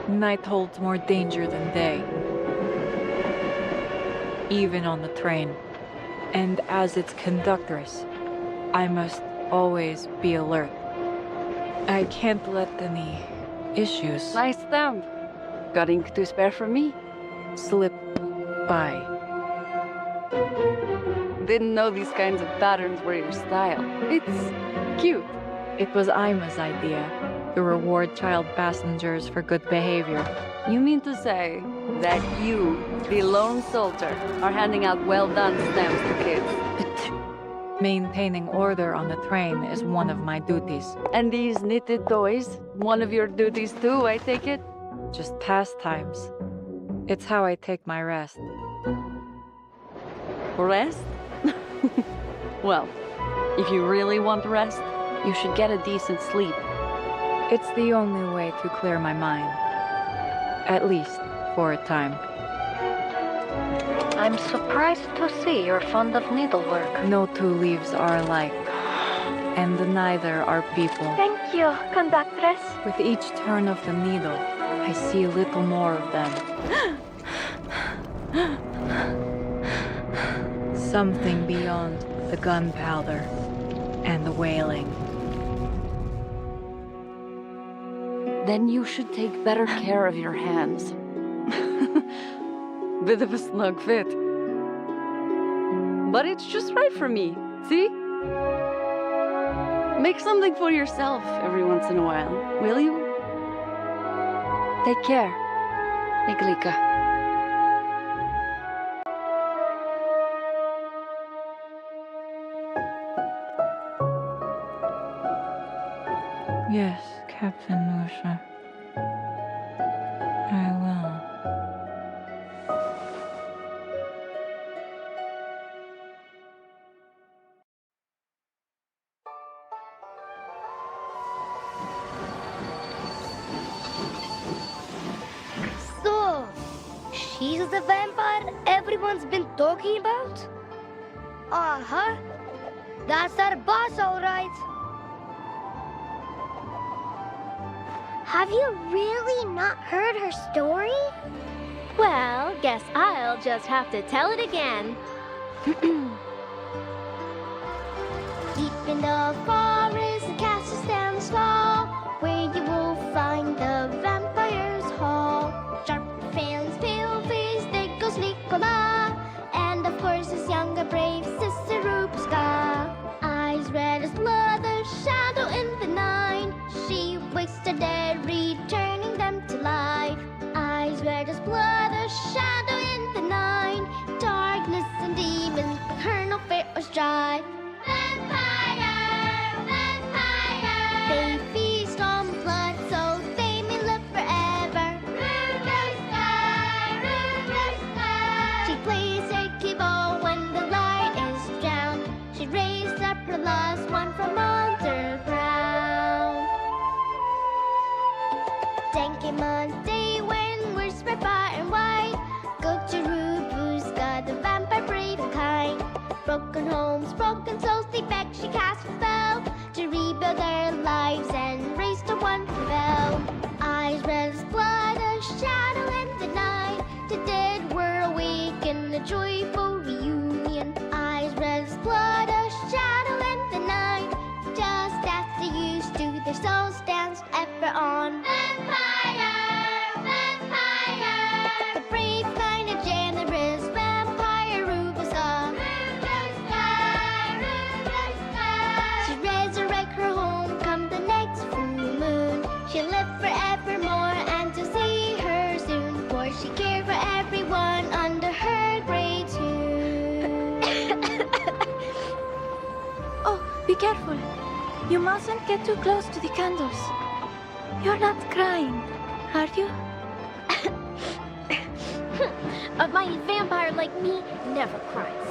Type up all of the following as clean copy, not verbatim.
Night holds more danger than day, even on the train. And as its conductress, I must always be alert. I can't let any issues Nice stamp. Got ink to spare for me? slip by. Didn't know these kinds of patterns were your style. It's cute. It was Ima's idea to reward child passengers for good behavior. You mean to say that you, the lone soldier, are handing out well-done stamps to kids? Maintaining order on the train is one of my duties. And these knitted toys? One of your duties too, I take it? Just pastimes. It's how I take my rest. Rest? Well, if you really want rest, you should get a decent sleep. It's the only way to clear my mind. At least for a time. I'm surprised to see you're fond of needlework. No two leaves are alike, and neither are people. Thank you, conductress. With each turn of the needle, I see a little more of them. Something beyond the gunpowder and the wailing. Then you should take better care of your hands. Bit of a snug fit. But it's just right for me, see? Make something for yourself every once in a while, will you? Take care, Nikolika. Yes, Captain Nusha. I will. So, she's the vampire everyone's been talking about? Uh-huh. That's our boss, all right. Have you really not heard her story? Well, guess I'll just have to tell it again. Deep in the forest, the castle stands tall, where you will find the vampire's hall. Sharp fangs, pale face, there goes Nicola, and of course his younger brave sister Rupska. Eyes red as blood, a shadow in the night. She wakes the dead, returning them to life. Eyes red as blood, a shadow in the night. Darkness and demons, but her no fear or strife. Vampire, vampire. They feast on blood, so they may live forever. Rupska, Rupska. She plays her keyboard when the light is drowned. She raised up her lost one from underground. Danky Monday when we're spread far and wide. Go to Rubuska, the vampire brave and kind. Broken homes, broken souls, they beg, she casts a spell to rebuild their lives and raise to one bell. Eyes red as blood, a shadow in the night. The dead were awake in a joyful reunion. Eyes red as blood, a shadow in the night. Just as they used to, their souls danced ever on. Vampire, vampire. The brave, kind, and generous vampire Rubuska. She resurrects her home come the next full moon. She'll live forevermore and to see her soon, for she cared for everyone under her great tune. Oh, be careful. You mustn't get too close to the candles. You're not crying, are you? A mighty vampire like me never cries.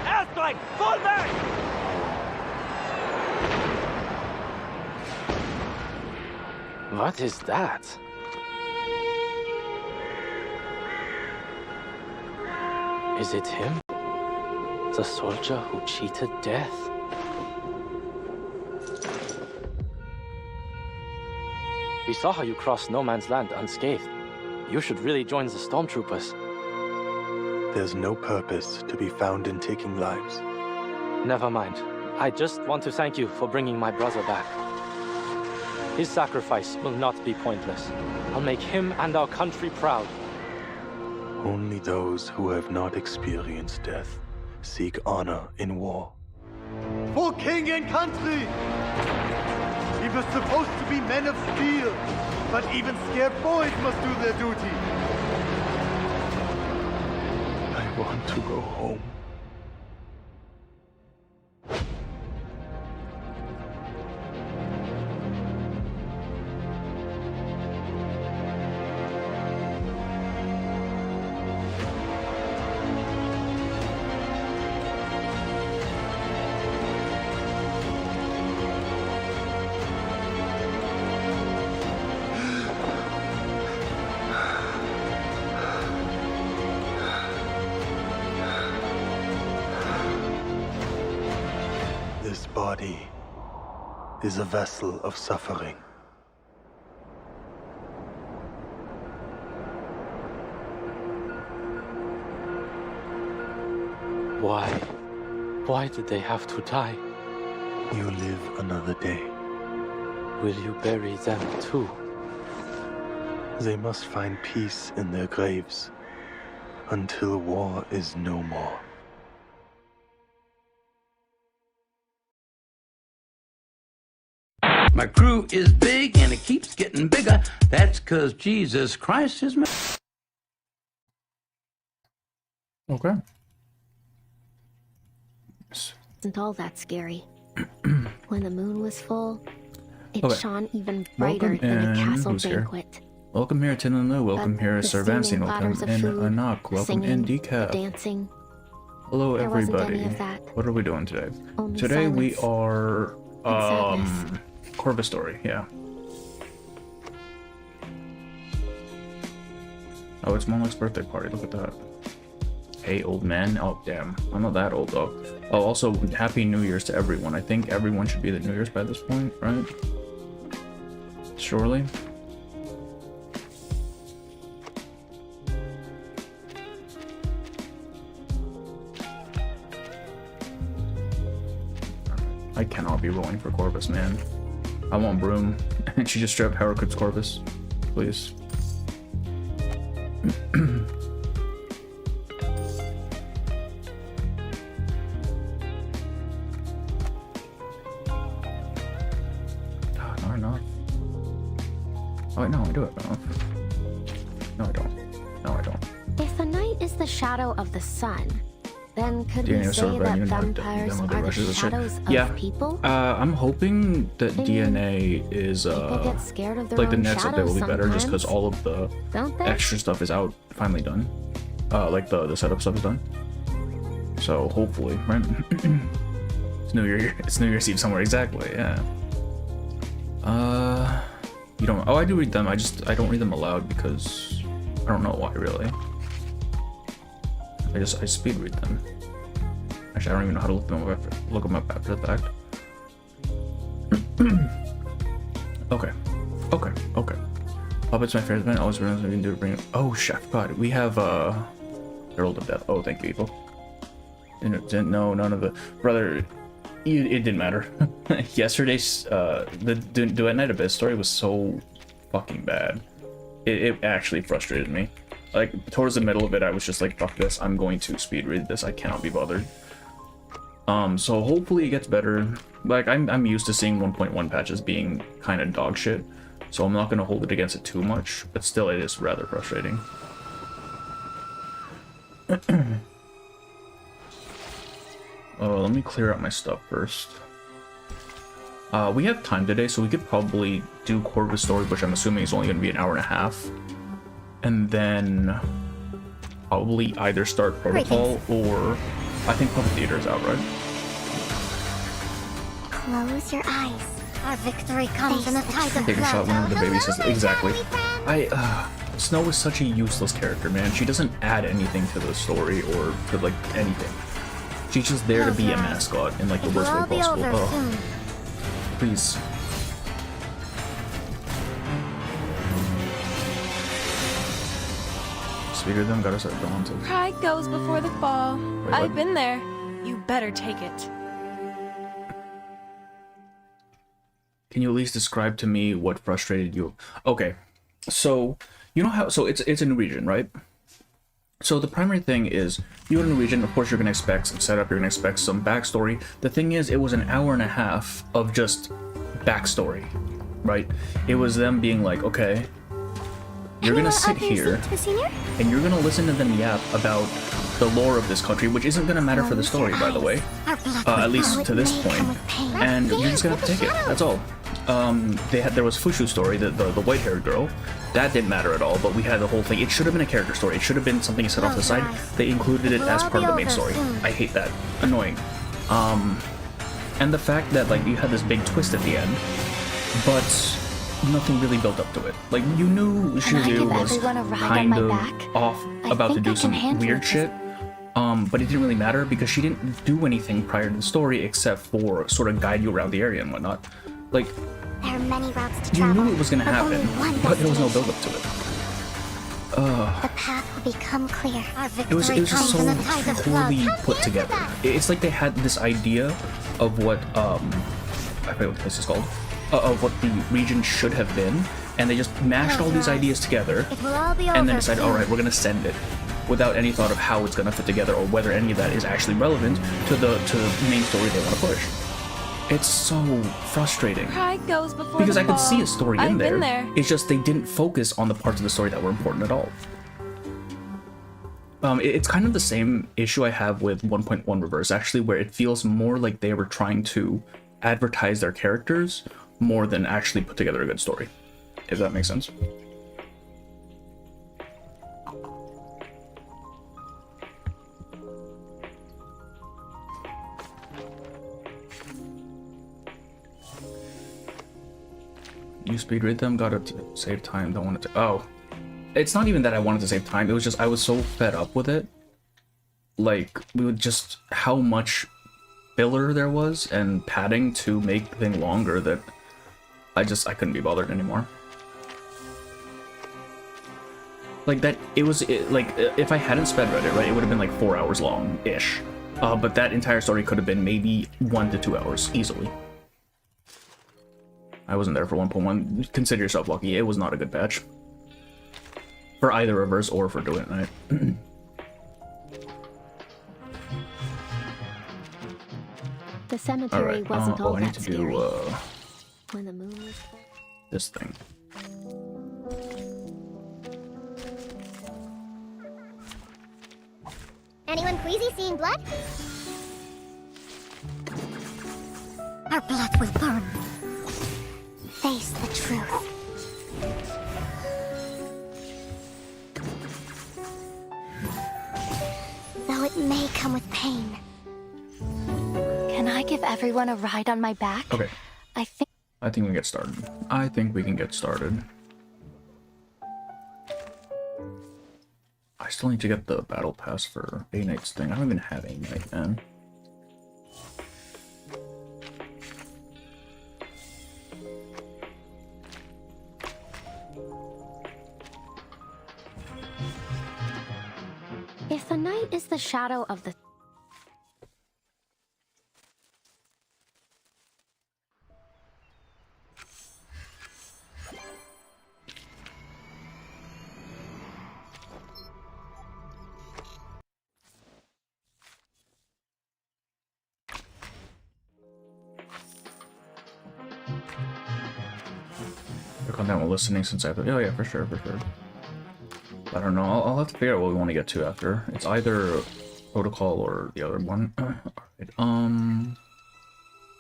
Airstrike! Fall back! What is that? Is it him? The soldier who cheated death? We saw how you crossed no man's land unscathed. You should really join the stormtroopers. There's no purpose to be found in taking lives. Never mind. I just want to thank you for bringing my brother back. His sacrifice will not be pointless. I'll make him and our country proud. Only those who have not experienced death seek honor in war. For king and country! We were supposed to be men of steel, but even scared boys must do their duty. I want to go home. This body is a vessel of suffering. Why? Why did they have to die? You live another day. Will you bury them too? They must find peace in their graves until war is no more. My crew is big and it keeps getting bigger. That's 'cause Jesus Christ is my... Okay. Isn't all that scary. When the moon was full, it Okay. shone even brighter Welcome than the in. castle Who's here? banquet. Welcome here, Tin and Lou. Welcome But here, the Sir steaming Vancine. Welcome platters of in, food, Anak. Welcome in, singing, Decaf. dancing. Hello, There wasn't everybody. any of that. What are we doing today? Only Today we silence are and sadness. Corvus story. Yeah. Oh, it's Monlik's birthday party. Look at that. Hey, old man. Oh, damn. I'm not that old, though. Oh, also, Happy New Year's to everyone. I think everyone should be the New Year's by this point, right? Surely? I cannot be rolling for Corvus, man. I want Broom. She just straight up power clips Corvus. Please. No, I'm not. Oh, wait, no, I do it. No, I don't. No, I don't. If the night is the shadow of the sun, then could DNA we was say sort of that running, vampires download the are the rushes and shit. shadows of Yeah. people? I'm hoping that I mean, DNA is People get scared of their like the own next update will be shadows better just because sometimes, all of the don't they? extra stuff is out, finally done. Like the setup stuff is done. So hopefully, right? It's New Year. It's New Year's Eve somewhere. Exactly. Yeah. You don't. Oh, I do read them. I don't read them aloud because I don't know why really. I speed read them. Actually, I don't even know how to look them up after the fact. Okay. Puppet's my favorite event. Always remember we can do to bring it. Oh, Chef God. We have Herald of Death. Oh, thank you, people. Didn't know none of the brother. It didn't matter. Yesterday's the Duet Night Abyss story was so fucking bad. It actually frustrated me. Like towards the middle of it, I was just like, "Fuck this! I'm going to speed read this. I cannot be bothered." So hopefully it gets better. Like I'm used to seeing 1.1 patches being kind of dog shit, so I'm not gonna hold it against it too much. But still, it is rather frustrating. Oh, let me clear out my stuff first. We have time today, so we could probably do Corvus story, which I'm assuming is only going to be an hour and a half, and then probably either start Protocol or I think Puppet Theater is out, right? Close your eyes. Our victory comes in the tide of Take a shot blood. whenever the baby says exactly. Snow is such a useless character, man. She doesn't add anything to the story or to, like, anything. She's just there to be a mascot in, like, the worst way possible. Oh. Please. Speeder them got us at dawn to... Pride goes before the fall. Wait, I've been there. You better take it. Can you at least describe to me what frustrated you? Okay, so you know how, so it's a new region, right? So the primary thing is, you in a new region, of course you're gonna expect some setup, you're gonna expect some backstory. The thing is, it was an hour and a half of just backstory, right? It was them being like, okay, you're gonna sit here and you're gonna listen to them yap about the lore of this country, which isn't gonna matter for the story, by the way, at least to this point, and you're just gonna have to take it. That's all. There was Fushu's story, the white-haired girl. That didn't matter at all, but we had the whole thing. It should have been a character story. It should have been something you set off the side. They included it as part of the main story. I hate that. Annoying. And the fact that, like, you had this big twist at the end, but nothing really built up to it. Like, you knew Shiryu was kind of off about to do some weird shit, but it didn't really matter because she didn't do anything prior to the story except for sort of guide you around the area and whatnot. Like, there are many routes to you travel, knew it was going to happen, but there was no build up to it. The path will become clear. It was just so poorly put together. It's like they had this idea of what, I forget what the place is called, of what the region should have been, and they just mashed all these ideas together, and then decided, alright, we're gonna send it, without any thought of how it's gonna fit together, or whether any of that is actually relevant to the main story they want to push. It's so frustrating. Pride goes before because the I could fall. see a story in I've been there. there. It's just they didn't focus on the parts of the story that were important at all. It's kind of the same issue I have with 1.1 Reverse, actually, where it feels more like they were trying to advertise their characters more than actually put together a good story, if that makes sense. You speed read them, gotta save time, don't want it to... Oh. It's not even that I wanted to save time, it was just I was so fed up with it. Like, we would just... how much filler there was and padding to make the thing longer that I couldn't be bothered anymore. Like, that... like, if I hadn't sped read it, right, it would have been like 4 hours long-ish. But that entire story could have been maybe 1 to 2 hours, easily. I wasn't there for 1.1. Consider yourself lucky. It was not a good patch. For either Reverse or for doing it right. The cemetery wasn't all I need that to scary. do, When the moon was full. this thing. Anyone queasy seeing blood? Our blood will burn. Face the truth. Though it may come with pain. Can I give everyone a ride on my back? Okay. I think we can get started. I think we can get started. I still need to get the battle pass for A-Knight's thing. I don't even have A-Knight, man. If the night is the shadow of the... Click on that one listening since I have to... Oh yeah, for sure, for sure. I don't know. I'll have to figure out what we want to get to after. It's either Protocol or the other one. Alright,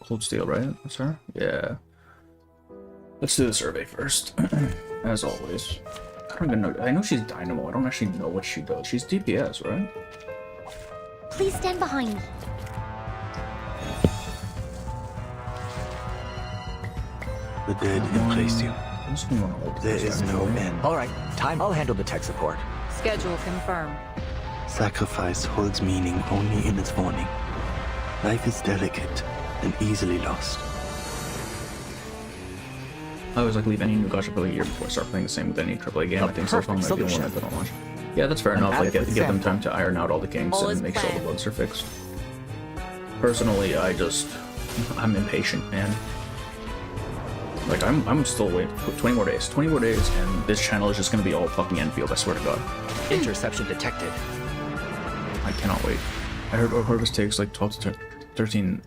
Cold Steel, right? That's her? Yeah. Let's do the survey first. As always. I don't even know. I know she's Dynamo. I don't actually know what she does. She's DPS, right? Please stand behind me. The dead embrace you. There is no end. All right, time. I'll handle the tech support. Schedule confirmed. Sacrifice holds meaning only in its warning. Life is delicate and easily lost. I always like leave any new gacha for a year before I start playing the same with any AAA game. I think so far might be the one I don't watch. Yeah, that's fair enough. Like, give them time to iron out all the kinks and make sure all the bugs are fixed. Personally, I'm impatient, man. Like, I'm still waiting. 20 more days. 20 more days, and this channel is just gonna be all fucking Enfield, I swear to God. Interception detected. I cannot wait. I heard Corvus takes like 12 to 13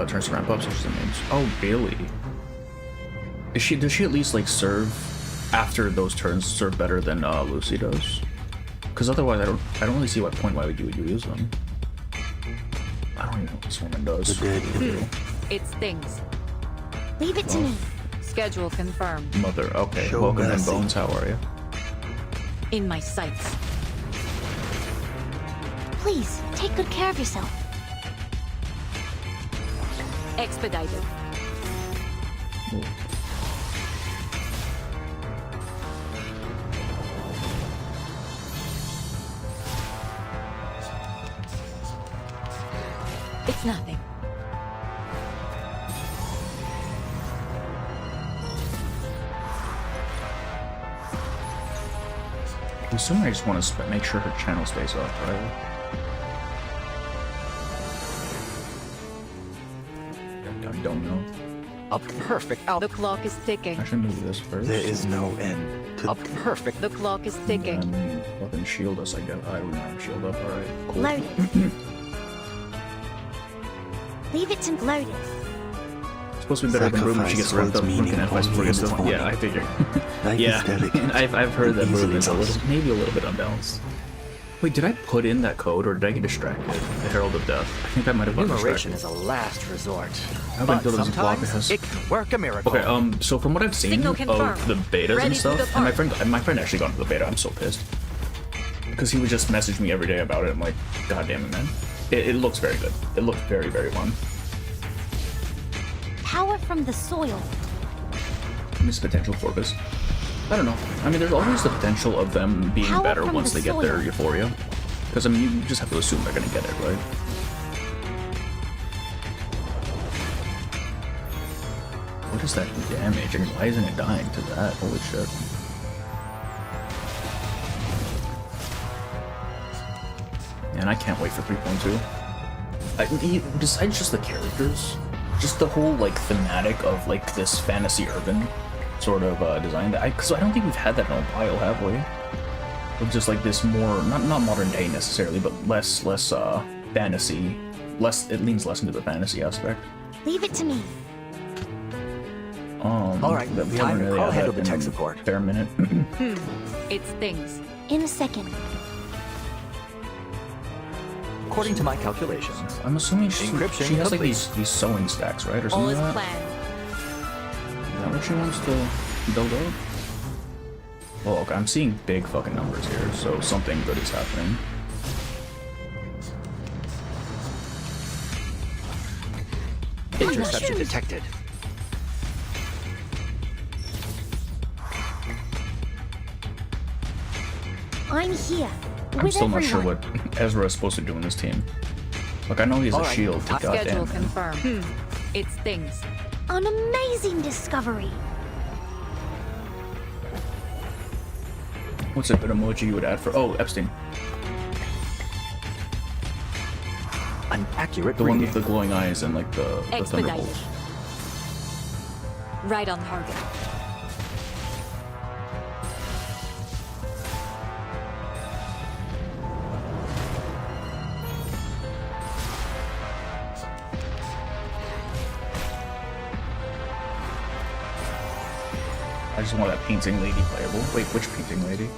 turns to ramp up, so she's amazing. Oh, really? Does she at least like serve after those turns serve better than Lucy does? Because otherwise, I don't really see what point why would you use them. I don't even know what this woman does. It stings. Leave it to me. Schedule confirmed. Mother, okay. Welcome in, Bones. How are you? In my sights. Please, take good care of yourself. Expedited. Ooh. It's nothing. I'm assuming I just want to make sure her channel stays up, right? I don't know. A perfect out. The clock is ticking. I should move this first. There is no end to A perfect. The clock is ticking. And fucking shield us, I guess. I would not shield up, alright. Cool. Load it. Leave it to load it. It's supposed to be better than Room when she gets ramped up. Yeah, I figured. Yeah, I've heard that Room is maybe a little bit unbalanced. Wait, did I put in that code or did I get distracted? The Herald of Death. I think I might have gotten Enumeration distracted. is a last resort. But sometimes it can work a miracle. Okay, so from what I've seen of the betas and stuff, and my friend actually got into the beta, I'm so pissed. Because he would just message me every day about it. I'm like, God damn it, man. It looks very good. It looked very, very fun. Power from the soil. Miss potential Corvus. I don't know. I mean, there's always the potential of them being better once they get their euphoria. Because, I mean, you just have to assume they're gonna get it, right? What is that damage? And why isn't it dying to that? Holy shit. Man, I can't wait for 3.2. Besides just the characters, just the whole, like, thematic of, like, this fantasy urban sort of design. Because I don't think we've had that in a while, have we? With just, like, this more, not modern day necessarily, but less fantasy. It leans less into the fantasy aspect. Leave it to me. All right, time. Really I'll handle the tech support. Fair minute. It stings. In a second. According to my calculations, I'm assuming she has like these sewing stacks, right, or something like that. Planned. Is that what she wants to build up? Well, okay, I'm seeing big fucking numbers here, so something good is happening. Interception detected. I'm here. I'm still not sure what Ezra is supposed to do in this team. Look, I know he has a shield, but goddamn. Schedule confirmed. It stings. An amazing discovery. What's a good emoji you would add for? Oh, Epstein. An accurate the one with the glowing eyes and like the thunderbolts. Right on target. I just want that painting lady playable. Wait, which painting lady?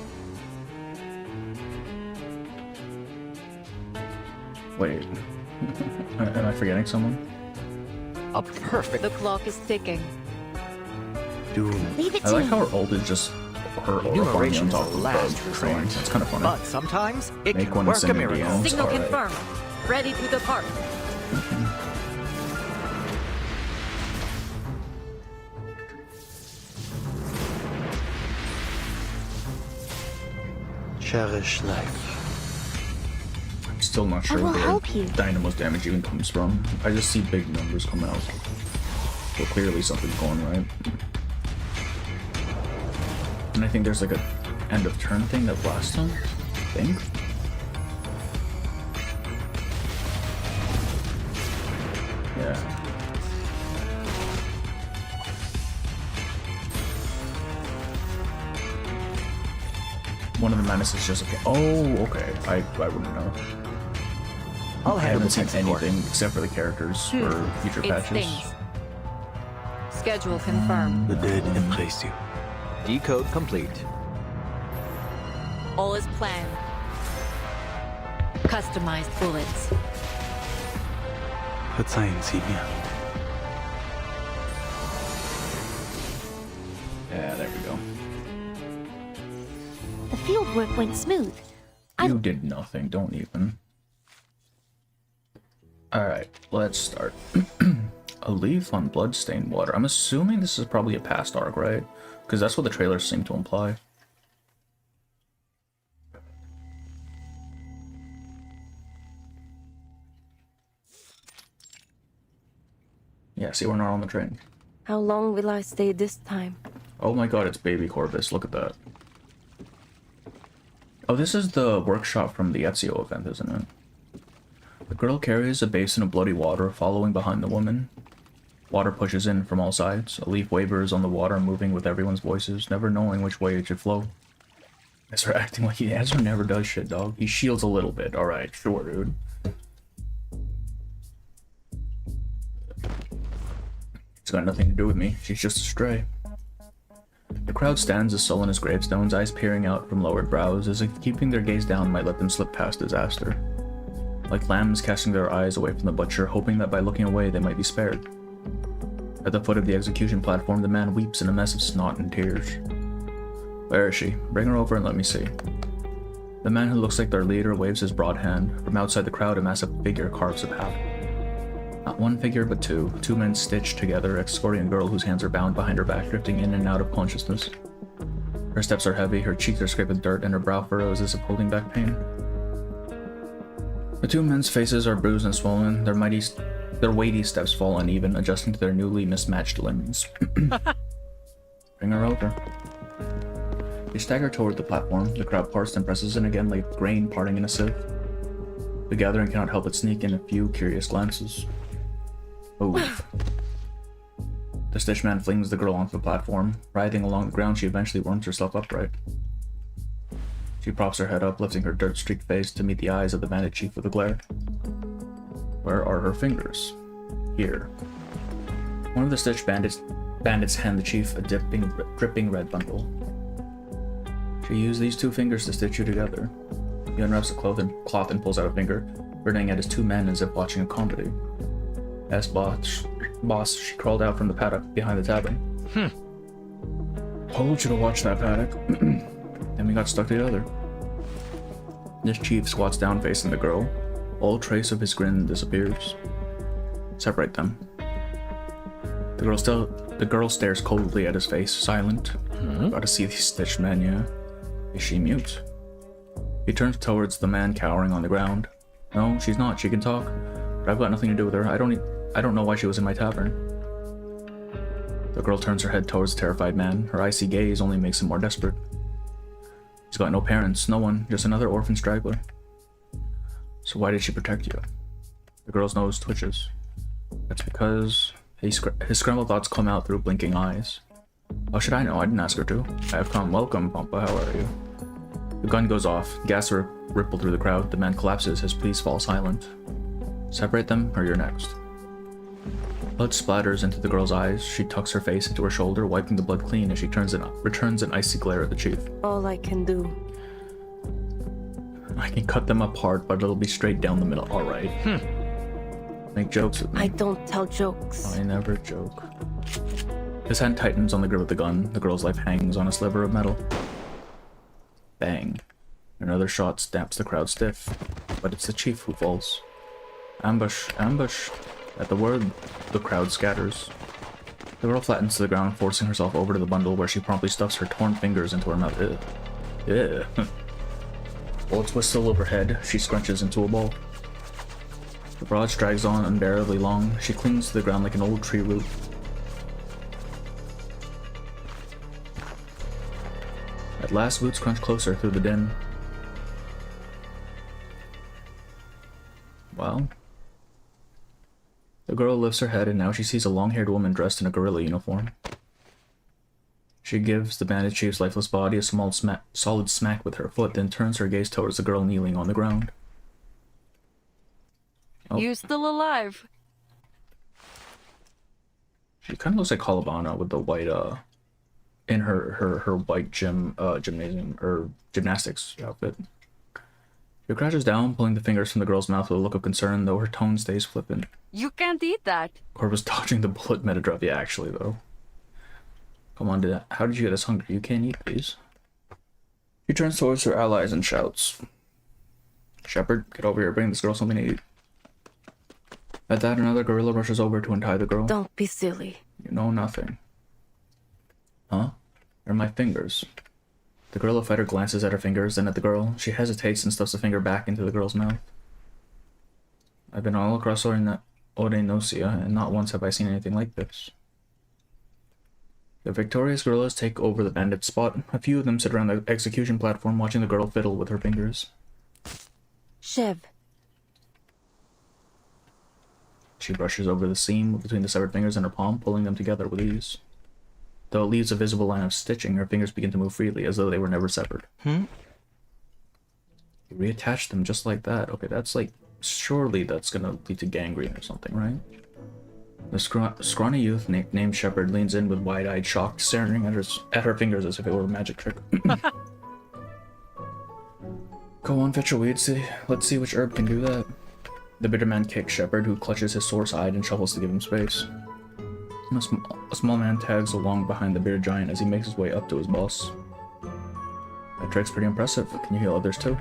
Wait. Am I forgetting someone? A perfect. The clock is ticking. Dude. Leave it I to like me. how her ult is just her aura farming on top of the train. It's kind of funny. But sometimes it Make can one work a send miracle. DMs. Signal Alright. confirmed. Ready to depart. Cherish life. I'm still not sure will where help you. Dynamo's damage even comes from. I just see big numbers come out. So clearly something's going right. And I think there's like a end of turn thing that blasts him, I think. Yeah. One of the menaces is just okay. Oh, okay. I wouldn't know. I'll I handle haven't the seen tech support. anything except for the characters for future It patches. stings. Schedule confirmed. The dead embrace you. Decode complete. All is planned. Customized bullets. Verzeihen Sie mir. Yeah, there we go. The field work went smooth. You did nothing, don't even. Alright, let's start. A leaf on bloodstained water. I'm assuming this is probably a past arc, right? Because that's what the trailers seem to imply. Yeah, see, we're not on the train. How long will I stay this time? Oh my god, it's baby Corvus, look at that. Oh, this is the workshop from the Ezio event, isn't it? The girl carries a basin of bloody water, following behind the woman. Water pushes in from all sides. A leaf wavers on the water, moving with everyone's voices, never knowing which way it should flow. Ezra acting like Ezra never does shit, dog. He shields a little bit. Alright, sure, dude. It's got nothing to do with me. She's just a stray. The crowd stands as sullen as gravestones, eyes peering out from lowered brows, as if keeping their gaze down might let them slip past disaster. Like lambs casting their eyes away from the butcher, hoping that by looking away they might be spared. At the foot of the execution platform, the man weeps in a mess of snot and tears. Where is she? Bring her over and let me see. The man who looks like their leader waves his broad hand. From outside the crowd, a massive figure carves a path. Not one figure, but two. Two men stitched together, escorting a girl whose hands are bound behind her back, drifting in and out of consciousness. Her steps are heavy, her cheeks are scraped with dirt, and her brow furrows as if holding back pain. The two men's faces are bruised and swollen, their weighty steps fall uneven, adjusting to their newly mismatched limbs. Bring her over. They stagger toward the platform, the crowd parts and presses in again like grain parting in a sieve. The gathering cannot help but sneak in a few curious glances. Oh. The stitch man flings the girl onto the platform. Writhing along the ground, she eventually worms herself upright. She props her head up, lifting her dirt-streaked face to meet the eyes of the bandit chief with a glare. Where are her fingers? Here. One of the stitch bandits hand the chief a dripping red bundle. She used these two fingers to stitch you together. He unwraps the cloth and pulls out a finger, grinning at his two men as if watching a comedy. As boss, she crawled out from the paddock behind the tavern. Told you to watch that paddock. Then we got stuck together. This chief squats down facing the girl. All trace of his grin disappears. Separate them. The girl stares coldly at his face, silent. Gotta see these stitched men, yeah. Is she mute? He turns towards the man cowering on the ground. No, she's not. She can talk. But I've got nothing to do with her. I don't know why she was in my tavern. The girl turns her head towards the terrified man. Her icy gaze only makes him more desperate. He's got no parents, no one, just another orphan straggler. So why did she protect you? The girl's nose twitches. That's because his scrambled thoughts come out through blinking eyes. How should I know? I didn't ask her to. I have come. Welcome, Pampa. How are you? The gun goes off. Gas ripple through the crowd. The man collapses. His pleas fall silent. Separate them, or you're next. Blood splatters into the girl's eyes. She tucks her face into her shoulder, wiping the blood clean as she returns an icy glare at the chief. All I can do. I can cut them apart, but it'll be straight down the middle. Alright. Make jokes with me. I don't tell jokes. I never joke. His hand tightens on the grip of the gun. The girl's life hangs on a sliver of metal. Bang. Another shot stamps the crowd stiff, but it's the chief who falls. Ambush, ambush. At the word, the crowd scatters. The girl flattens to the ground, forcing herself over to the bundle where she promptly stuffs her torn fingers into her mouth. Ew. Bullets whistle overhead. She scrunches into a ball. The barrage drags on unbearably long. She clings to the ground like an old tree root. At last, boots crunch closer through the din. Wow. The girl lifts her head and now she sees a long-haired woman dressed in a gorilla uniform. She gives the bandaged chief's lifeless body a solid smack with her foot, then turns her gaze towards the girl kneeling on the ground. Oh. You still alive? She kind of looks like Kalabana with the white, in her white gymnasium, or gymnastics outfit. She crouches down, pulling the fingers from the girl's mouth with a look of concern, though her tone stays flippant. You can't eat that. Corvus dodging the bullet Metadrop. Yeah, actually, though. Come on, how did you get us hungry? You can't eat these. She turns towards her allies and shouts, "Shepard, get over here, bring this girl something to eat." At that, another gorilla rushes over to untie the girl. Don't be silly. You know nothing. Huh? They're my fingers. The gorilla fighter glances at her fingers, then at the girl. She hesitates and stuffs a finger back into the girl's mouth. I've been all across Orenosia, and not once have I seen anything like this. The victorious gorillas take over the bandit spot. A few of them sit around the execution platform watching the girl fiddle with her fingers. Shev. She brushes over the seam between the severed fingers in her palm, pulling them together with ease. Though it leaves a visible line of stitching, her fingers begin to move freely, as though they were never severed. You reattach them just like that. Okay, that's like... Surely that's gonna lead to gangrene or something, right? The scrawny youth named Shepard leans in with wide-eyed shock, staring at her fingers as if it were a magic trick. Go on, fetch a weed. Let's see which herb can do that. The bitter man kicks Shepard, who clutches his sore side and shuffles to give him space. A small man tags along behind the bearded giant as he makes his way up to his boss. That trick's pretty impressive. Can you heal others too?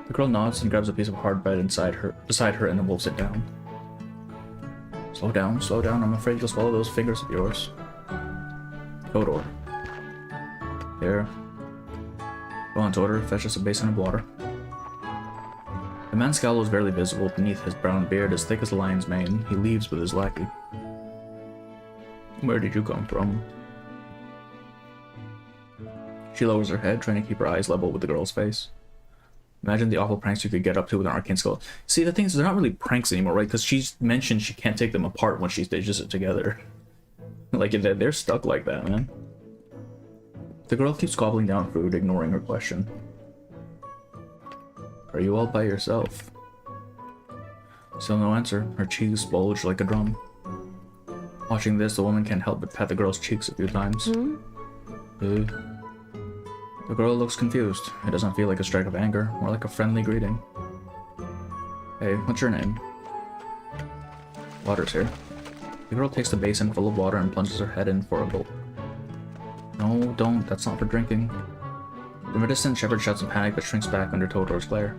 The girl nods and grabs a piece of hard bread beside her and wolves it down. Slow down, I'm afraid you'll swallow those fingers of yours. Todor. Here. Go on, Todor, fetch us a basin of water. The man's scowl is barely visible beneath his brown beard as thick as a lion's mane. He leaves with his lackey. Where did you come from? She lowers her head, trying to keep her eyes level with the girl's face. Imagine the awful pranks you could get up to with an arcane skull. See, the thing is, they're not really pranks anymore, right? Because she's mentioned she can't take them apart when she stitches it together. Like, they're stuck like that, man. The girl keeps gobbling down food, ignoring her question. Are you all by yourself? Still no answer. Her cheeks bulge like a drum. Watching this, the woman can't help but pat the girl's cheeks a few times. The girl looks confused. It doesn't feel like a strike of anger, more like a friendly greeting. Hey, what's your name? Water's here. The girl takes the basin full of water and plunges her head in for a gulp. No, don't. That's not for drinking. From a distance, Shepard shouts in panic but shrinks back under Todor's glare.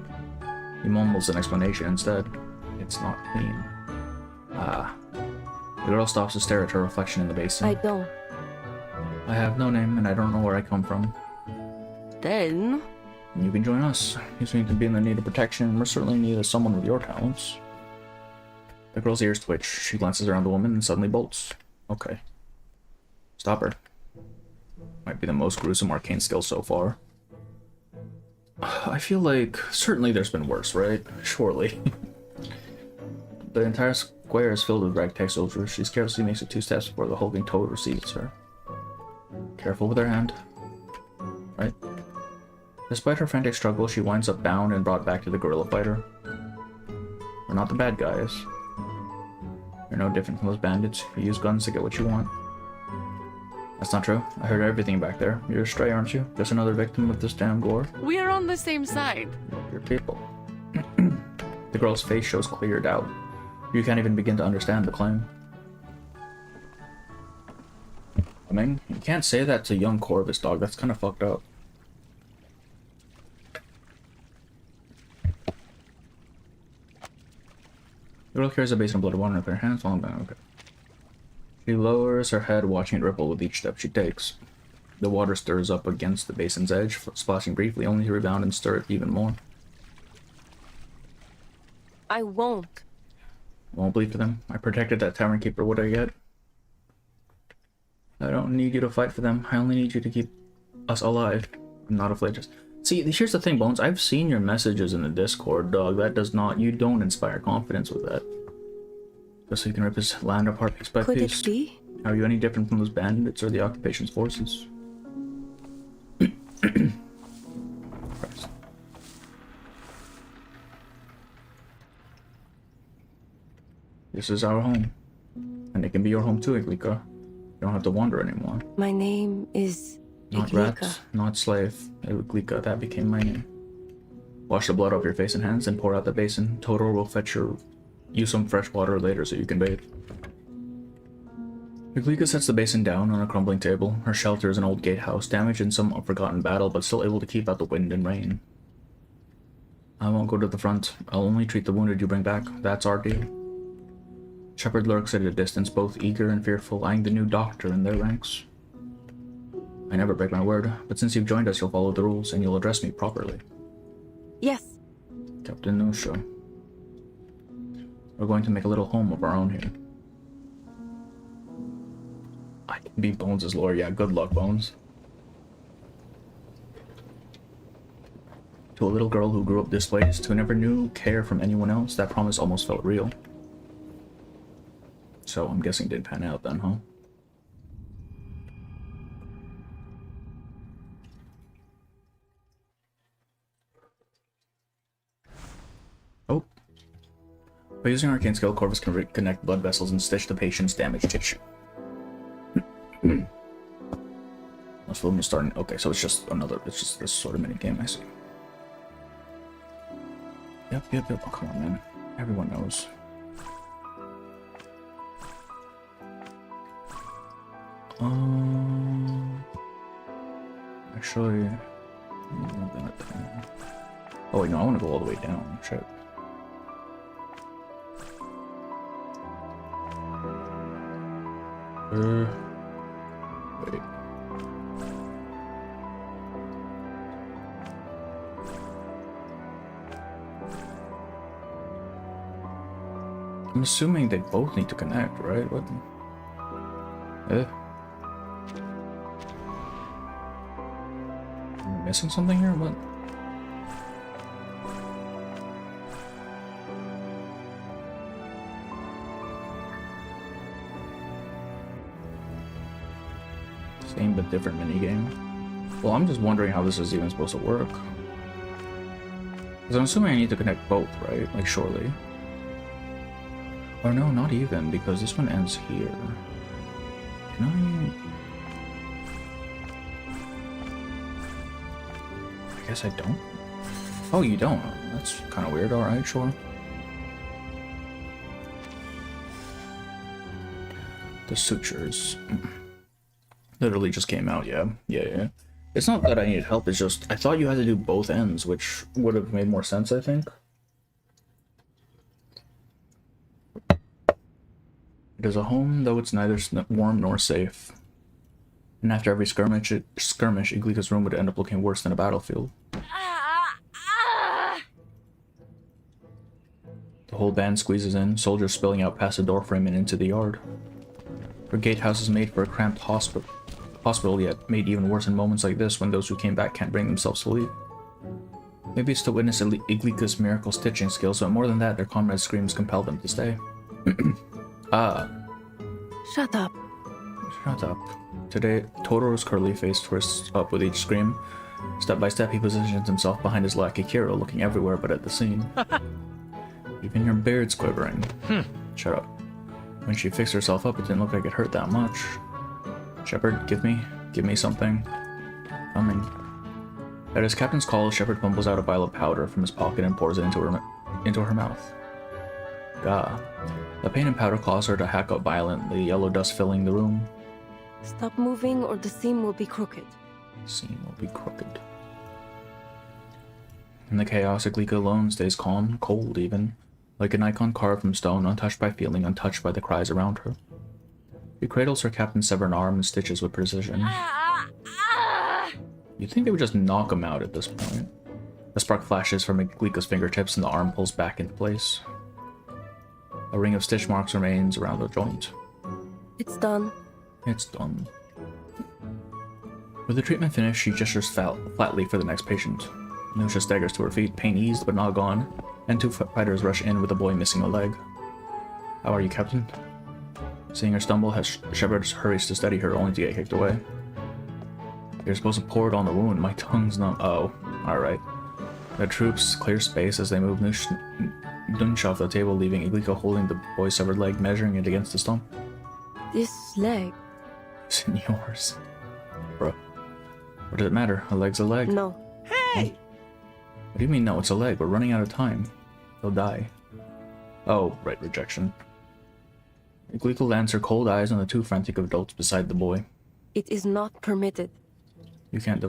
He mumbles an explanation instead. It's not clean. Ah. The girl stops to stare at her reflection in the basin. I don't. I have no name, and I don't know where I come from. Then... You can join us. You seem to be in the need of protection, and we're certainly in need of someone with your talents. The girl's ears twitch. She glances around the woman and suddenly bolts. Okay. Stop her. Might be the most gruesome arcane skill so far. I feel like... Certainly there's been worse, right? Surely. The entire square is filled with ragtag soldiers. She scarcely makes it 2 steps before the hulking toad receives her. Careful with her hand. Right? Despite her frantic struggle, she winds up bound and brought back to the gorilla fighter. We're not the bad guys. You're no different from those bandits who use guns to get what you want. That's not true. I heard everything back there. You're a stray, aren't you? Just another victim of this damn gore? We are on the same side. Your people. The girl's face shows clear doubt. You can't even begin to understand the claim. I mean, you can't say that to young Corvus, dog. That's kind of fucked up. The girl carries a basin of blood water with her hands falling down. Okay. She lowers her head, watching it ripple with each step she takes. The water stirs up against the basin's edge, splashing briefly, only to rebound and stir it even more. I won't. Won't bleed for them. I protected that tavern keeper. What I get? I don't need you to fight for them. I only need you to keep us alive. I'm not afraid. Just see. Here's the thing, Bones. I've seen your messages in the Discord, dog. That does not. You don't inspire confidence with that. Just so you can rip his land apart piece by Could piece. it be? Are you any different from those bandits or the occupation's forces? Christ. This is our home. And it can be your home too, Iglika. You don't have to wander anymore. My name is Not Iglika. rat, not slave. Iglika, that became my name. Wash the blood off your face and hands and pour out the basin. Totoro will fetch you some fresh water later so you can bathe. Iglika sets the basin down on a crumbling table. Her shelter is an old gatehouse, damaged in some forgotten battle, but still able to keep out the wind and rain. I won't go to the front. I'll only treat the wounded you bring back. That's our deal. Shepard lurks at a distance, both eager and fearful, eyeing the new doctor in their ranks. I never break my word, but since you've joined us, you'll follow the rules, and you'll address me properly. Yes. Captain Nusha. We're going to make a little home of our own here. I can be Bones' lawyer. Yeah, good luck, Bones. To a little girl who grew up displaced, who never knew care from anyone else, that promise almost felt real. So I'm guessing it did pan out then, huh? Oh. By using arcane skill, Corvus can connect blood vessels and stitch the patient's damaged tissue. Let's film starting. Okay, so it's just this sort of mini game, I see. Yep. Oh, come on, man. Everyone knows. Actually, oh wait, no, I want to go all the way down. Shit. Wait. I'm assuming they both need to connect, right? What? Am I missing something here? What? Same but different minigame. Well, I'm just wondering how this is even supposed to work. Because I'm assuming I need to connect both, right? Like, surely. Or no, not even, because this one ends here. Can I guess I don't? Oh, you don't? That's kind of weird. Alright, sure. The sutures. Literally just came out, yeah. Yeah. It's not that I needed help, it's just I thought you had to do both ends, which would have made more sense, I think. It is a home, though it's neither warm nor safe. And after every skirmish, Iglika's room would end up looking worse than a battlefield. The whole band squeezes in, soldiers spilling out past the doorframe and into the yard. Her gatehouse is made for a cramped hospital, yet made even worse in moments like this when those who came back can't bring themselves to leave. Maybe it's to witness Iglika's miracle stitching skills, but more than that, their comrades' screams compel them to stay. Shut up. Shut up. Today, Totoro's curly face twists up with each scream. Step by step, he positions himself behind his lackey Kiro, looking everywhere but at the scene. Even your beard's quivering. Shut up. When she fixed herself up, it didn't look like it hurt that much. Shepard, give me something. Coming. At his captain's call, Shepard fumbles out a vial of powder from his pocket and pours it into her mouth. Gah. The pain and powder cause her to hack up violently, yellow dust filling the room. Stop moving or the seam will be crooked. Seam will be crooked. In the chaos, Iglika alone stays calm, cold even, like an icon carved from stone, untouched by feeling, untouched by the cries around her. She cradles her captain's severed arm and stitches with precision. You'd think they would just knock him out at this point. The spark flashes from Iglika's fingertips and the arm pulls back into place. A ring of stitch marks remains around the joint. It's done. It's done. With the treatment finished, she gestures flatly for the next patient. Nusha staggers to her feet, pain eased but not gone, and two fighters rush in with the boy missing a leg. How are you, Captain? Seeing her stumble, Shepard hurries to steady her, only to get kicked away. You're supposed to pour it on the wound. My tongue's not. Oh, alright. The troops clear space as they move Nusha off the table, leaving Iglika holding the boy's severed leg, measuring it against the stump. This leg. It's in yours. Bro. What does it matter? A leg's a leg. No. Hey! What do you mean no? It's a leg. We're running out of time. They'll die. Oh, right, rejection. Iglika lands her cold eyes on the two frantic adults beside the boy. It is not permitted. You can't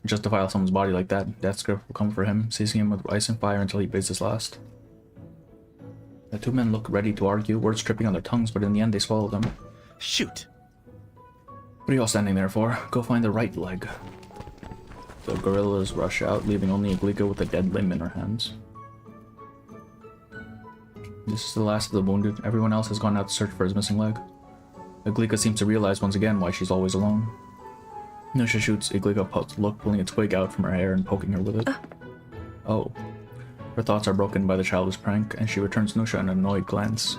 just defile someone's body like that. Death's grip will come for him, seizing him with ice and fire until he breathes his last. The two men look ready to argue, words tripping on their tongues, but in the end they swallow them. Shoot! What are you all standing there for? Go find the right leg. The guerrillas rush out, leaving only Iglika with a dead limb in her hands. This is the last of the wounded. Everyone else has gone out to search for his missing leg. Iglika seems to realize once again why she's always alone. Nusha shoots Iglika, pulling a twig out from her hair and poking her with it. Oh. Her thoughts are broken by the childish prank, and she returns Nusha an annoyed glance.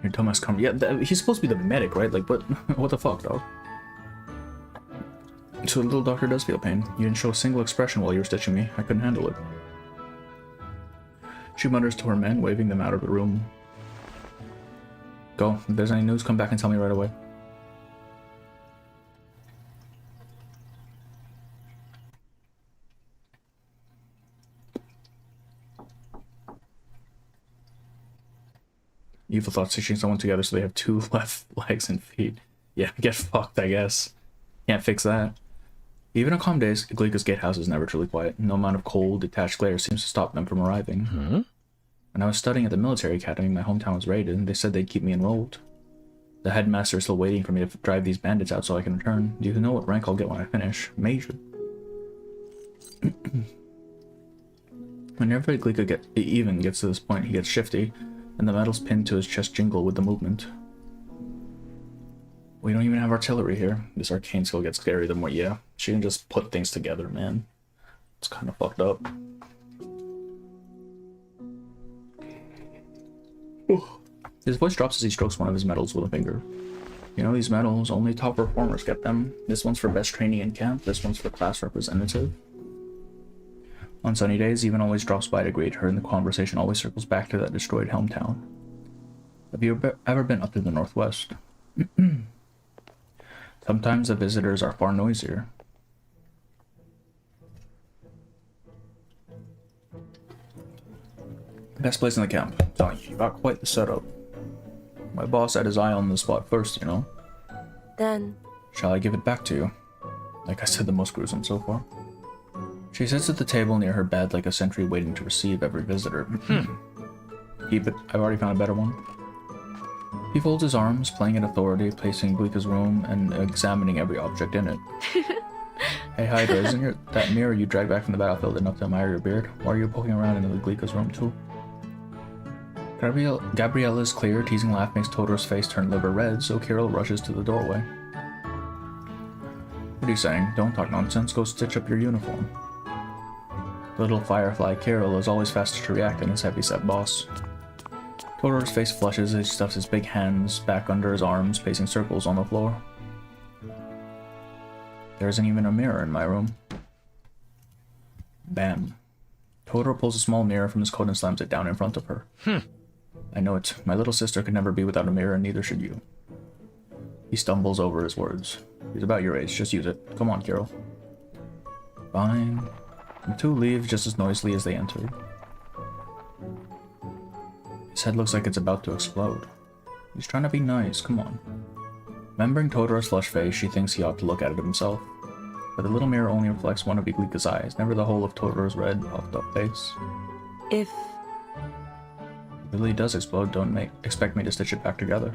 Your Thomas come. Yeah, he's supposed to be the medic, right? Like, what the fuck, dog? So the little doctor does feel pain. You didn't show a single expression while you were stitching me. I couldn't handle it. She mutters to her men, waving them out of the room. Go. If there's any news, come back and tell me right away. Evil thought stitching someone together so they have two left legs and feet. Yeah, get fucked, I guess. Can't fix that. Even on calm days, Iglika's gatehouse is never truly quiet. No amount of cold, detached glare seems to stop them from arriving. When I was studying at the military academy, my hometown was raided, and they said they'd keep me enrolled. The headmaster is still waiting for me to drive these bandits out so I can return. Do you know what rank I'll get when I finish? Major. Whenever Iglika even gets to this point, he gets shifty, and the metals pinned to his chest jingle with the movement. We don't even have artillery here. This arcane skill gets scary the more, yeah. She can just put things together, man. It's kind of fucked up. His voice drops as he strokes one of his medals with a finger. You know these medals, only top performers get them. This one's for best training in camp, this one's for class representative. On sunny days, Even always drops by to greet her, and the conversation always circles back to that destroyed hometown. Have you ever been up to the northwest? Sometimes the visitors are far noisier. Best place in the camp. Telling you, you got quite the setup. My boss had his eye on the spot first, you know. Then... Shall I give it back to you? Like I said, the most gruesome so far. She sits at the table near her bed like a sentry waiting to receive every visitor. Keep it. I've already found a better one. He folds his arms, playing at authority, pacing Iglika's room and examining every object in it. Hey Hydra, isn't that mirror you dragged back from the battlefield enough to admire your beard? Why are you poking around in Iglika's room too? Gabriella's clear, teasing laugh makes Todor's face turn liver red, so Kirill rushes to the doorway. What are you saying? Don't talk nonsense, go stitch up your uniform. The little firefly Kirill is always faster to react than his heavy-set boss. Todor's face flushes as he stuffs his big hands back under his arms, pacing circles on the floor. There isn't even a mirror in my room. Bam. Todor pulls a small mirror from his coat and slams it down in front of her. I know it. My little sister could never be without a mirror, and neither should you. He stumbles over his words. He's about your age, just use it. Come on, Kirill. Fine. The two leave just as noisily as they entered. His head looks like it's about to explode. He's trying to be nice, come on. Remembering Todor's flushed face, she thinks he ought to look at it himself. But the little mirror only reflects one of Iglika's eyes, never the whole of Todor's red, puffed-up face. If it really does explode, don't expect me to stitch it back together.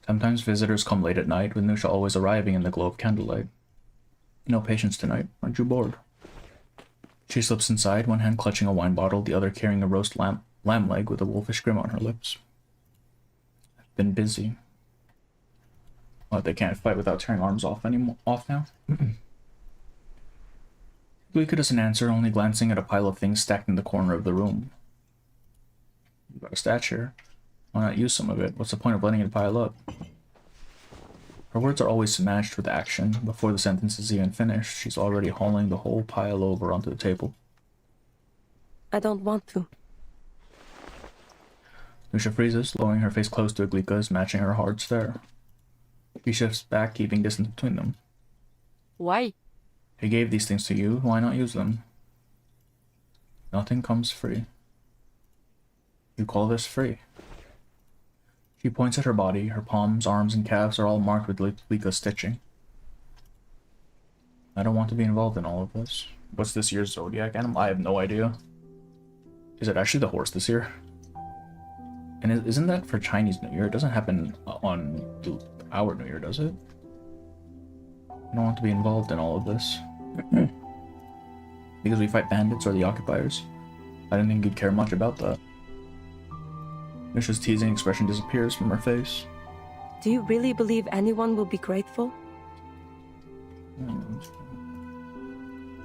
Sometimes visitors come late at night, with Nusha always arriving in the glow of candlelight. No patience tonight. Aren't you bored? She slips inside, one hand clutching a wine bottle, the other carrying a roast lamb leg with a wolfish grin on her lips. I've been busy. What, they can't fight without tearing arms off now? Luika doesn't answer, only glancing at a pile of things stacked in the corner of the room. You've got a stature. Why not use some of it? What's the point of letting it pile up? Her words are always matched with action. Before the sentence is even finished, she's already hauling the whole pile over onto the table. I don't want to. Nusha freezes, lowering her face close to Iglika's, matching her hard stare. He shifts back, keeping distance between them. Why? He gave these things to you, why not use them? Nothing comes free. You call this free? She points at her body. Her palms, arms, and calves are all marked with Iglika's stitching. I don't want to be involved in all of this. What's this year's zodiac animal? I have no idea. Is it actually the horse this year? And isn't that for Chinese New Year? It doesn't happen on our New Year, does it? I don't want to be involved in all of this. Because we fight bandits or the occupiers. I didn't think you'd care much about that. Nusha's teasing expression disappears from her face. Do you really believe anyone will be grateful?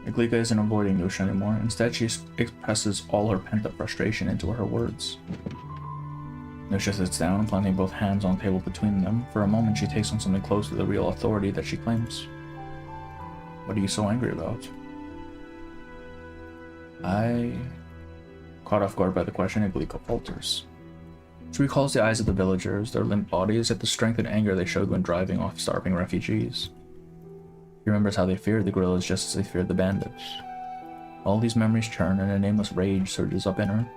Iglika isn't avoiding Nusha anymore. Instead, she expresses all her pent-up frustration into her words. Nusha sits down, planting both hands on the table between them. For a moment, she takes on something close to the real authority that she claims. What are you so angry about? Caught off guard by the question, Iglika falters. She recalls the eyes of the villagers, their limp bodies, at the strength and anger they showed when driving off starving refugees. He remembers how they feared the guerrillas just as they feared the bandits. All these memories churn and a nameless rage surges up in her.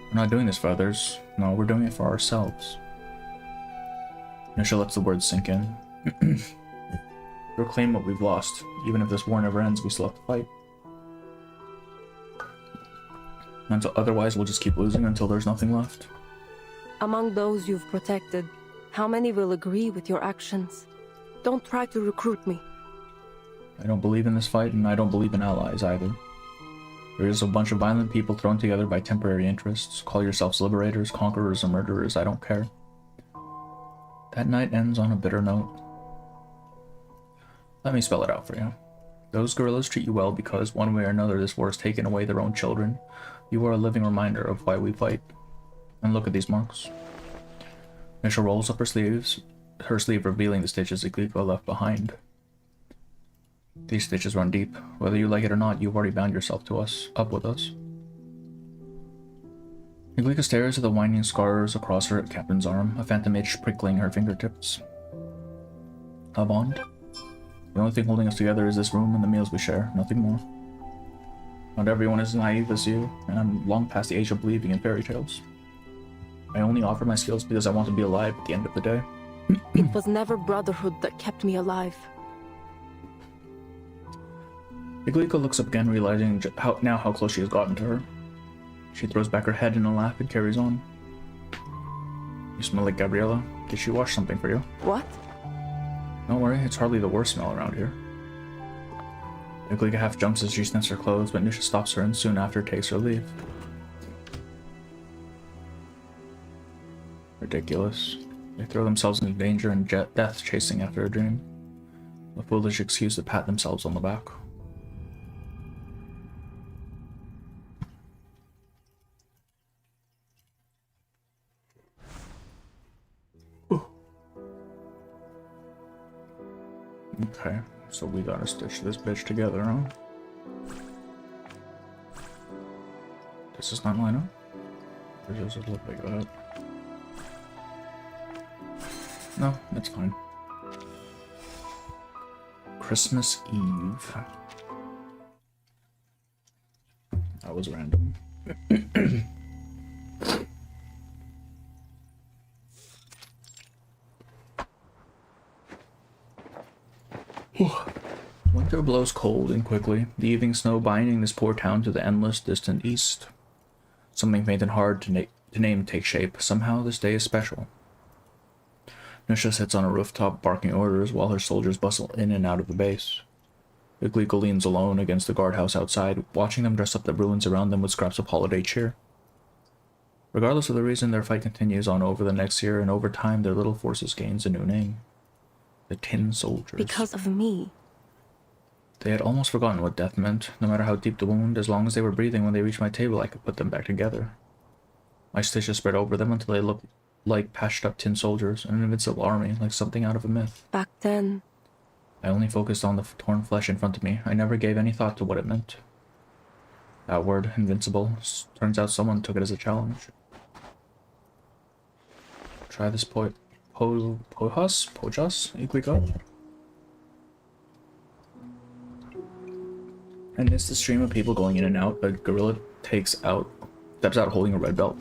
We're not doing this for others. No, we're doing it for ourselves. Nusha lets the words sink in. Reclaim what we've lost. Even if this war never ends, we still have to fight. And so otherwise, we'll just keep losing until there's nothing left. Among those you've protected, how many will agree with your actions? Don't try to recruit me. I don't believe in this fight, and I don't believe in allies either. We're just a bunch of violent people thrown together by temporary interests. Call yourselves liberators, conquerors, or murderers, I don't care. That night ends on a bitter note. Let me spell it out for you. Those guerrillas treat you well because, one way or another, this war has taken away their own children. You are a living reminder of why we fight. And look at these marks. Nusha rolls up her sleeve, revealing the stitches Iglika left behind. These stitches run deep. Whether you like it or not, you've already bound yourself to us, up with us. Iglika stares at the winding scars across her captain's arm, a phantom itch prickling her fingertips. A bond? The only thing holding us together is this room and the meals we share, nothing more. Not everyone is as naive as you, and I'm long past the age of believing in fairy tales. I only offer my skills because I want to be alive at the end of the day. It was never brotherhood that kept me alive. Iglika looks up again, realizing how close she has gotten to her. She throws back her head in a laugh and carries on. You smell like Gabriella. Did she wash something for you? What? Don't worry, it's hardly the worst smell around here. Iglika half jumps as she sniffs her clothes, but Nusha stops her and soon after takes her leave. Ridiculous. They throw themselves into danger and death chasing after a dream. A foolish excuse to pat themselves on the back. Okay, so we gotta stitch this bitch together, huh? Does this not line up? Or does it look like that? No, it's fine. Christmas Eve. That was random. Winter blows cold and quickly, the evening snow binding this poor town to the endless, distant east. Something faint and hard to name takes shape. Somehow this day is special. Nisha sits on a rooftop barking orders while her soldiers bustle in and out of the base. Iglico leans alone against the guardhouse outside, watching them dress up the ruins around them with scraps of holiday cheer. Regardless of the reason, their fight continues on over the next year, and over time their little forces gains a new name. The Tin Soldiers. Because of me. They had almost forgotten what death meant. No matter how deep the wound, as long as they were breathing when they reached my table, I could put them back together. My stitches spread over them until they looked like patched-up tin soldiers, an invincible army, like something out of a myth. Back then. I only focused on the torn flesh in front of me. I never gave any thought to what it meant. That word, invincible, turns out someone took it as a challenge. Try this pojas, Iglico. And it's the stream of people going in and out. A gorilla steps out holding a red belt.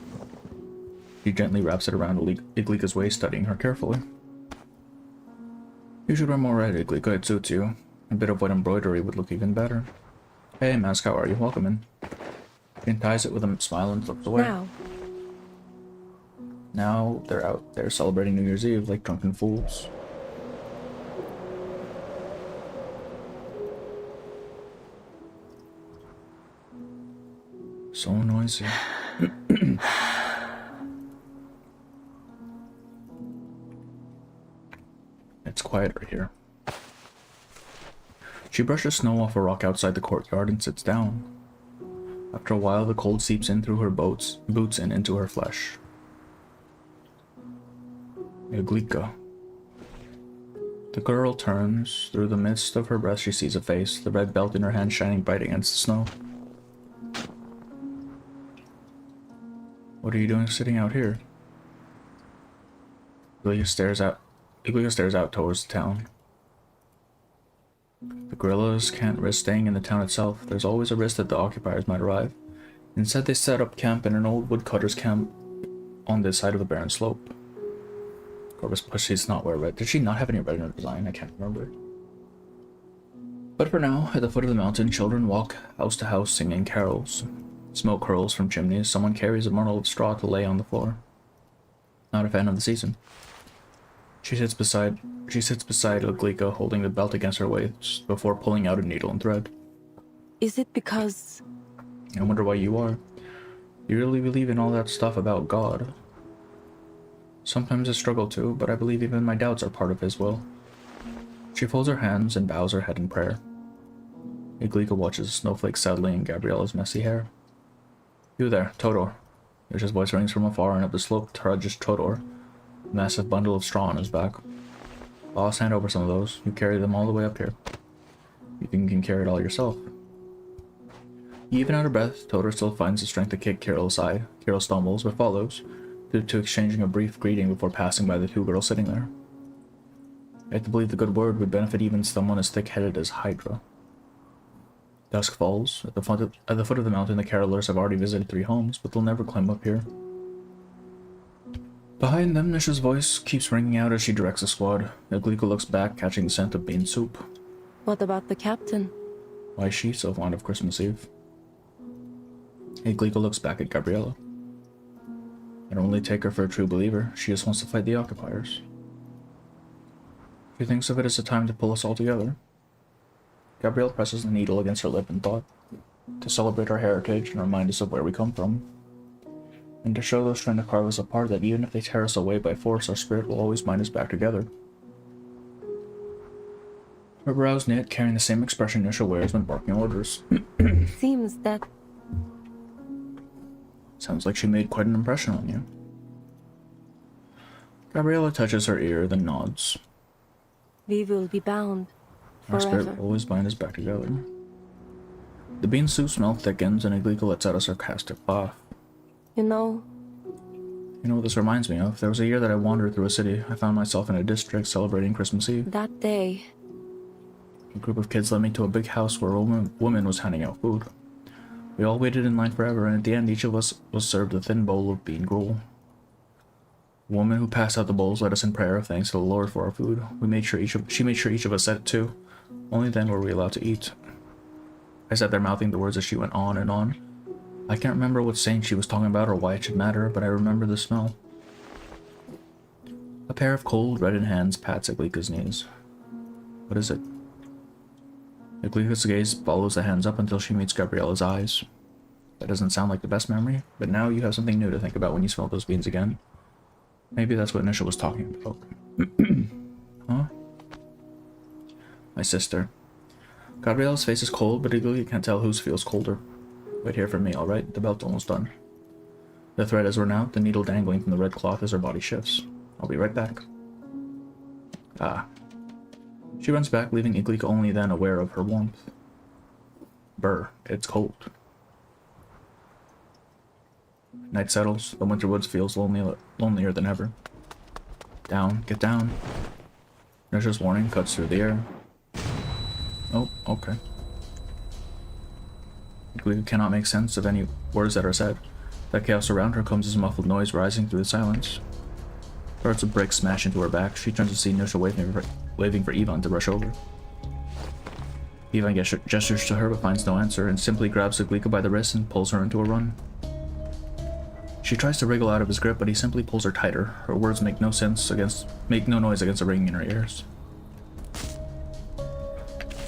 He gently wraps it around Iglica's waist, studying her carefully. You should wear more red, Iglica. It suits you. A bit of white embroidery would look even better. Hey, Mask, how are you? Welcome in. He unties it with a smile and flips away. Now they're out there celebrating New Year's Eve like drunken fools. So noisy. It's quieter here. She brushes snow off a rock outside the courtyard and sits down. After a while, the cold seeps in through her boots and into her flesh. Iglica. The girl turns. Through the mist of her breath, she sees a face, the red belt in her hand shining bright against the snow. What are you doing sitting out here? Iglica stares out towards the town. The guerrillas can't risk staying in the town itself. There's always a risk that the occupiers might arrive. Instead, they set up camp in an old woodcutter's camp on this side of the barren slope. Corvus pushes not wear red. Did she not have any red in her design? I can't remember. But for now, at the foot of the mountain, children walk house to house singing carols. Smoke curls from chimneys. Someone carries a bundle of straw to lay on the floor. Not a fan of the season. She sits beside Iglica, holding the belt against her waist before pulling out a needle and thread. Is it because... I wonder why you are. You really believe in all that stuff about God? Sometimes I struggle to, but I believe even my doubts are part of His will. She folds her hands and bows her head in prayer. Iglica watches a snowflake settling in Gabriella's messy hair. You there, Todor. Yasha's voice rings from afar, and up the slope trudges Todor, a massive bundle of straw on his back. Boss, hand over some of those. You carry them all the way up here. You think you can carry it all yourself? Even out of breath, Todor still finds the strength to kick Carol aside. Carol stumbles, but follows, due to exchanging a brief greeting before passing by the two girls sitting there. I have to believe the good word would benefit even someone as thick-headed as Hydra. Dusk falls. At the foot of the mountain, the carolers have already visited 3 homes, but they'll never climb up here. Behind them, Nisha's voice keeps ringing out as she directs the squad. Iglica looks back, catching the scent of bean soup. What about the captain? Why is she so fond of Christmas Eve? Iglica looks back at Gabriella. I don't really take her for a true believer. She just wants to fight the occupiers. She thinks of it as a time to pull us all together. Gabrielle presses the needle against her lip in thought. To celebrate our heritage and remind us of where we come from. And to show those trying to carve us apart that even if they tear us away by force, our spirit will always bind us back together. Her brows knit, carrying the same expression Nisha wears when barking orders. Seems that... Sounds like she made quite an impression on you. Gabriella touches her ear, then nods. We will be bound Our forever. spirit will always bind us back together. The bean soup smell thickens, and Iglica lets out a sarcastic laugh. You know what this reminds me of? There was a year that I wandered through a city. I found myself in a district celebrating Christmas Eve. that day, A group of kids led me to a big house where a woman was handing out food. We all waited in line forever, and at the end, each of us was served a thin bowl of bean gruel. The woman who passed out the bowls led us in prayer of thanks to the Lord for our food. She made sure each of us said it too. Only then were we allowed to eat. I sat there mouthing the words as she went on and on. I can't remember what saint she was talking about or why it should matter, but I remember the smell. A pair of cold, reddened hands pats Iglika's knees. What is it? Iglika's gaze follows the hands up until she meets Gabriella's eyes. That doesn't sound like the best memory, but now you have something new to think about when you smell those beans again. Maybe that's what Nisha was talking about. Huh? My sister. Gabriella's face is cold, but Iglika can't tell whose feels colder. Wait here for me, alright? The belt's almost done. The thread has run out, the needle dangling from the red cloth as her body shifts. I'll be right back. Ah. She runs back, leaving Iglika only then aware of her warmth. Brr, it's cold. Night settles, the winter woods feels lonelier than ever. Down, get down. Nisha's warning cuts through the air. Oh, okay. Iglika cannot make sense of any words that are said. That chaos around her comes as a muffled noise rising through the silence. Parts of bricks smash into her back. She turns to see Nisha waving for Ivan to rush over. Ivan gestures to her but finds no answer and simply grabs Iglika by the wrist and pulls her into a run. She tries to wriggle out of his grip, but he simply pulls her tighter. Her words make no noise against the ringing in her ears.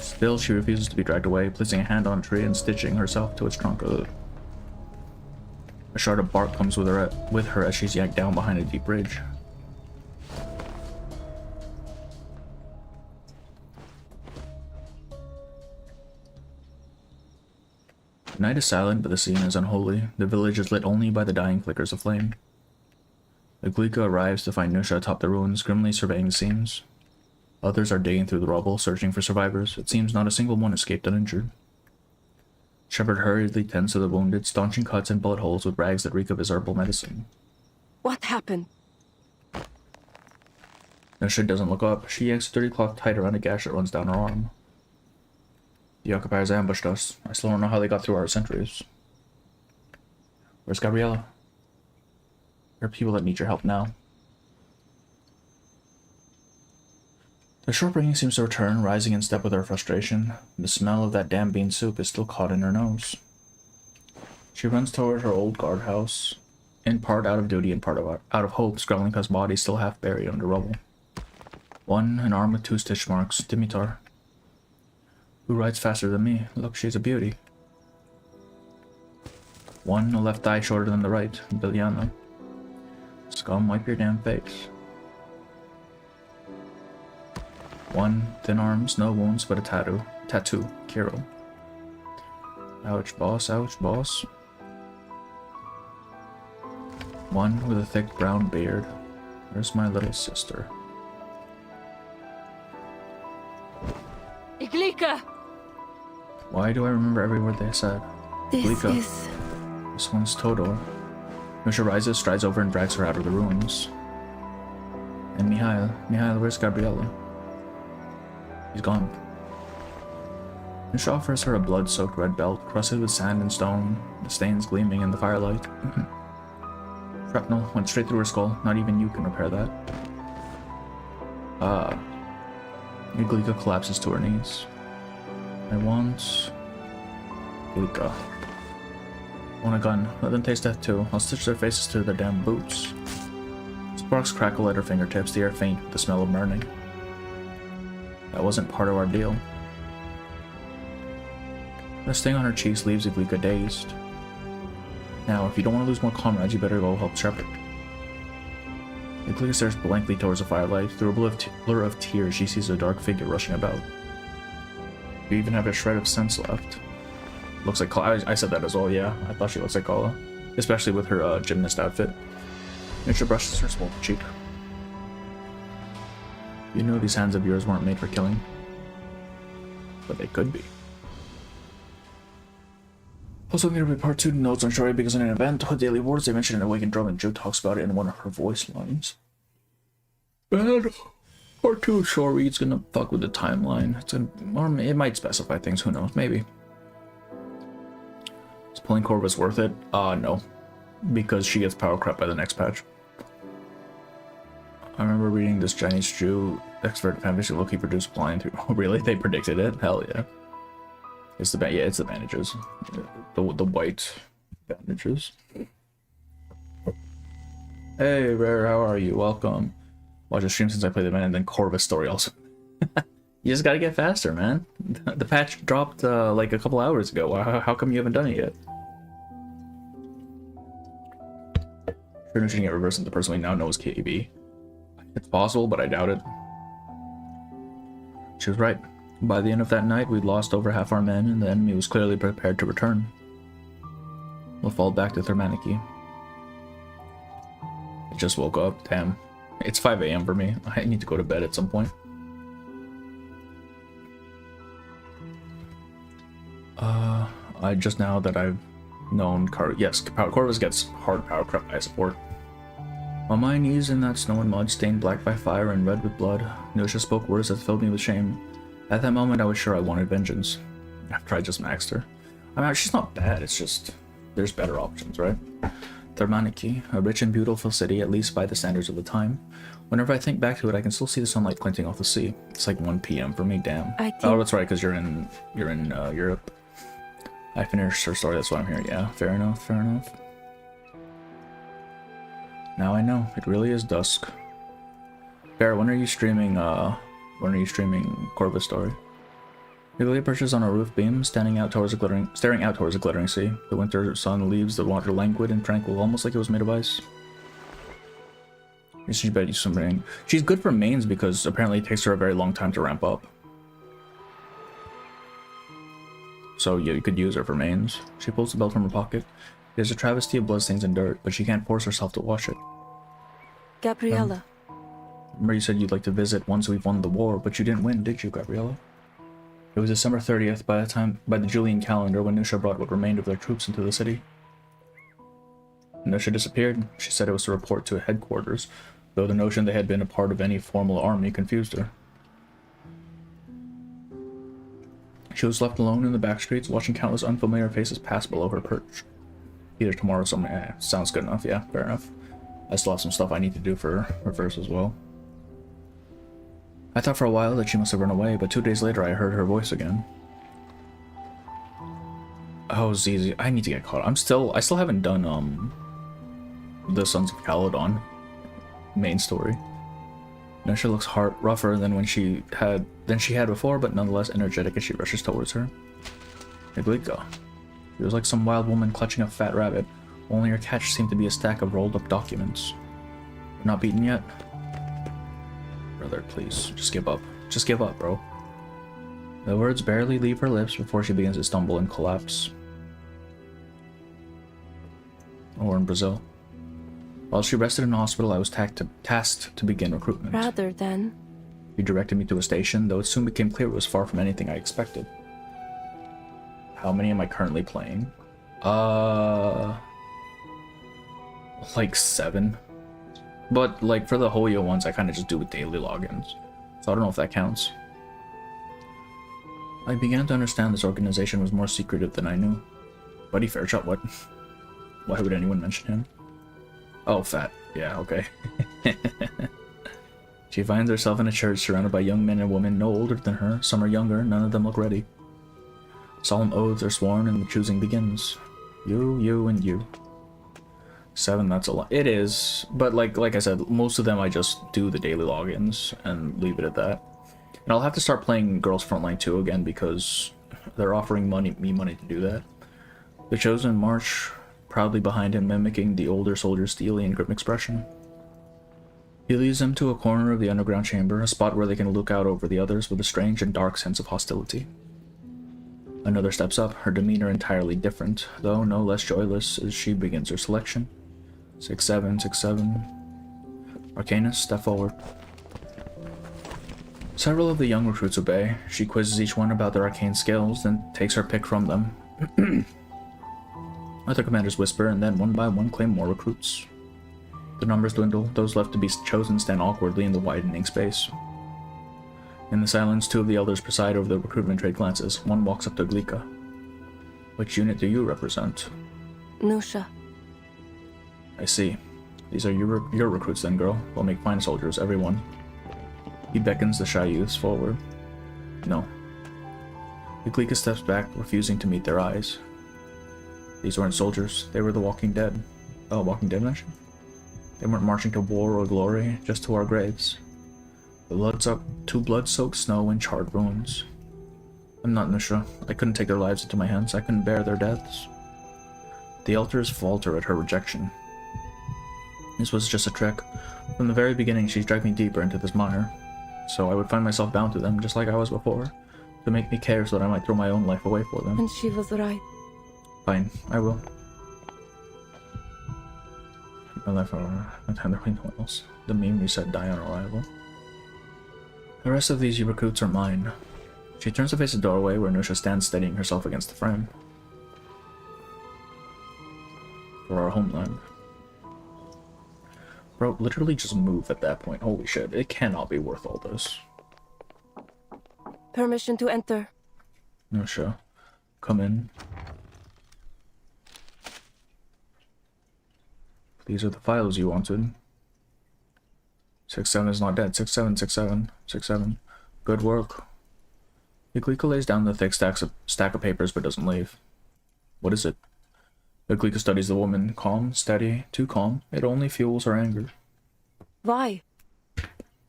Still, she refuses to be dragged away, placing a hand on a tree and stitching herself to its trunk. Ugh. A shard of bark comes with her as she's yanked down behind a deep ridge. The night is silent, but the scene is unholy. The village is lit only by the dying flickers of flame. Iglika arrives to find Nisha atop the ruins, grimly surveying the seams. Others are digging through the rubble, searching for survivors. It seems not a single one escaped uninjured. Shepard hurriedly tends to the wounded, staunching cuts and bullet holes with rags that reek of his herbal medicine. What happened? Nisha doesn't look up. She yanks a dirty cloth tight around a gash that runs down her arm. The occupiers ambushed us. I still don't know how they got through our sentries. Where's Gabriella? There are people that need your help now. The short bringing seems to return, rising in step with her frustration. The smell of that damn bean soup is still caught in her nose. She runs toward her old guardhouse, in part out of duty and part out of hope, Skrelnika's body still half buried under rubble. One, an arm with 2 stitch marks, Dimitar. Who rides faster than me? Look, she's a beauty. One, a left thigh shorter than the right, Bilyana. Scum, wipe your damn face. One, thin arms, no wounds, but a tattoo, Kiro. Ouch, boss, ouch, boss. One with a thick brown beard. Where's my little sister? Iglika! Why do I remember every word they said? This is... This one's Todor. Nisha rises, strides over, and drags her out of the ruins. And Mihail. Mihail, where's Gabriella? He's gone. Nisha offers her a blood-soaked red belt, crusted with sand and stone, the stains gleaming in the firelight. Shrapnel went straight through her skull. Not even you can repair that. Iglika collapses to her knees. I want... Iglika. Want a gun. Let them taste death too. I'll stitch their faces to their damn boots. Sparks crackle at her fingertips, the air faint with the smell of burning. That wasn't part of our deal. The sting on her cheeks leaves Iglika dazed. Now, if you don't want to lose more comrades, you better go help Shepard. Iglika stares blankly towards the firelight. Through a blur of tears, she sees a dark figure rushing about. You even have a shred of sense left. Looks like Kala. I said that as well, yeah. I thought she looks like Kala. Especially with her gymnast outfit. Nisha brushes her swollen cheek. You know these hands of yours weren't made for killing. But they could be. Also, there will be part 2 notes on Shori because in an event with Daily Wars, they mentioned an awakened drum and Joe talks about it in one of her voice lines. Bad. Part 2 of Shori, it's gonna fuck with the timeline. It's gonna, or it might specify things, who knows, maybe. Is pulling Corvus worth it? No. Because she gets power crept by the next patch. I remember reading this Chinese Jew expert fantasy Loki produced blind through. Oh, really? They predicted it? Hell yeah. It's the it's the bandages. The white bandages. Hey, Rare, how are you? Welcome. Watch the stream since I played the man, and then Corvus story also. You just gotta get faster, man. The patch dropped like a couple hours ago. How come you haven't done it yet? Sure, no shooting get reversed into the person we now know as KB. It's possible, but I doubt it. She was right. By the end of that night, we'd lost over half our men, and the enemy was clearly prepared to return. We'll fall back to Thermaniki. I just woke up. Damn. It's 5 AM for me. I need to go to bed at some point. I just now that I've known Corvus gets hard power crept by support. On my knees in that snow and mud, stained black by fire and red with blood, Nusha spoke words that filled me with shame. At that moment, I was sure I wanted vengeance. After I just maxed her. I mean, she's not bad, it's just... there's better options, right? Thermaniki, a rich and beautiful city, at least by the standards of the time. Whenever I think back to it, I can still see the sunlight glinting off the sea. It's like 1 PM for me, damn. Oh, that's right, because you're in Europe. I finished her story, that's why I'm here. Yeah, fair enough, fair enough. Now I know, it really is dusk. Bear, when are you streaming Corvus story? Julia perches on a roof beam, staring out towards a glittering sea. The winter sun leaves the water languid and tranquil, almost like it was made of ice. She's bet you some rain. She's good for mains because apparently it takes her a very long time to ramp up. So yeah, you could use her for mains. She pulls the belt from her pocket. There's a travesty of bloodstains and dirt, but she can't force herself to wash it. Gabriella. Remember you said you'd like to visit once we've won the war, but you didn't win, did you, Gabriella? It was December 30th by the Julian calendar when Nusha brought what remained of their troops into the city. Nusha disappeared. She said it was to report to headquarters, though the notion they had been a part of any formal army confused her. She was left alone in the back streets, watching countless unfamiliar faces pass below her perch. Either tomorrow or something. Sounds good enough, yeah, fair enough. I still have some stuff I need to do for reverse as well. I thought for a while that she must have run away, but 2 days later I heard her voice again. Oh, Zizi, I need to get caught. I still haven't done, the Sons of Caledon main story. Nusha looks rougher than she had before, but nonetheless energetic as she rushes towards her. Iglika. She was like some wild woman clutching a fat rabbit, only her catch seemed to be a stack of rolled up documents. We're not beaten yet? Brother, please, just give up. Just give up, bro. The words barely leave her lips before she begins to stumble and collapse. Or in Brazil. While she rested in hospital, I was tasked to begin recruitment. Rather than... He directed me to a station, though it soon became clear it was far from anything I expected. How many am I currently playing? Like 7. But, like, for the Hoyo ones, I kind of just do with daily logins. So I don't know if that counts. I began to understand this organization was more secretive than I knew. Buddy Fairshot, what? Why would anyone mention him? Oh, fat. Yeah, okay. She finds herself in a church surrounded by young men and women no older than her. Some are younger, none of them look ready. Solemn oaths are sworn and the choosing begins. You, and you. 7, that's a lot. It is, but like I said, most of them I just do the daily logins and leave it at that. And I'll have to start playing Girls Frontline 2 again because they're offering me money to do that. The Chosen march proudly behind him, mimicking the older soldier's steely and grim expression. He leads them to a corner of the underground chamber, a spot where they can look out over the others with a strange and dark sense of hostility. Another steps up, her demeanor entirely different, though no less joyless as she begins her selection. 6-7, 6-7. Arcanus, step forward. Several of the young recruits obey. She quizzes each one about their arcane skills, then takes her pick from them. Other commanders whisper, and then one by one claim more recruits. The numbers dwindle. Those left to be chosen stand awkwardly in the widening space. In the silence, 2 of the elders preside over the recruitment trade glances. One walks up to Glika. Which unit do you represent? Nusha. I see. These are your recruits then, girl. We'll make fine soldiers, everyone. He beckons the shy youths forward. No. Glika steps back, refusing to meet their eyes. These weren't soldiers. They were the Walking Dead. Oh, Walking Dead mention? They weren't marching to war or glory, just to our graves. Two blood-soaked snow and charred ruins. I'm not Nusha. I couldn't take their lives into my hands. I couldn't bear their deaths. The altars falter at her rejection. This was just a trick. From the very beginning, she's dragged me deeper into this mire. So I would find myself bound to them, just like I was before, to make me care so that I might throw my own life away for them. And she was right. Fine, I will. My life attend anyone else. The meme you said die on arrival. The rest of these recruits are mine. She turns to face the doorway where Nusha stands steadying herself against the frame. For our homeland. Bro, literally just move at that point. Holy shit, it cannot be worth all this. Permission to enter. Nusha, come in. These are the files you wanted. 6-7 is not dead. 6-7, 6-7, 6-7. Good work. Iglika lays down the thick stack of papers but doesn't leave. What is it? Iglika studies the woman. Calm, steady, too calm. It only fuels her anger. Why?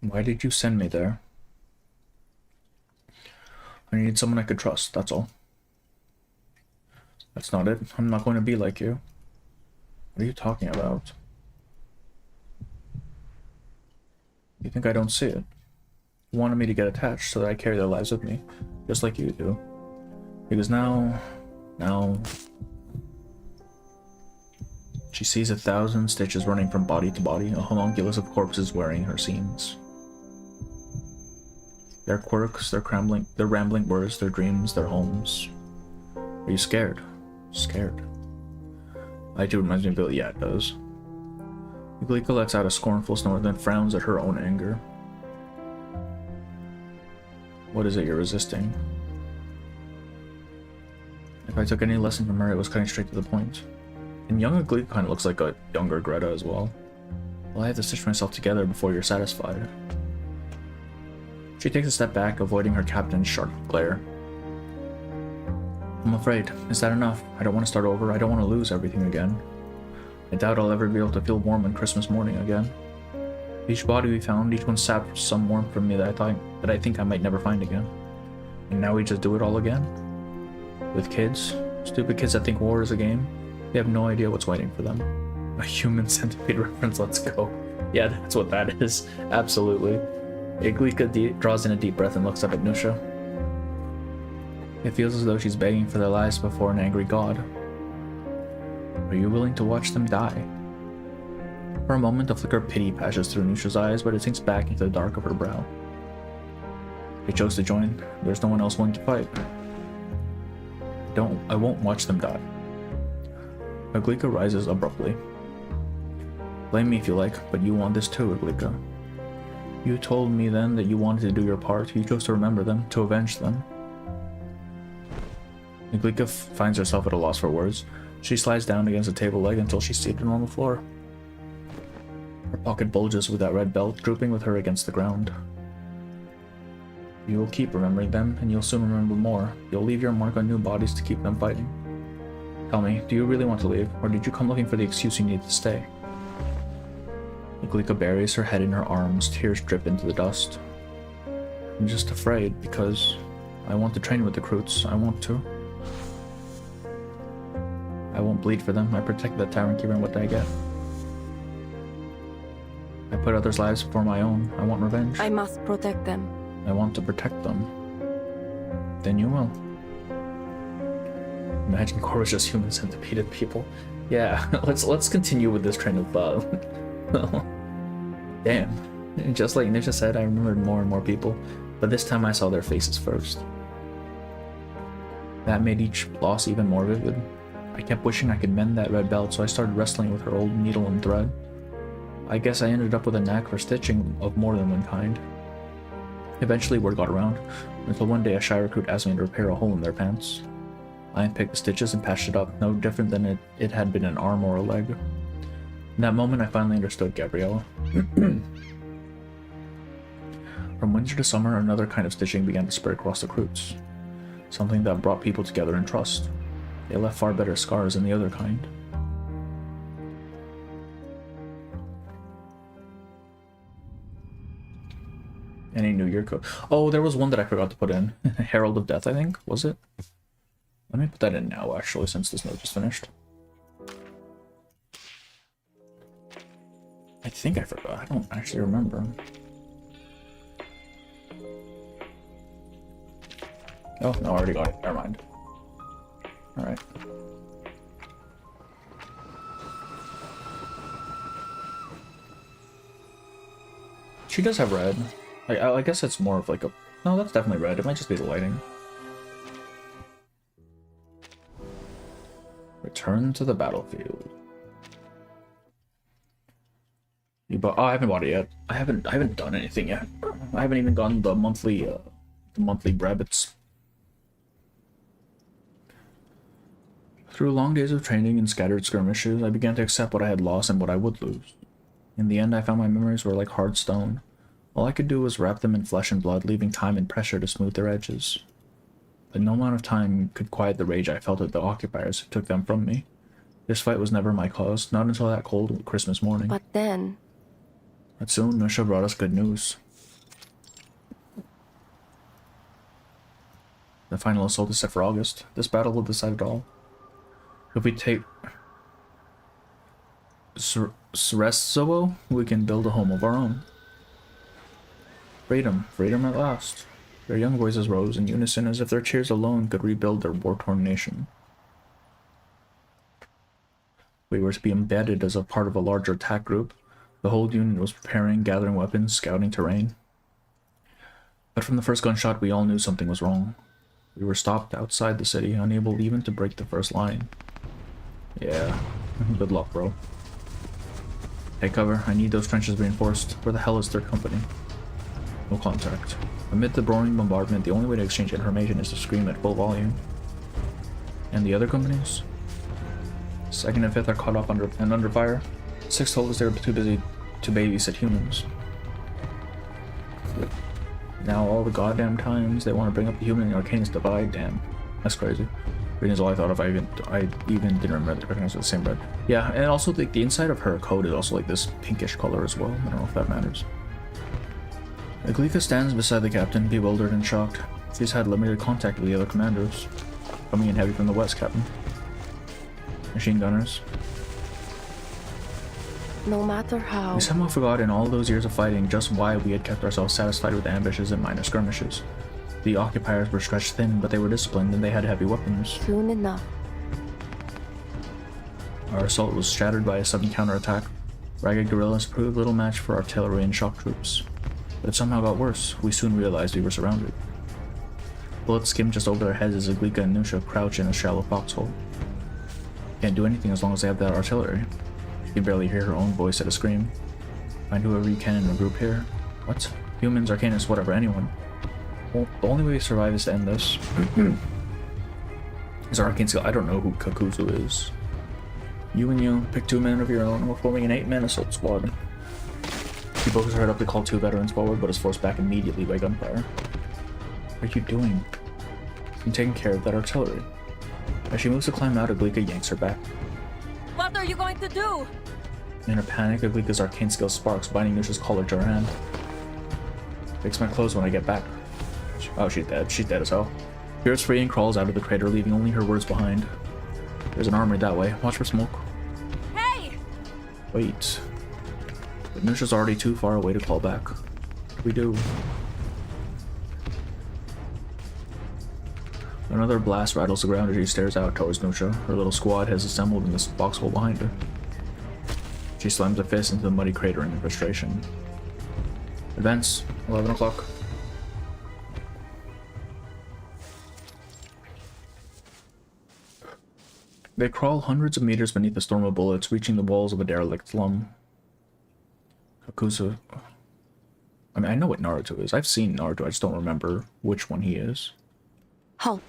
Why did you send me there? I needed someone I could trust, that's all. That's not it. I'm not going to be like you. What are you talking about? You think I don't see it? You wanted me to get attached so that I carry their lives with me, just like you do. Because now... She sees 1,000 stitches running from body to body, a homunculus of corpses wearing her seams. Their quirks, their rambling words, their dreams, their homes. Are you scared? Scared. It reminds me of Billy. Yeah, it does. Iglika lets out a scornful snort, then frowns at her own anger. What is it you're resisting? If I took any lesson from her, it was cutting straight to the point. And young Iglika kind of looks like a younger Greta as well. Well, I have to stitch myself together before you're satisfied. She takes a step back, avoiding her captain's sharp glare. I'm afraid. Is that enough? I don't want to start over. I don't want to lose everything again. I doubt I'll ever be able to feel warm on Christmas morning again. Each body we found, each one sapped some warmth from me that I think I might never find again. And now we just do it all again? With kids? Stupid kids that think war is a game? They have no idea what's waiting for them. A human centipede reference, let's go. Yeah, that's what that is. Absolutely. Iglika draws in a deep breath and looks up at Nusha. It feels as though she's begging for their lives before an angry god. Are you willing to watch them die? For a moment, a flicker of pity passes through Nusha's eyes, but it sinks back into the dark of her brow. They chose to join. There's no one else willing to fight. I won't watch them die. Iglika rises abruptly. Blame me if you like, but you want this too, Iglika. You told me then that you wanted to do your part. You chose to remember them, to avenge them. Iglika finds herself at a loss for words. She slides down against a table leg until she's seated on the floor. Her pocket bulges with that red belt, drooping with her against the ground. You will keep remembering them, and you'll soon remember more. You'll leave your mark on new bodies to keep them fighting. Tell me, do you really want to leave, or did you come looking for the excuse you need to stay? Iglika buries her head in her arms, tears drip into the dust. I'm just afraid, because I want to train with the recruits. I want to. I won't bleed for them. I protect the tyrant given what I get. I put others' lives before my own. I want revenge. I must protect them. I want to protect them. Then you will. Imagine Corvus just human centipeded people. Yeah, let's continue with this train of thought. Damn. Just like Nisha said, I remembered more and more people, but this time I saw their faces first. That made each loss even more vivid. I kept wishing I could mend that red belt, so I started wrestling with her old needle and thread. I guess I ended up with a knack for stitching of more than one kind. Eventually word got around, until one day a shy recruit asked me to repair a hole in their pants. I unpicked the stitches and patched it up, no different than it had been an arm or a leg. In that moment I finally understood Gabriella. From winter to summer, another kind of stitching began to spread across the recruits. Something that brought people together in trust. They left far better scars than the other kind. Any New Year code? Oh, there was one that I forgot to put in. Herald of Death, I think, was it? Let me put that in now, actually, since this note just finished. I think I forgot. I don't actually remember. Oh, no, I already got it. Never mind. Alright. She does have red. I guess it's more of like a... No, that's definitely red. It might just be the lighting. Return to the battlefield. You bought... Oh, I haven't bought it yet. I haven't done anything yet. I haven't even gotten the monthly rabbits. Through long days of training and scattered skirmishes, I began to accept what I had lost and what I would lose. In the end, I found my memories were like hard stone. All I could do was wrap them in flesh and blood, leaving time and pressure to smooth their edges. But no amount of time could quiet the rage I felt at the occupiers who took them from me. This fight was never my cause, not until that cold Christmas morning. But then... But soon, Nusha brought us good news. The final assault is set for August. This battle will decide it all. If we take Sresovo, we can build a home of our own. Freedom, freedom at last. Their young voices rose in unison as if their cheers alone could rebuild their war-torn nation. We were to be embedded as a part of a larger attack group. The whole unit was preparing, gathering weapons, scouting terrain. But from the first gunshot, we all knew something was wrong. We were stopped outside the city, unable even to break the first line. Yeah, good luck, bro. Take cover. I need those trenches reinforced. Where the hell is their company? No contact. Amid the roaring bombardment, the only way to exchange information is to scream at full volume. And the other companies? 2nd and 5th are caught up under fire. 6th told us they were too busy to babysit humans. Now all the goddamn times they want to bring up the human and Arcanus divide, damn. That's crazy. Reading is all I thought of. I even didn't remember that recognize the same red. Yeah, and also the inside of her coat is also like this pinkish color as well. I don't know if that matters. Aglika stands beside the captain, bewildered and shocked. She's had limited contact with the other commanders. Coming in heavy from the west, Captain. Machine gunners. No matter how... We somehow forgot in all those years of fighting just why we had kept ourselves satisfied with ambushes and minor skirmishes. The occupiers were stretched thin, but they were disciplined and they had heavy weapons. Soon enough. Our assault was shattered by a sudden counterattack. Ragged guerrillas proved little match for artillery and shock troops. But it somehow got worse. We soon realized we were surrounded. Bullets skimmed just over their heads as Aglika and Nusha crouch in a shallow foxhole. Can't do anything as long as they have that artillery. You can barely hear her own voice at a scream. Find whoever you can in the group here. What? Humans, Arcanus, whatever, anyone. Well, the only way to survive is to end this. Is Arcane Skill. I don't know who Kakuzu is. You and you, pick 2 men of your own. We're forming an 8-man assault squad. He pokes her head up to call 2 veterans forward, but is forced back immediately by gunfire. What are you doing? I'm taking care of that artillery. As she moves to climb out, Aglika yanks her back. What are you going to do? In her panic, Aglika's arcane skill sparks, binding Nusha's collar to her hand. Fix my clothes when I get back. Oh, she's dead. She's dead as hell. Spirits free and crawls out of the crater, leaving only her words behind. There's an armory that way. Watch for smoke. Hey! Wait. But Nusha's already too far away to call back. What do we do? Another blast rattles the ground as she stares out towards Nusha. Her little squad has assembled in this foxhole behind her. She slams a fist into the muddy crater in frustration. Advance. 11 o'clock. They crawl hundreds of meters beneath the storm of bullets, reaching the walls of a derelict slum. Kakuzu. I mean, I know what Naruto is. I've seen Naruto, I just don't remember which one he is. Halt.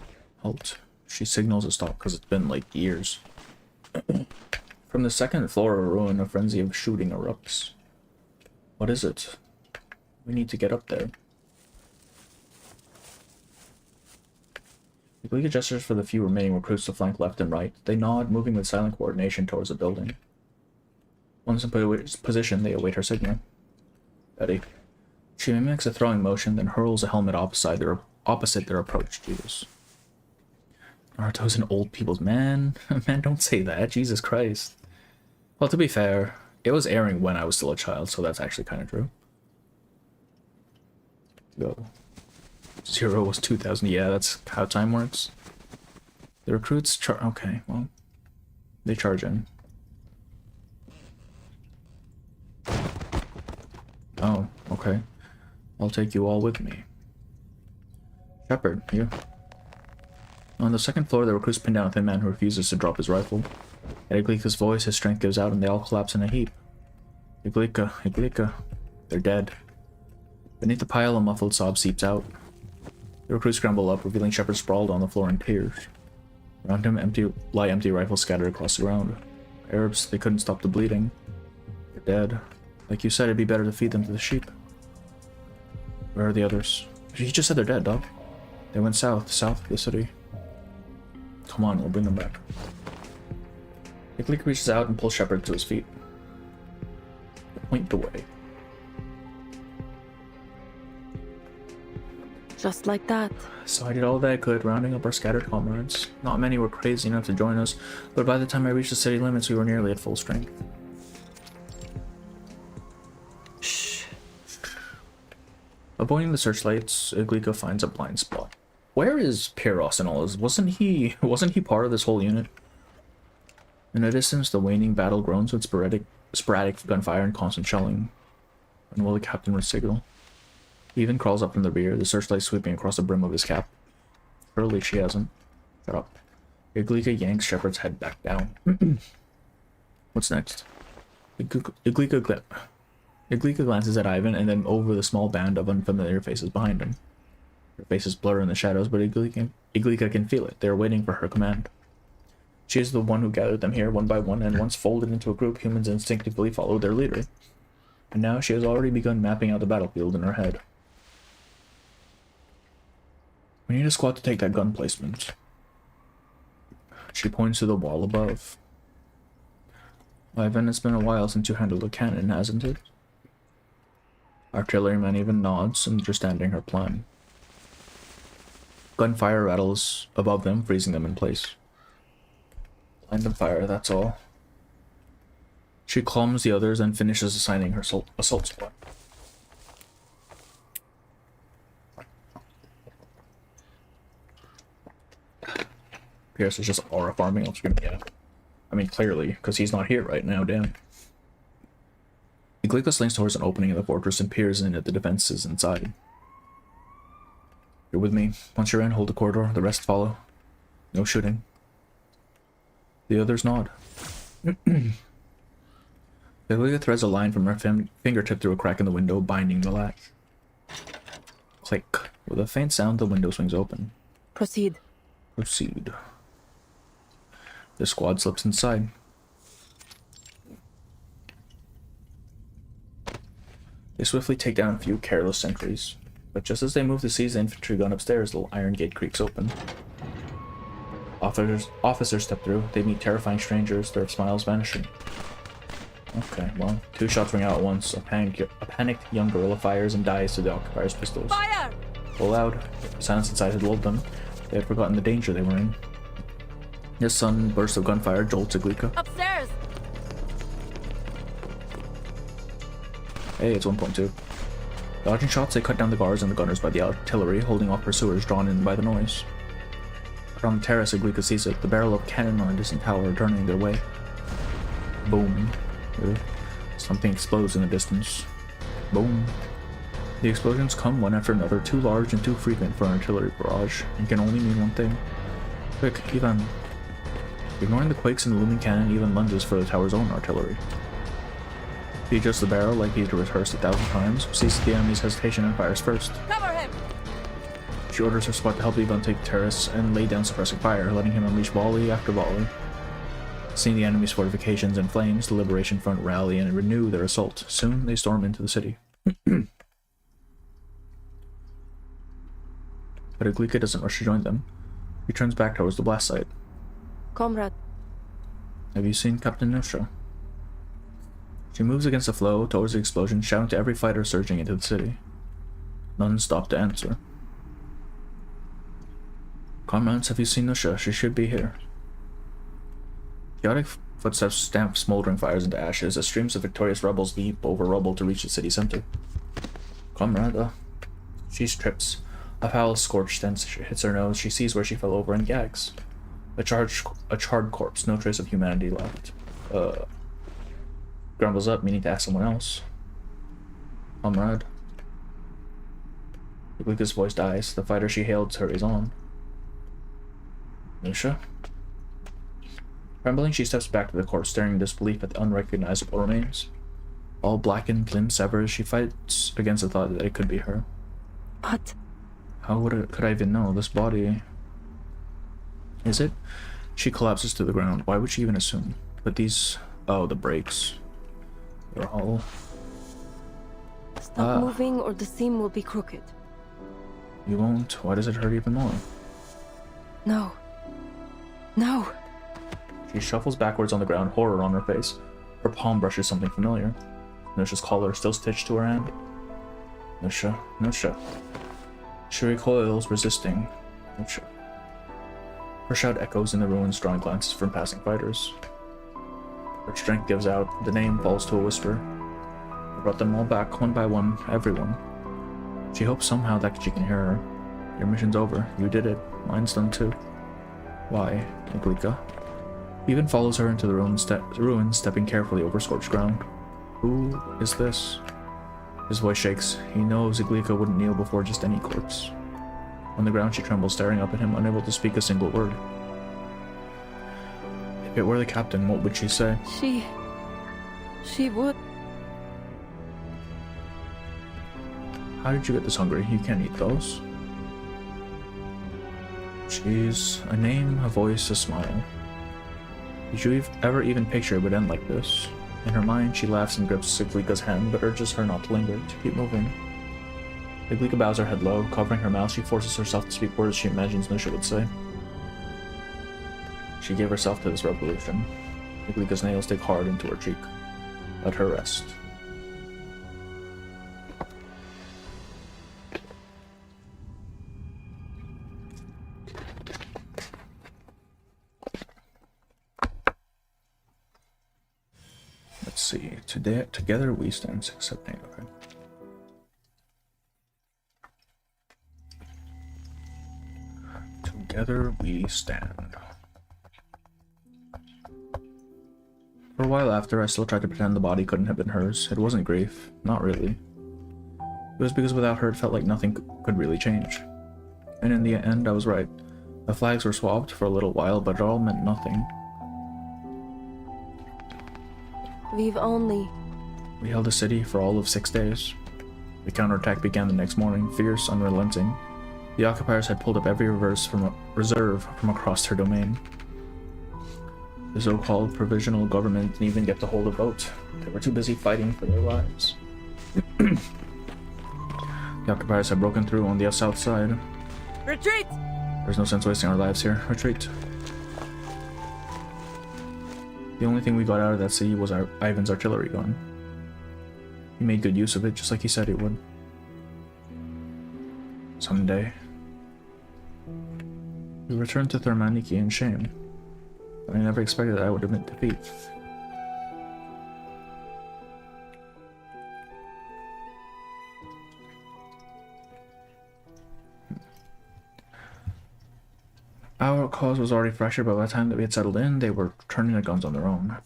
Halt. She signals a stop because it's been like years. From the 2nd floor of a ruin, a frenzy of shooting erupts. What is it? We need to get up there. Aglika gestures for the few remaining recruits to flank left and right. They nod, moving with silent coordination towards the building. Once in position, they await her signal. Ready. She mimics a throwing motion, then hurls a helmet opposite their approach. Jesus. Naruto's an old people's man. Man, don't say that. Jesus Christ. Well, to be fair, it was airing when I was still a child, so that's actually kind of true. Go. 0 was 2000. Yeah, that's how time works. The recruits okay, well, they charge in. Oh, okay. I'll take you all with me. Shepard, you. On the second floor, the recruits pin down a thin man who refuses to drop his rifle. At Iglika's voice, his strength gives out and they all collapse in a heap. Iglika. They're dead. Beneath the pile, a muffled sob seeps out. The recruits scramble up, revealing Shepard sprawled on the floor in tears. Around him, empty rifles scattered across the ground. Arabs, they couldn't stop the bleeding. They're dead. Like you said, it'd be better to feed them to the sheep. Where are the others? He just said they're dead, dog. They went south of the city. Come on, we'll bring them back. Iglika reaches out and pulls Shepard to his feet. Point the way. Just like that. So I did all that I could, rounding up our scattered comrades. Not many were crazy enough to join us, but by the time I reached the city limits, we were nearly at full strength. Shh. Avoiding the searchlights, Iglika finds a blind spot. Where is Pyros and all this? Wasn't he part of this whole unit? In the distance, the waning battle groans with sporadic gunfire and constant shelling. And will the captain would signal. He even crawls up from the rear, the searchlight sweeping across the brim of his cap. Surely she hasn't. Shut up. Iglika yanks Shepard's head back down. What's next? Iglika glances at Ivan and then over the small band of unfamiliar faces behind him. Her faces blur in the shadows, but Iglika can feel it. They are waiting for her command. She is the one who gathered them here one by one, and once folded into a group, humans instinctively follow their leader. And now she has already begun mapping out the battlefield in her head. We need a squad to take that gun placement. She points to the wall above. Ivan, it's been a while since you handled a cannon, hasn't it? Artilleryman even nods, understanding her plan. Gunfire rattles above them, freezing them in place. Blind them fire, that's all. She calms the others and finishes assigning her assault squad. Pierce is just aura farming on screen. Yeah. I mean, clearly, because he's not here right now, damn. Iglika slinks towards an opening in the fortress and peers in at the defenses inside. You're with me. Once you're in, hold the corridor. The rest follow. No shooting. The others nod. Iglika threads a line from her fingertip through a crack in the window, binding the latch. Click. With a faint sound, the window swings open. Proceed. Proceed. The squad slips inside. They swiftly take down a few careless sentries, but just as they move to seize the infantry gun upstairs, the iron gate creaks open. Officers step through. They meet terrifying strangers, their smiles vanishing. Okay, well, 2 shots ring out at once. A panicked young gorilla fires and dies to the occupier's pistols. Fire! Full loud. The silence inside had lulled them. They had forgotten the danger they were in. This sudden burst of gunfire jolts Iglika. Upstairs! Hey, it's 1.2. Dodging shots, they cut down the guards and the gunners by the artillery, holding off pursuers drawn in by the noise. From the terrace, Iglika sees it, the barrel of cannon on a distant tower turning their way. Boom. Something explodes in the distance. Boom. The explosions come one after another, too large and too frequent for an artillery barrage, and can only mean one thing. Quick, Ivan. Ignoring the quakes and the looming cannon, Ivan lunges for the tower's own artillery. He adjusts the barrel like he'd rehearsed 1,000 times, sees the enemy's hesitation and fires first. Cover him! She orders her squad to help Ivan take the terrace and lay down suppressing fire, letting him unleash volley after volley. Seeing the enemy's fortifications in flames, the Liberation Front rally and renew their assault. Soon they storm into the city. But Iglika doesn't rush to join them. He turns back towards the blast site. Comrade. Have you seen Captain Nostra? She moves against the flow towards the explosion, shouting to every fighter surging into the city. None stopped to answer. Comrades, have you seen Nusha? She should be here. Chaotic footsteps stamp smoldering fires into ashes as streams of victorious rebels leap over rubble to reach the city center. Comrade, she trips. A foul scorched stench hits her nose. She sees where she fell over and gags. A charred corpse, no trace of humanity left. Grumbles up, meaning to ask someone else. Comrade. Iglika's voice dies. The fighter she hailed hurries on. Nusha? Trembling, she steps back to the corpse, staring in disbelief at the unrecognizable remains. All blackened, limbs severed, she fights against the thought that it could be her. What? How could I even know? This body... Is it? She collapses to the ground. Why would she even assume? But these... Oh, the brakes. They're all... Stop moving or the seam will be crooked. You won't. Why does it hurt even more? No. No! She shuffles backwards on the ground, horror on her face. Her palm brushes something familiar. Nusha's collar still stitched to her hand. Nusha, Nusha. She recoils, resisting. Nusha. Her shout echoes in the ruins, drawing glances from passing fighters. Her strength gives out. The name falls to a whisper. I brought them all back, one by one, everyone. She hopes somehow that she can hear her. Your mission's over. You did it. Mine's done too. Why, Iglika? He even follows her into the ruins, stepping carefully over scorched ground. Who is this? His voice shakes. He knows Iglika wouldn't kneel before just any corpse. On the ground she trembles, staring up at him, unable to speak a single word. If it were the captain, what would she say? She would... How did you get this hungry? You can't eat those. She's a name, a voice, a smile. Did you ever even picture it would end like this? In her mind, she laughs and grips Iglika's hand, but urges her not to linger, to keep moving. Iglika bows her head low. Covering her mouth, she forces herself to speak words she imagines Nusha would say. She gave herself to this revolution. Iglika's nails dig hard into her cheek. Let her rest. Let's see. Together we stand accepting. Okay. Together we stand. For a while after, I still tried to pretend the body couldn't have been hers. It wasn't grief. Not really. It was because without her it felt like nothing could really change. And in the end, I was right. The flags were swapped for a little while, but it all meant nothing. We've only... We held the city for all of 6 days. The counterattack began the next morning, fierce, unrelenting. The occupiers had pulled up every reserve from across their domain. The so-called provisional government didn't even get to hold a vote. They were too busy fighting for their lives. The occupiers had broken through on the south side. Retreat! There's no sense wasting our lives here. Retreat. The only thing we got out of that city was Ivan's artillery gun. He made good use of it, just like he said he would. Someday. We returned to Thermaniki in shame. But I never expected that I would admit defeat. Our cause was already fractured, but by the time that we had settled in, they were turning their guns on their own.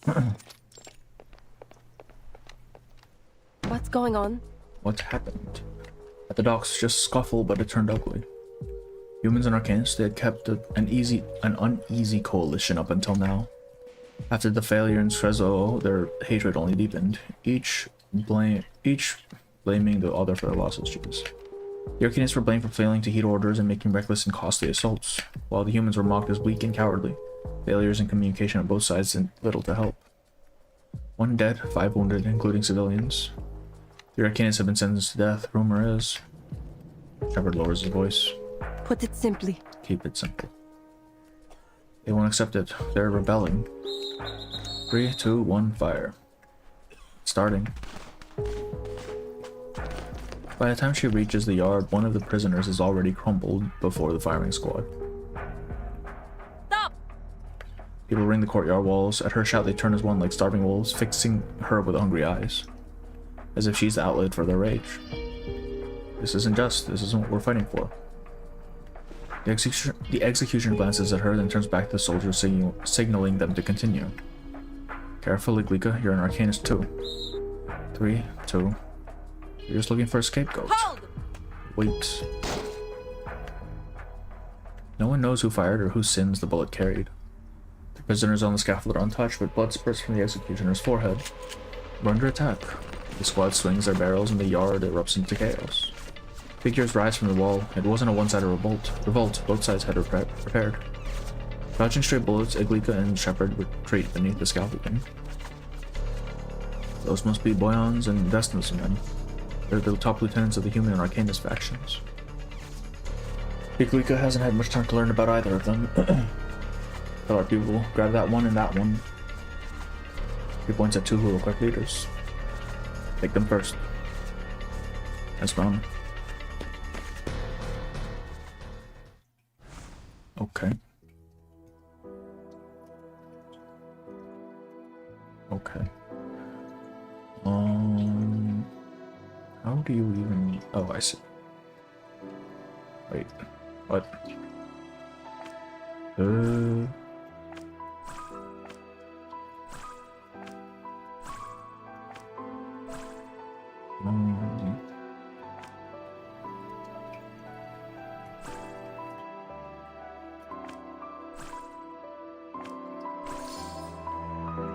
What's going on? What happened? At the docks, just scuffle, but it turned ugly. Humans and Arcanists, they had kept an uneasy coalition up until now. After the failure in Srezo, their hatred only deepened, each blaming the other for their losses. The Arcanists were blamed for failing to heed orders and making reckless and costly assaults, while the humans were mocked as weak and cowardly. Failures in communication on both sides did little to help. 1 dead, 5 wounded, including civilians. The Arcanists have been sentenced to death, rumor is. Shepard lowers his voice. Put it simply. Keep it simple. They won't accept it. They're rebelling. 3, 2, 1, fire. Starting. By the time she reaches the yard, one of the prisoners is already crumpled before the firing squad. Stop! People ring the courtyard walls. At her shout, they turn as one like starving wolves, fixing her with hungry eyes, as if she's the outlet for their rage. This isn't just. This isn't what we're fighting for. The executioner glances at her, then turns back to the soldiers, signaling them to continue. Careful, Iglika, you're an Arcanist too. 3, 2. You're just looking for a scapegoat. Hold! Wait. No one knows who fired or whose sins the bullet carried. The prisoners on the scaffold are untouched, but blood spurts from the executioner's forehead. We're under attack. The squad swings their barrels and the yard erupts into chaos. Figures rise from the wall. It wasn't a one-sided revolt. Both sides had prepared. Dodging stray bullets, Iglika and Shepard retreat beneath the scaffolding. Those must be Boyan's and Destin's men. They're the top lieutenants of the Human and Arcanist factions. Iglika hasn't had much time to learn about either of them. Tell our people, grab that one and that one. He points at 2 who look like leaders. Take them first. That's wrong. Okay. Okay. How do you even... Oh, I see. Wait. What?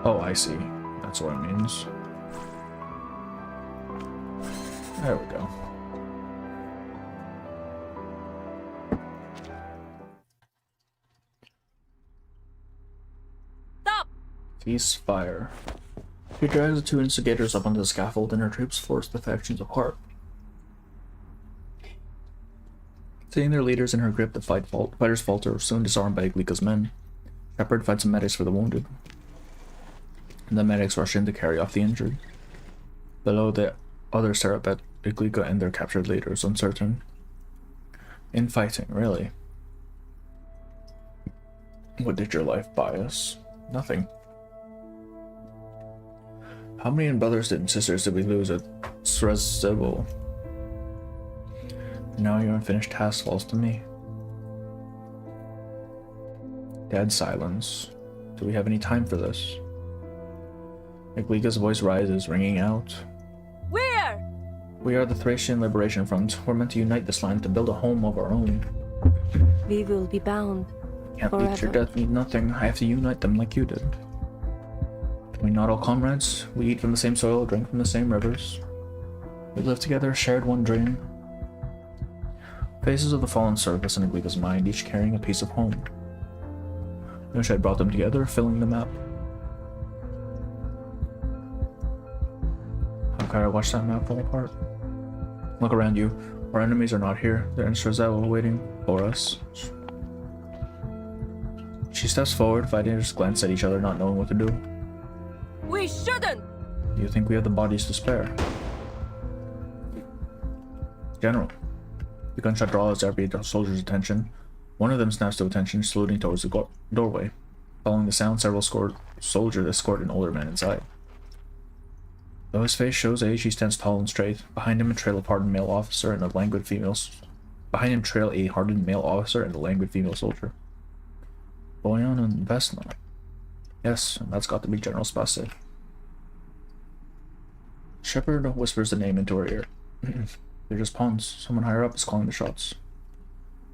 Oh, I see. That's what it means. There we go. Stop! Ceasefire. She drags the 2 instigators up onto the scaffold and her troops force the factions apart. Seeing their leaders in her grip, the fighters falter, soon disarmed by Iglika's men. Shepard fights some medics for the wounded. And the medics rush in to carry off the injured. Below, the others stare up at Iglika and their captured leaders, uncertain. Infighting, really? What did your life buy us? Nothing. How many brothers and sisters did we lose at Srezevo? Now your unfinished task falls to me. Dead silence. Do we have any time for this? Iglika's voice rises, ringing out. Where? We are the Thracian Liberation Front. We're meant to unite this land to build a home of our own. We will be bound. Can't forever. beat your death mean nothing. I have to unite them like you did. Can we not all comrades? We eat from the same soil, drink from the same rivers. We live together, shared one dream. Faces of the fallen surface in Iglika's mind, each carrying a piece of home. Wish I'd brought them together, filling the map. How could I watch that map fall apart? Look around you. Our enemies are not here. They're in Srezevo waiting for us. She steps forward, fighters glance at each other, not knowing what to do. We shouldn't! Do you think we have the bodies to spare? General. The gunshot draws every soldier's attention. One of them snaps to attention, saluting towards the doorway. Following the sound, several soldiers escort an older man inside. Though his face shows age, he stands tall and straight. Behind him, a trail of hardened male officer and a languid female. Behind him, trail a hardened male officer and a languid female soldier. Boyan and Vesna. Yes, and that's got to be General Spase. Shepard whispers the name into her ear. They're just pawns. Someone higher up is calling the shots.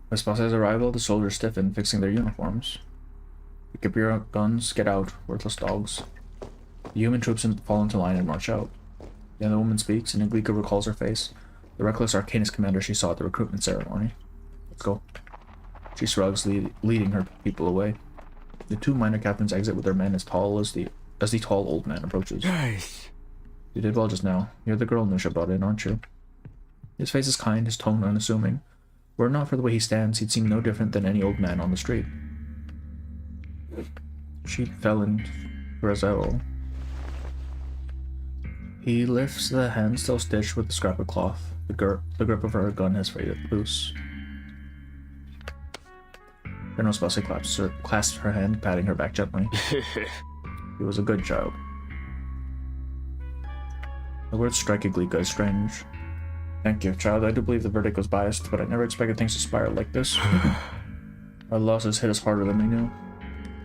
With Spase's arrival, the soldiers stiffen, fixing their uniforms. Pick up your guns, get out, worthless dogs. The human troops fall into line and march out. Then the woman speaks, and Iglika recalls her face, the reckless Arcanist commander she saw at the recruitment ceremony. Let's go. She shrugs, leading her people away. The 2 minor captains exit with their men as tall as the tall old man approaches. Guys. You did well just now. You're the girl Nusha brought in, aren't you? His face is kind, his tone unassuming. Were it not for the way he stands, he'd seem no different than any old man on the street. She fell in Srezevo. He lifts the hand still stitched with the scrap of cloth. The grip of her gun has faded loose. Colonel Spelsey clasps her hand, patting her back gently. He was a good child. The words strike Iglika as strange. Thank you, child. I do believe the verdict was biased, but I never expected things to spiral like this. Our losses hit us harder than we knew.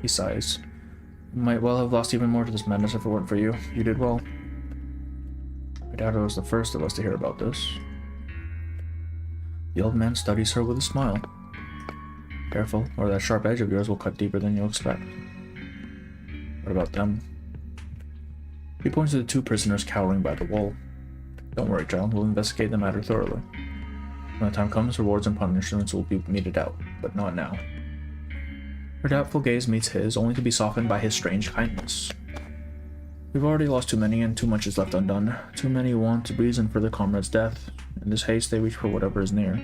He sighs. We might well have lost even more to this madness if it weren't for you. You did well. I doubt I was the first of us to hear about this. The old man studies her with a smile. Careful, or that sharp edge of yours will cut deeper than you'll expect. What about them? He points to the two prisoners cowering by the wall. Don't worry, child. We'll investigate the matter thoroughly. When the time comes, rewards and punishments will be meted out, but not now. Her doubtful gaze meets his, only to be softened by his strange kindness. We've already lost too many, and too much is left undone. Too many want a reason for their comrade's death. In this haste, they reach for whatever is near.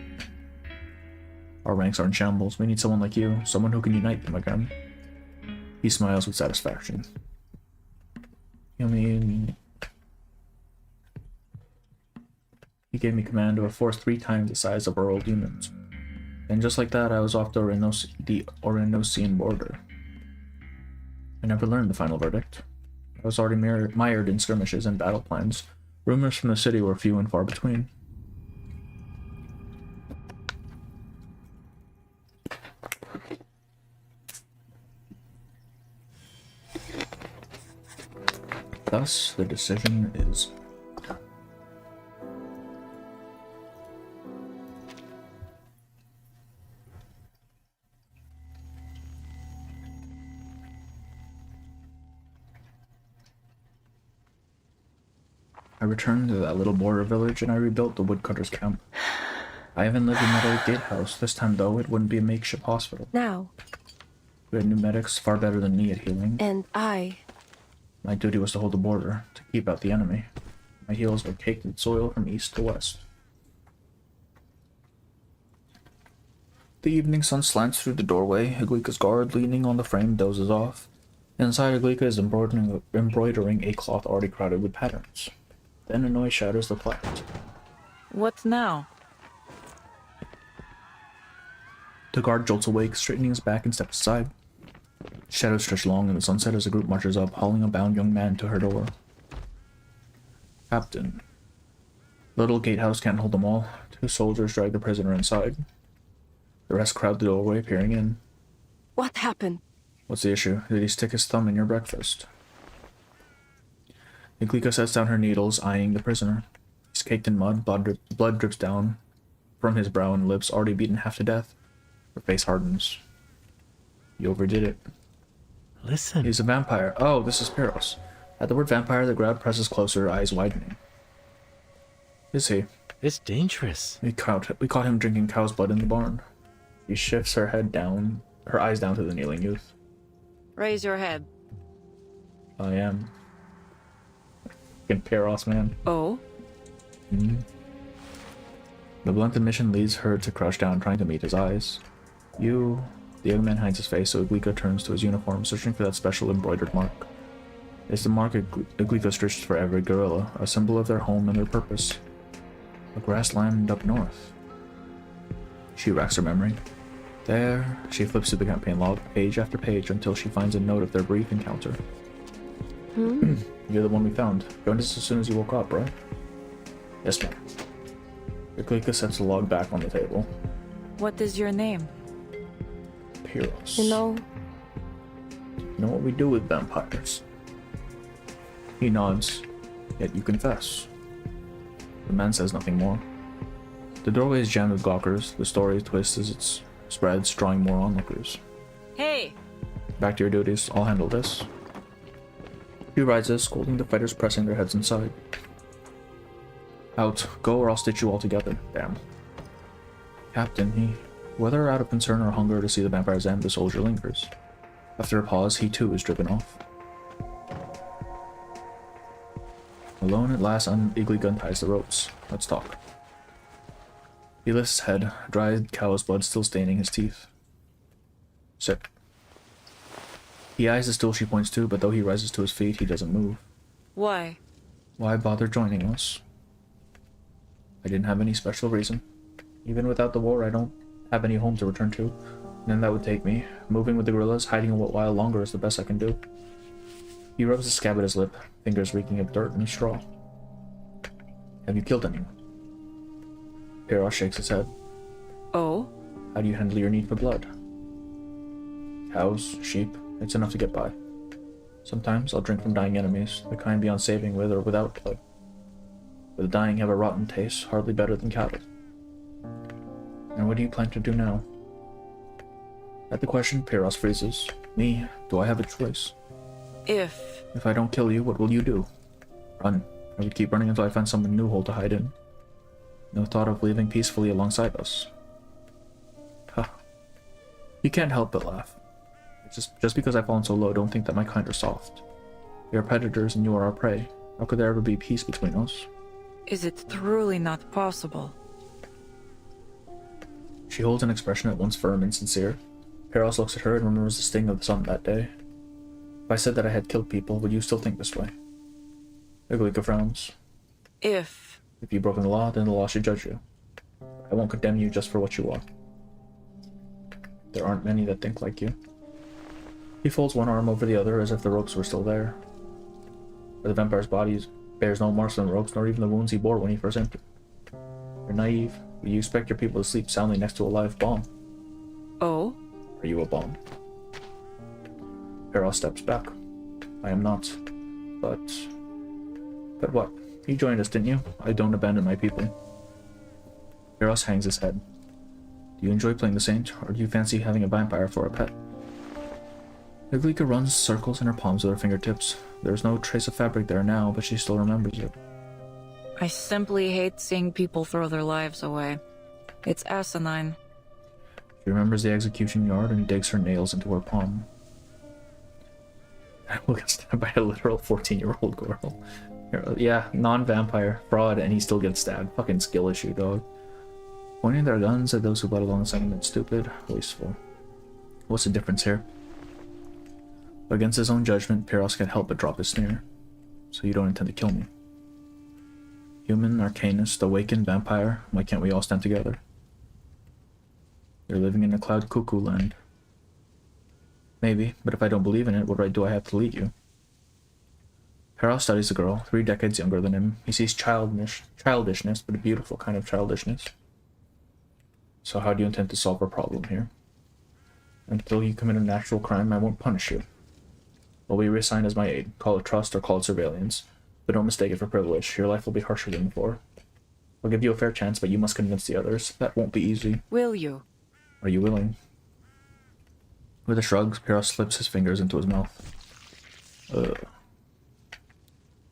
Our ranks are in shambles. We need someone like you, someone who can unite them again. He smiles with satisfaction. You mean... He gave me command of a force 3 times the size of our old units. And just like that, I was off the Orenosian border. I never learned the final verdict. I was already mired in skirmishes and battle plans. Rumors from the city were few and far between. Thus, the decision is... I returned to that little border village and I rebuilt the woodcutter's camp. I haven't lived in that old gatehouse. This time, though, it wouldn't be a makeshift hospital. Now. We had new medics far better than me at healing. And My duty was to hold the border, to keep out the enemy. My heels were caked in soil from east to west. The evening sun slants through the doorway. Iglika's guard, leaning on the frame, dozes off. Inside, Iglika is embroidering a cloth already crowded with patterns. Then a noise shatters the quiet. What now? The guard jolts awake, straightening his back and steps aside. Shadows stretch long in the sunset as the group marches up, hauling a bound young man to her door. Captain. The little gatehouse can't hold them all. 2 soldiers drag the prisoner inside. The rest crowd the doorway, peering in. What happened? What's the issue? Did he stick his thumb in your breakfast? Iglika sets down her needles, eyeing the prisoner. He's caked in mud, blood drips down from his brow and lips, already beaten half to death. Her face hardens. You overdid it. Listen. He's a vampire. Oh, this is Pyros. At the word vampire, the crowd presses closer, eyes widening. Is he? It's dangerous. We caught him drinking cow's blood in the barn. She shifts her head down, her eyes down to the kneeling youth. Raise your head. I am. Fucking Pyros, man. Oh? The blunt admission leads her to crouch down, trying to meet his eyes. You... The young man hides his face, so Iglika turns to his uniform, searching for that special embroidered mark. It's the mark Iglika stitched for every gorilla, a symbol of their home and their purpose. A grassland up north. She racks her memory. There, she flips through the campaign log, page after page, until she finds a note of their brief encounter. You're the one we found. Joined us as soon as you woke up, right? Yes, ma'am. Iglika sets the log back on the table. What is your name? Pyros. You know what we do with vampires? He nods, yet you confess. The man says nothing more. The doorway is jammed with gawkers. The story twists as it spreads, drawing more onlookers. Hey! Back to your duties. I'll handle this. He rises, scolding the fighters pressing their heads inside. Out. Go or I'll stitch you all together. Damn. Captain, whether out of concern or hunger to see the vampire's end, the soldier lingers. After a pause, he too is driven off. Alone at last, Iglika unties the ropes. Let's talk. He lifts his head, dried cow's blood still staining his teeth. Sit. He eyes the stool she points to, but though he rises to his feet, he doesn't move. Why? Why bother joining us? I didn't have any special reason. Even without the war, I don't have any home to return to. And then that would take me. Moving with the guerrillas, hiding a while longer is the best I can do. He rubs the scab at his lip, fingers reeking of dirt and straw. Have you killed anyone? Piros shakes his head. Oh? How do you handle your need for blood? Cows, sheep, it's enough to get by. Sometimes I'll drink from dying enemies, the kind beyond saving with or without blood. But the dying have a rotten taste, hardly better than cattle. And what do you plan to do now? At the question, Piros freezes. Me, do I have a choice? If I don't kill you, what will you do? Run. I would keep running until I find some new hole to hide in. No thought of leaving peacefully alongside us. Huh. You can't help but laugh. Just because I've fallen so low, don't think that my kind are soft. We are predators and you are our prey. How could there ever be peace between us? Is it truly not possible? She holds an expression at once firm and sincere. Piros looks at her and remembers the sting of the sun that day. If I said that I had killed people, would you still think this way? Iglika frowns. If you've broken the law, then the law should judge you. I won't condemn you just for what you are. There aren't many that think like you. He folds one arm over the other as if the ropes were still there. But the vampire's body bears no marks on the ropes, nor even the wounds he bore when he first entered. You're naive, but you expect your people to sleep soundly next to a live bomb. Oh? Are you a bomb? Piros steps back. I am not. But what? You joined us, didn't you? I don't abandon my people. Piros hangs his head. Do you enjoy playing the saint, or do you fancy having a vampire for a pet? Iglika runs circles in her palms with her fingertips. There's no trace of fabric there now, but she still remembers it. I simply hate seeing people throw their lives away. It's asinine. She remembers the execution yard and digs her nails into her palm. I will get stabbed by a literal 14-year-old girl. Yeah, non-vampire, fraud, and he still gets stabbed. Fucking skill issue, dog. Pointing their guns at those who bled alongside him is stupid, wasteful. What's the difference here? Against his own judgment, Piros can't help but drop his sneer. So you don't intend to kill me? Human, arcanist, awakened, vampire, why can't we all stand together? You're living in a cloud cuckoo land. Maybe, but if I don't believe in it, what right do I have to lead you? Piros studies the girl, 3 decades younger than him. He sees childishness, but a beautiful kind of childishness. So how do you intend to solve our problem here? Until you commit an actual crime, I won't punish you. I'll be reassigned as my aide. Call it trust or call it surveillance. But don't mistake it for privilege. Your life will be harsher than before. I'll give you a fair chance, but you must convince the others. That won't be easy. Will you? Are you willing? With a shrug, Piros slips his fingers into his mouth.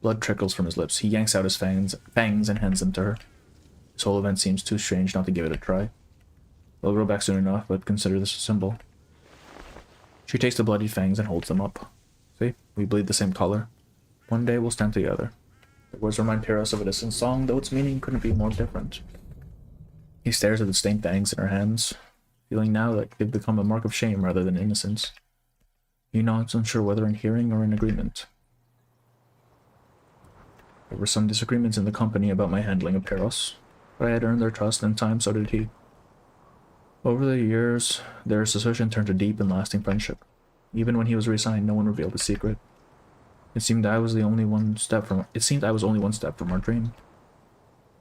Blood trickles from his lips. He yanks out his fangs and hands them to her. This whole event seems too strange not to give it a try. They'll grow back soon enough, but consider this a symbol. She takes the bloodied fangs and holds them up. See? We bleed the same color. One day we'll stand together. The words remind Piros of a distant song, though its meaning couldn't be more different. He stares at the stained fangs in her hands, feeling now that they've become a mark of shame rather than innocence. He nods, unsure whether in hearing or in agreement. There were some disagreements in the company about my handling of Piros, but I had earned their trust, and in time so did he. Over the years, their suspicion turned to deep and lasting friendship. Even when he was reassigned, no one revealed the secret. It seemed I was only one step from our dream.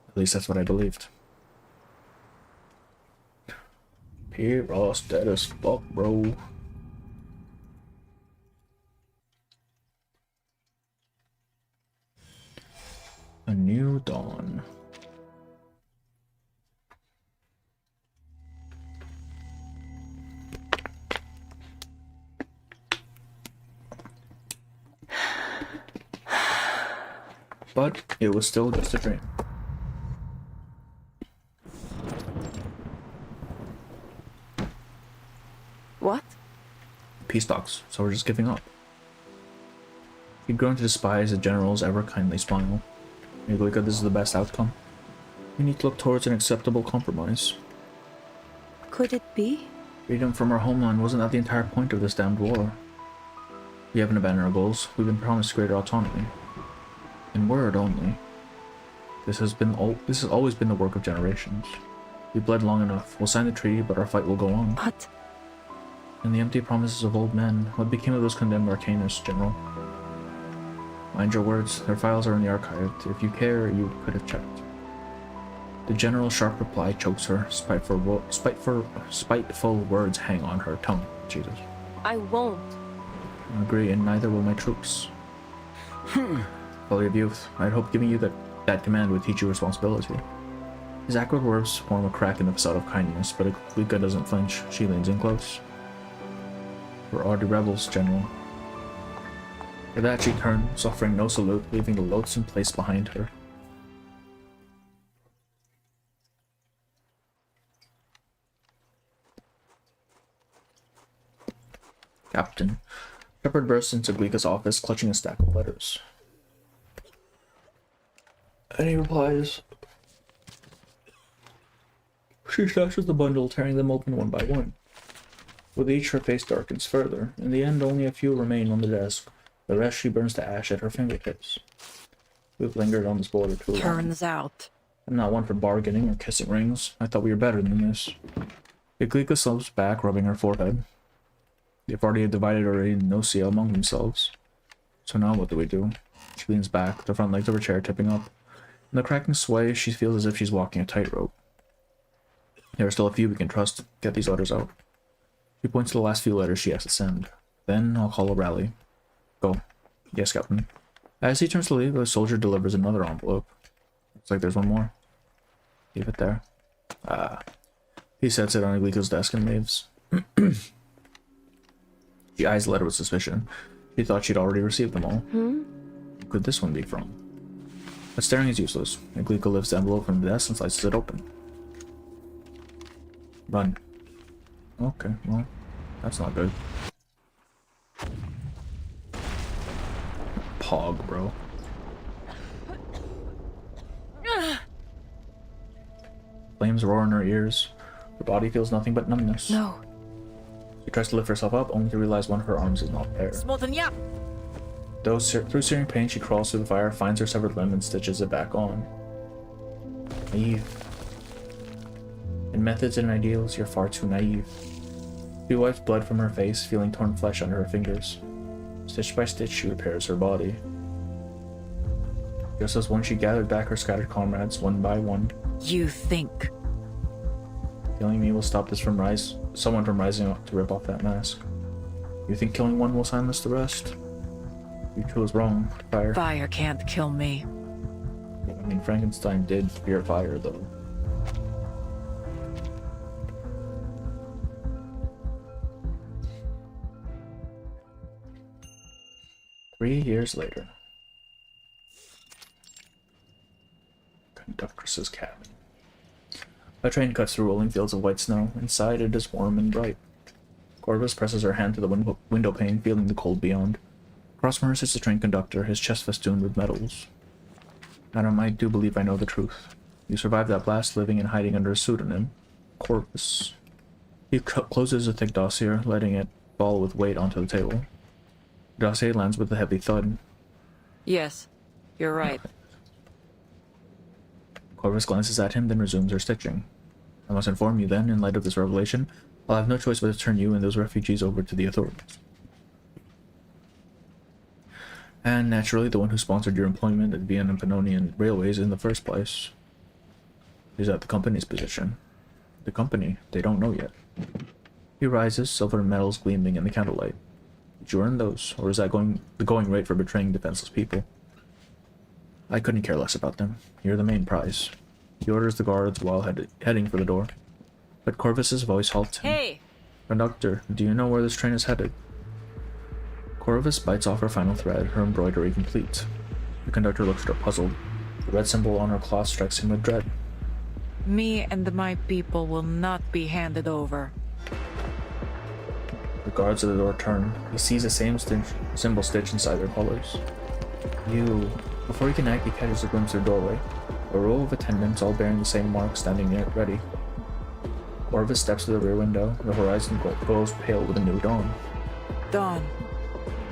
At least that's what I believed. Piros dead as fuck, bro. A new dawn. But it was still just a dream. What? Peace talks, so we're just giving up. He'd grown to despise the general's ever-kindly smile. Maybe this is the best outcome. We need to look towards an acceptable compromise. Could it be? Freedom from our homeland, wasn't that the entire point of this damned war? We haven't abandoned our goals. We've been promised greater autonomy. In word only. This has always been the work of generations. We bled long enough. We'll sign the treaty, but our fight will go on. But... And the empty promises of old men. What became of those condemned arcanists, General? Mind your words. Their files are in the archive. If you care, you could have checked. The General's sharp reply chokes her. Spiteful words hang on her tongue. Jesus. I won't. I agree, and neither will my troops. Folly of youth. I'd hoped giving you that command would teach you responsibility. His acrid words form a crack in the facade of kindness, but Glika doesn't flinch. She leans in close. We're already rebels, General. For that she turns, offering no salute, leaving the loathsome place behind her. Captain. Shepard bursts into Glika's office, clutching a stack of letters. Any replies? She snatches the bundle, tearing them open one by one. With each, her face darkens further. In the end, only a few remain on the desk. The rest she burns to ash at her fingertips. We've lingered on this border too long. Turns out. I'm not one for bargaining or kissing rings. I thought we were better than this. Glika slumps back, rubbing her forehead. They've already divided her Inosia among themselves. So now what do we do? She leans back, the front legs of her chair tipping up. In the cracking sway, she feels as if she's walking a tightrope. There are still a few we can trust. Get these letters out. She points to the last few letters she has to send. Then I'll call a rally. Go. Yes, Captain. As he turns to leave, a soldier delivers another envelope. Looks like there's one more. Leave it there. He sets it on Glika's desk and leaves. She eyes the letter with suspicion. She thought she'd already received them all. Who could this one be from? But staring is useless. Glika lifts the envelope from the desk and slices it open. Run. Okay, well, that's not good. Pog, bro. Flames roar in her ears. Her body feels nothing but numbness. No. She tries to lift herself up, only to realize one of her arms is not there. Though through searing pain, she crawls through the fire, finds her severed limb, and stitches it back on. Naive. In methods and ideals, you're far too naive. She wipes blood from her face, feeling torn flesh under her fingers. Stitch by stitch, she repairs her body. Just as when she gathered back her scattered comrades, one by one. You think? Killing me will stop this from someone from rising up to rip off that mask. You think killing one will silence the rest? You chose wrong, fire. Fire can't kill me. I mean, Frankenstein did fear fire, though. Three years later. Conductress's cabin. A train cuts through rolling fields of white snow. Inside it is warm and bright. Corvus presses her hand to the window pane, feeling the cold beyond. Across from her sits the train conductor, his chest festooned with medals. Madam, I do believe I know the truth. You survived that blast, living and hiding under a pseudonym. Corvus. He closes a thick dossier, letting it fall with weight onto the table. The dossier lands with a heavy thud. Yes, you're right. Corvus glances at him, then resumes her stitching. I must inform you then, in light of this revelation, I'll have no choice but to turn you and those refugees over to the authorities. And naturally, the one who sponsored your employment at Vienna Pannonian Railways in the first place is at the company's position. The company, they don't know yet. He rises, silver and metals gleaming in the candlelight. Did you earn those, or is that the going rate for betraying defenseless people? I couldn't care less about them. You're the main prize. He orders the guards while heading for the door. But Corvus's voice halts him. Hey! Conductor, do you know where this train is headed? Corvus bites off her final thread, her embroidery complete. The conductor looks at her puzzled. The red symbol on her cloth strikes him with dread. Me and my people will not be handed over. The guards at the door turn. He sees the same symbol stitched inside their collars. Before he can act, he catches a glimpse of their doorway. A row of attendants, all bearing the same mark, standing near it, ready. Corvus steps to the rear window. The horizon glows pale with a new dawn. Dawn.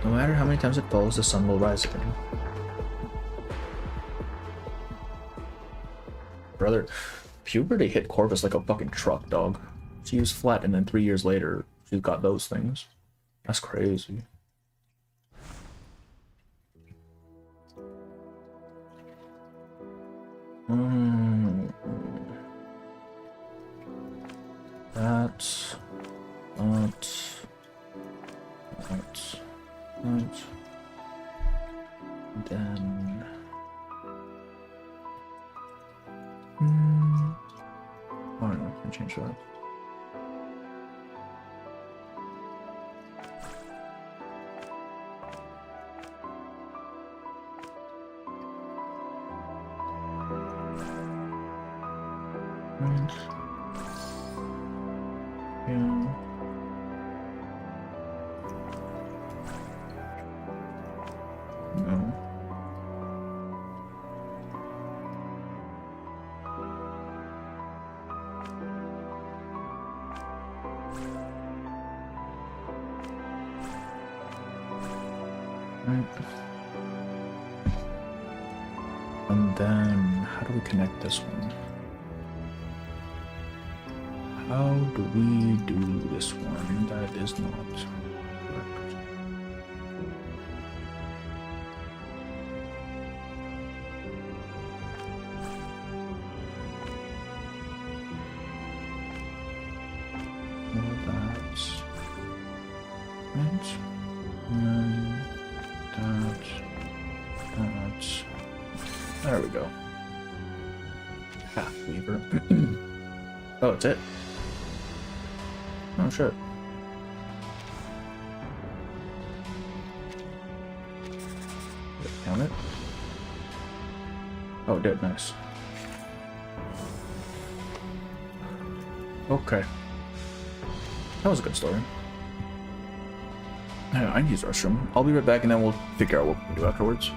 No matter how many times it falls, the sun will rise again. brother, puberty hit Corvus like a fucking truck, dog. She was flat, and then 3 years later, she's got those things. That's crazy. That's then oh no, I can change that. Yeah. No. Right. And then, how do we connect this one? How do we do this one? That is not correct. That's right. And then that's there we go. Half weaver. Oh, it's it. Oh shit. Did it count it? Oh, it did. Nice. Okay. That was a good story. Yeah, I need to use the restroom. I'll be right back and then we'll figure out what we can do afterwards.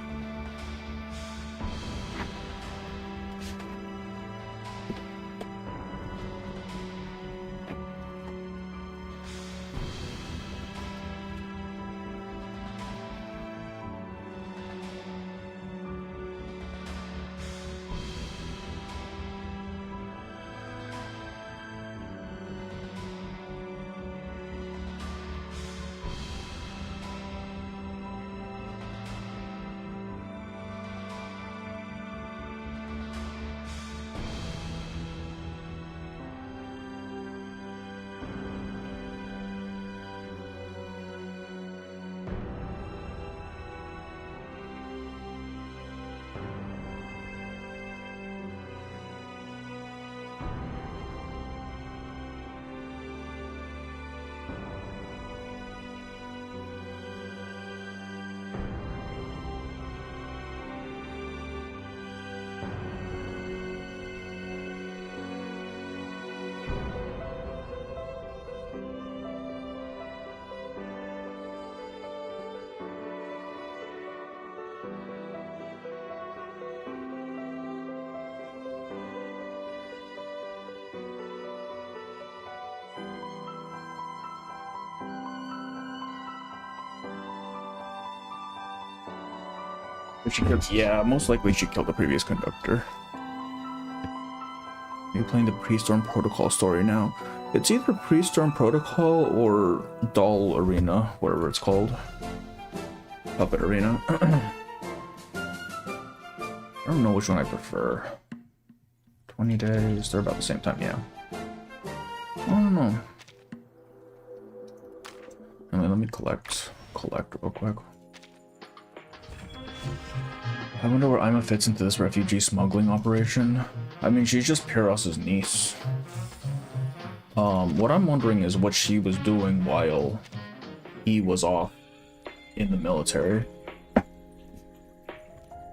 Yeah, most likely she killed the previous conductor. You're playing the Pre-Storm Protocol story now. It's either Pre-Storm Protocol or Doll Arena, whatever it's called. Puppet Arena. I don't know which one I prefer. 20 days, they're about the same time, yeah. I don't know. I mean, let me collect real quick. I wonder where Ima fits into this refugee smuggling operation. I mean, she's just Pyrrhus's niece. What I'm wondering is what she was doing while he was off in the military.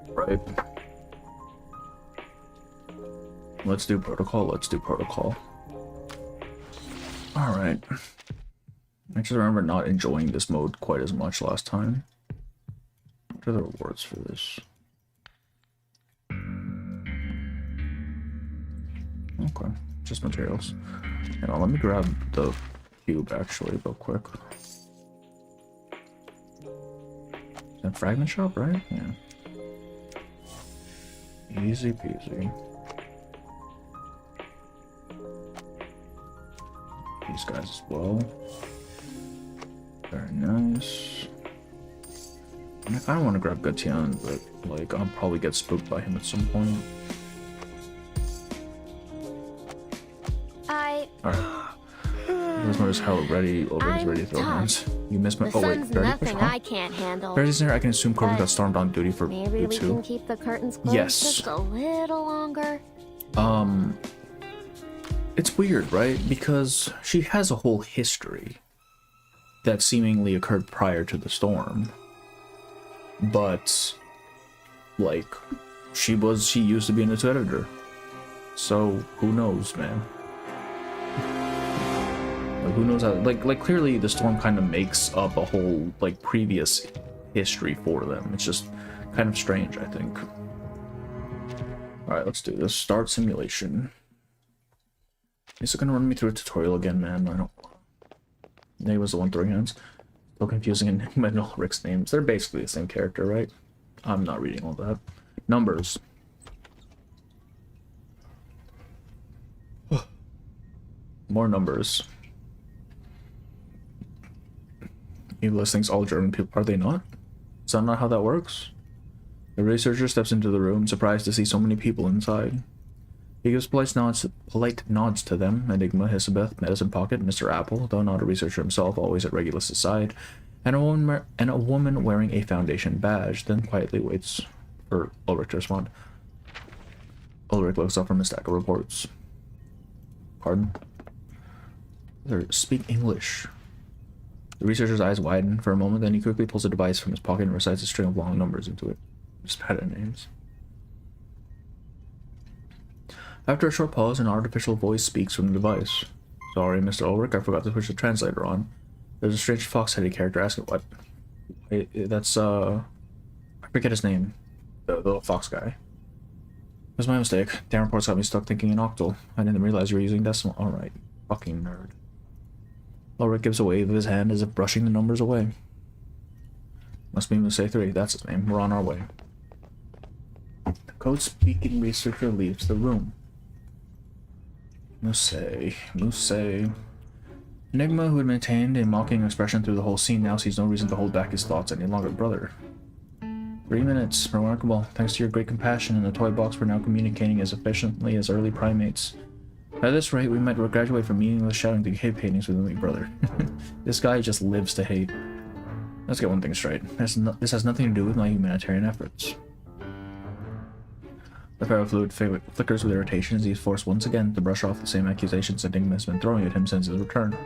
Right. Let's do protocol, let's do protocol. Alright. I just remember not enjoying this mode quite as much last time. What are the rewards for this? Okay, just materials. Hang on, let me grab the cube actually real quick. Is that fragment shop, right? Yeah. Easy peasy. these guys as well. Very nice. And I kind of want to grab Gatian, but like I'll probably get spooked by him at some point. Alright. Mesmer's hell ready. Already's ready to throw hands. You missed my. Oh wait, nothing I can't handle. Barry's in there. I can assume Corvus got stormed on duty for maybe you we too. can keep the curtains closed just a little longer. It's weird, right? Because she has a whole history that seemingly occurred prior to the storm. But like she used to be an editor. So who knows, man? Like who knows how like clearly the storm kind of makes up a whole like previous history for them. It's just kind of strange, I think. Alright, let's do this. Start simulation. Is it gonna run me through a tutorial again, man? I don't. He was the one throwing hands. So confusing Enigma and Ulrich's names. They're basically the same character, right? I'm not reading all that. Numbers. More numbers. Evilist thinks all German people are they not? Is that not how that works? The researcher steps into the room, surprised to see so many people inside. He gives polite nods to them. Enigma, Hisabeth, Medicine Pocket, Mr. Apple, though not a researcher himself, always at Regulus's side, and a woman wearing a Foundation badge, then quietly waits for Ulrich to respond. Ulrich looks up from his stack of reports. Pardon? Speak English. The researcher's eyes widen for a moment, then he quickly pulls a device from his pocket and recites a string of long numbers into it. Just pattern names. After a short pause, an artificial voice speaks from the device. Sorry, Mr. Ulrich, I forgot to switch the translator on. There's a strange fox-headed character asking what? That's, I forget his name. The fox guy. It was my mistake. Damn reports got me stuck thinking in octal. I didn't realize you were using decimal. Alright. Fucking nerd. Ulrich gives a wave of his hand as if brushing the numbers away. Must be Muse 3. That's his name. We're on our way. The code-speaking researcher leaves the room. Muse. Enigma, who had maintained a mocking expression through the whole scene, now sees no reason to hold back his thoughts any longer. Brother. 3 minutes. Remarkable. Thanks to your great compassion and the toy box, we're now communicating as efficiently as early primates. At this rate, we might graduate from meaningless shouting to cave paintings with me, brother. This guy just lives to hate. Let's get one thing straight. This has nothing to do with my humanitarian efforts. The ferrofluid flickers with irritation as he is forced once again to brush off the same accusations Enigma has been throwing at him since his return.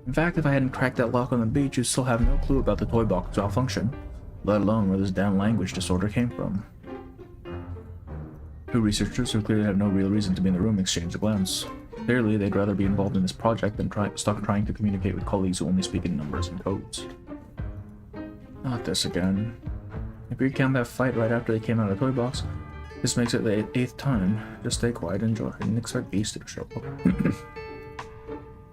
In fact, if I hadn't cracked that lock on the beach, you'd still have no clue about the toy box malfunction, let alone where this damn language disorder came from. Two researchers who clearly had no real reason to be in the room exchange a glance. Clearly, they'd rather be involved in this project than stuck trying to communicate with colleagues who only speak in numbers and codes. Not this again. If we count that fight right after they came out of the toy box, this makes it the 8th time. Just stay quiet and enjoy. I didn't expect Beast to show up.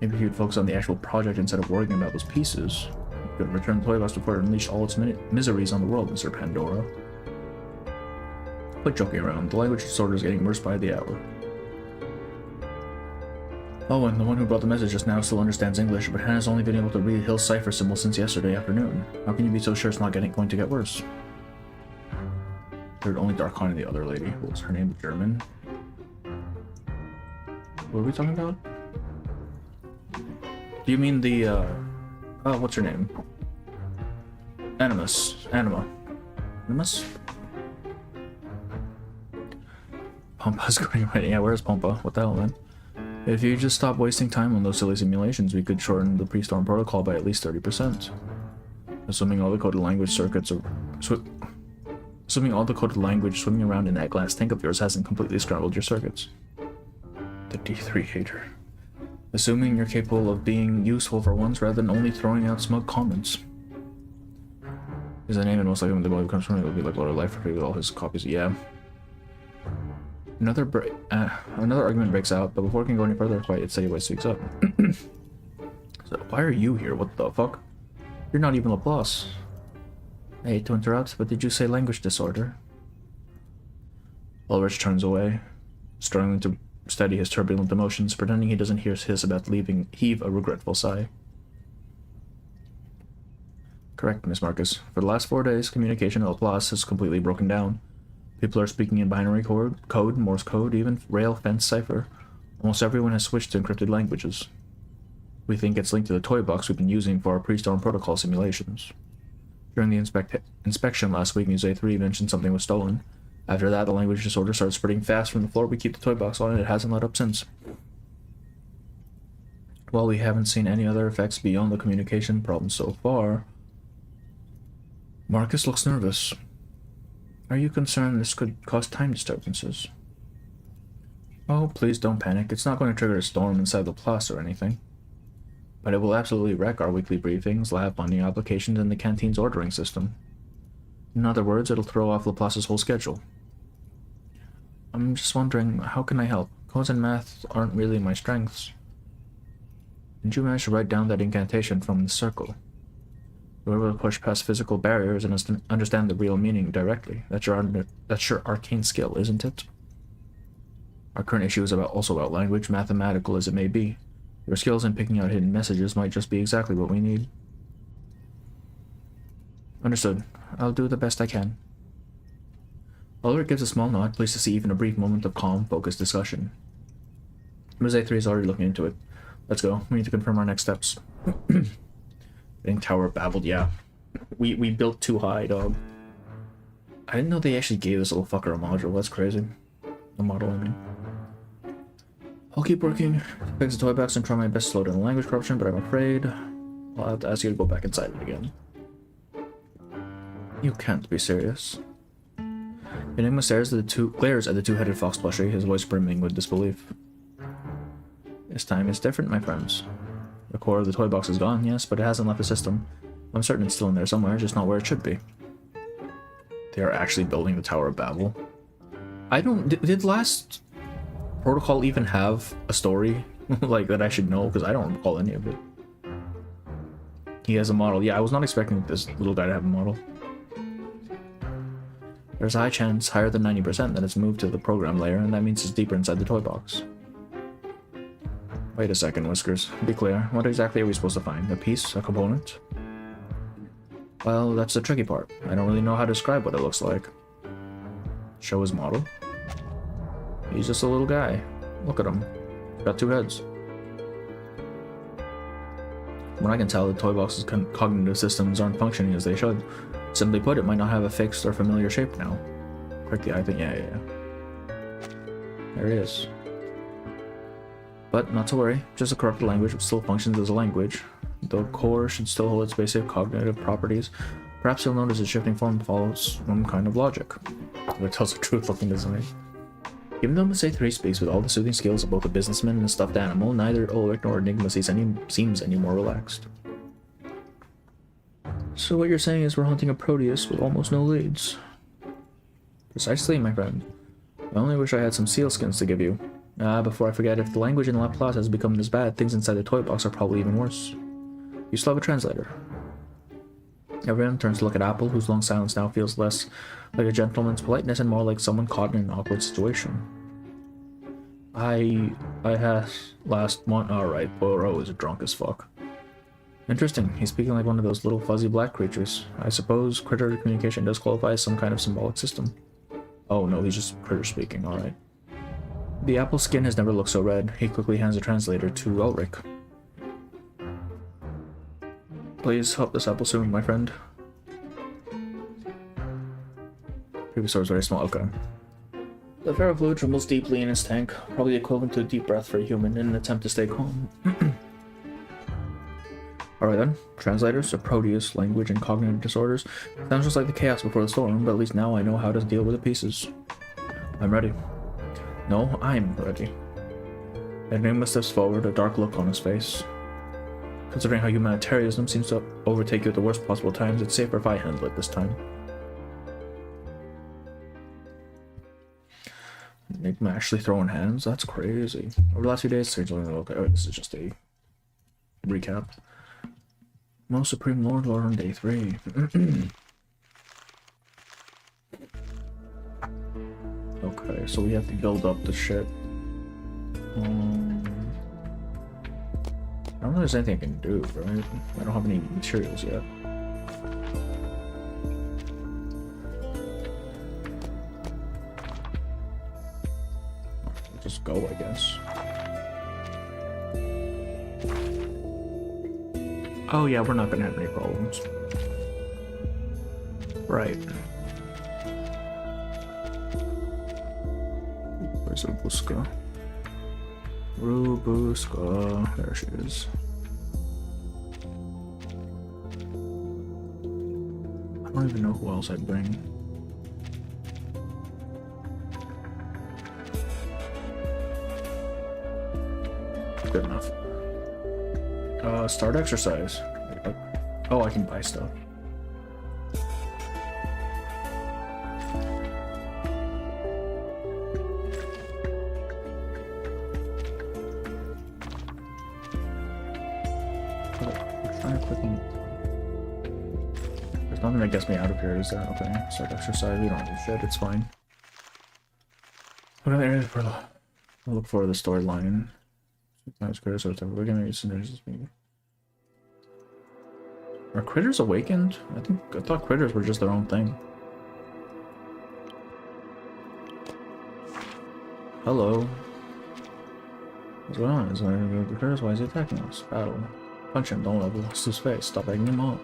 Maybe he would focus on the actual project instead of worrying about those pieces. He could return the toy box before it unleashed all its miseries on the world, Mr. Pandora. Quit joking around. The language disorder is getting worse by the hour. Owen, the one who brought the message just now, still understands English, but Hannah's only been able to read Hill's cipher symbol since yesterday afternoon. How can you be so sure it's not going to get worse? They're only Darkon and the other lady. What was her name? German? What are we talking about? Do you mean the, oh, what's her name? Anima. Animus? Pompa's going right. Yeah, where's Pompa? What the hell, man? If you just stop wasting time on those silly simulations, we could shorten the pre-storm protocol by at least 30%. Assuming all the coded language circuits are... Assuming all the coded language swimming around in that glass tank of yours hasn't completely scrambled your circuits. The D3 hater. Assuming you're capable of being useful for once rather than only throwing out smug comments. Is the name and most likely when the boy comes from it will be like Lord of Life with all his copies. Yeah. Another argument breaks out, but before it can go any further, quiet steady voice speaks up. So, why are you here? What the fuck? You're not even Laplace. I hate to interrupt, but did you say language disorder? Ulrich turns away, struggling to steady his turbulent emotions, pretending he doesn't hear his about leaving, heave a regretful sigh. Correct, Miss Marcus. For the last 4 days, communication at Laplace has completely broken down. People are speaking in binary code, Morse code, even rail fence cipher. Almost everyone has switched to encrypted languages. We think it's linked to the toy box we've been using for our pre-storm protocol simulations. During the inspection last week, Muse 3 mentioned something was stolen. After that, the language disorder started spreading fast from the floor we keep the toy box on, and it hasn't let up since. While we haven't seen any other effects beyond the communication problem so far, Marcus looks nervous. Are you concerned this could cause time disturbances? Oh, please don't panic. It's not going to trigger a storm inside the Laplace or anything. But it will absolutely wreck our weekly briefings, lab bonding applications, and the canteen's ordering system. In other words, it'll throw off Laplace's whole schedule. I'm just wondering, how can I help? Codes and math aren't really my strengths. Did you manage to write down that incantation from the circle? You were able to push past physical barriers and understand the real meaning directly. That's your arcane skill, isn't it? Our current issue is also about language, mathematical as it may be. Your skills in picking out hidden messages might just be exactly what we need. Understood. I'll do the best I can. Ulrich gives a small nod, pleased to see even a brief moment of calm, focused discussion. Muse 3 is already looking into it. Let's go. We need to confirm our next steps. Getting Tower babbled, yeah. We built too high, dog. I didn't know they actually gave this little fucker a module. That's crazy. A model, I mean. I'll keep working to fix the toy box and try my best to slow down the language corruption, but I'm afraid I'll have to ask you to go back inside it again. You can't be serious. Enigma glares at the two-headed fox plushie, his voice brimming with disbelief. This time it's different, my friends. The core of the toy box is gone, yes, but it hasn't left the system. I'm certain it's still in there somewhere, just not where it should be. They are actually building the Tower of Babel. Did last protocol even have a story like that I should know? Because I don't recall any of it. He has a model. Yeah, I was not expecting this little guy to have a model. There's a high chance, higher than 90%, that it's moved to the program layer, and that means it's deeper inside the toy box. Wait a second, Whiskers. Be clear, what exactly are we supposed to find? A piece? A component? Well, that's the tricky part. I don't really know how to describe what it looks like. Show his model. He's just a little guy. Look at him. He's got 2 heads. From what I can tell, the toy box's cognitive systems aren't functioning as they should. Simply put, it might not have a fixed or familiar shape now. Click the eye thing. Yeah. There he is. But not to worry, just a corrupted language which still functions as a language. The core should still hold its basic cognitive properties. Perhaps you'll notice its shifting form follows some kind of logic. It tells the truth looking, doesn't it? Even though Muse 3 speaks with all the soothing skills of both a businessman and a stuffed animal, neither Ulrich nor Enigma seems any more relaxed. So what you're saying is we're hunting a Proteus with almost no leads. Precisely, my friend. I only wish I had some seal skins to give you. Before I forget, if the language in Laplace has become this bad, things inside the toy box are probably even worse. You still have a translator. Everyone turns to look at Apple, whose long silence now feels less like a gentleman's politeness and more like someone caught in an awkward situation. I has last month. Alright, Poirot is drunk as fuck. Interesting, he's speaking like one of those little fuzzy black creatures. I suppose critter communication does qualify as some kind of symbolic system. Oh no, he's just critter speaking, alright. The apple's skin has never looked so red. He quickly hands the translator to Ulrich. Please help this apple soon, my friend. Previous sword is very small. Okay. The ferrofluid trembles deeply in his tank, probably equivalent to a deep breath for a human in an attempt to stay calm. Alright then, translators of Proteus, language, and cognitive disorders. Sounds just like the chaos before the storm, but at least now I know how to deal with the pieces. I'm ready. No, I'm ready. Enigma steps forward, a dark look on his face. Considering how humanitarianism seems to overtake you at the worst possible times, it's safer if I handle it this time. Enigma actually throwing hands? That's crazy. Over the last few days, okay, oh, this is just a recap. Most Supreme Lord on day 3. Okay, so we have to build up the shit. I don't know if there's anything I can do, right? I don't have any materials yet. I'll just go, I guess. Oh yeah, we're not gonna have any problems. Right. Where's Rubuska? Rubuska. There she is. I don't even know who else I'd bring. Good enough. Start exercise. Oh, I can buy stuff. There's nothing that gets me out of here, is there? Okay, start exercise. We don't have to shit. It's fine. What are the areas for the? I'll look for the storyline. Sometimes critters or we're gonna use synergies maybe. Are critters awakened? I thought critters were just their own thing. Hello. What's going on? Is there the critters? Why is he attacking us? Battle. Punch him, don't level his face. Stop egging him up.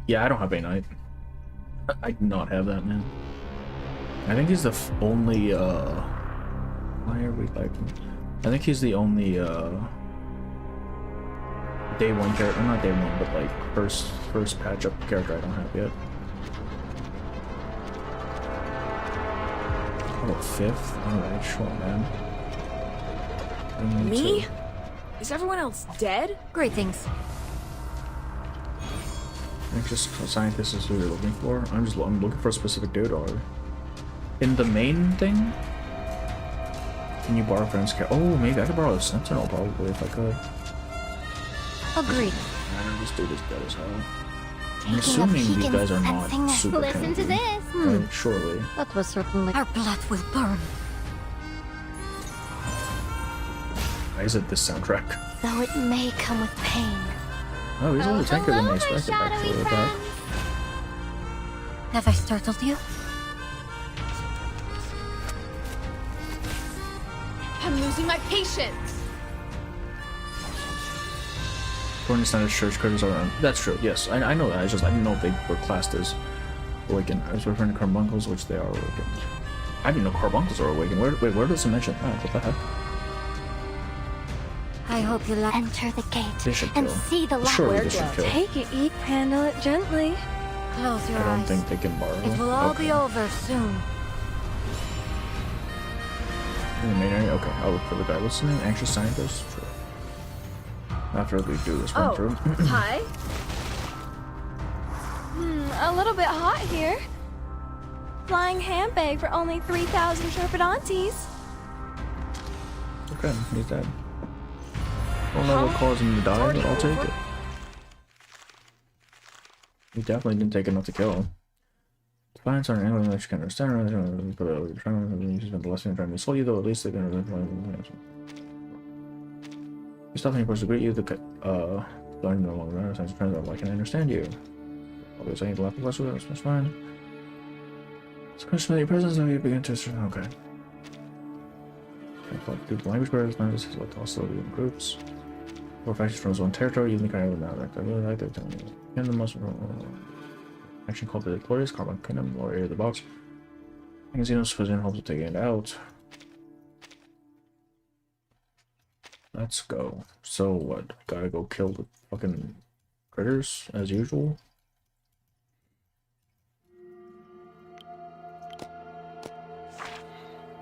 Yeah, I don't have a knight. I do not have that, man. I think he's the only why are we fighting? I think he's the only day one character, not day one, but like first patch up character I don't have yet. Oh, fifth? Alright, sure, man. Me? Is everyone else dead? Great things. Anxious scientist is who you're looking for. I'm looking for a specific dude, or in the main thing. Can you borrow friends' care? Oh, maybe I could borrow a sentinel probably if I could. Agreed. Man, this dude is dead as hell. I'm assuming these guys are not super Listen to this. Right, surely. That was certainly. Our blood will burn. Why is it this soundtrack? Though it may come with pain. Oh, he's a little tankier than I expected actually with that. Have I startled you? I'm losing my patience. According to standard church critters are that's true, yes. I know that. I didn't know if they were classed as awakened. I was referring to carbuncles, which they are awakened. I didn't know carbuncles are awakened. Where does it mention that? What the heck? I hope you'll enter the gate and see the light. Surely this should kill. Take it, eat, handle it gently. Close your I don't eyes. think they can borrow. It will all be over soon. In the main area? Okay, I'll look for the guy listening. Anxious scientist? Sure. After we do this run through. Hi. A little bit hot here. Flying handbag for only 3,000 Sherpadantes. Okay, he's dead. Don't know what caused him to die, but I'll take it. He definitely didn't take enough to kill him. Defiance on anyone that you can understand, you spent the lesson trying to insult you, though at least they're gonna you stop any person to greet you, the learning no longer matters, and turns out why can I understand you? Always I need to laugh with us, that's fine. It's a question of your presence, and we begin to okay. Do language barriers, language is what also in groups. Or factions from his own territory, you think I have now. I really like that. In the most action called the Glorious Carbon Kingdom, lower area of the box. I can see no civilian hopes of taking it out. Let's go. So what? Gotta go kill the fucking critters as usual.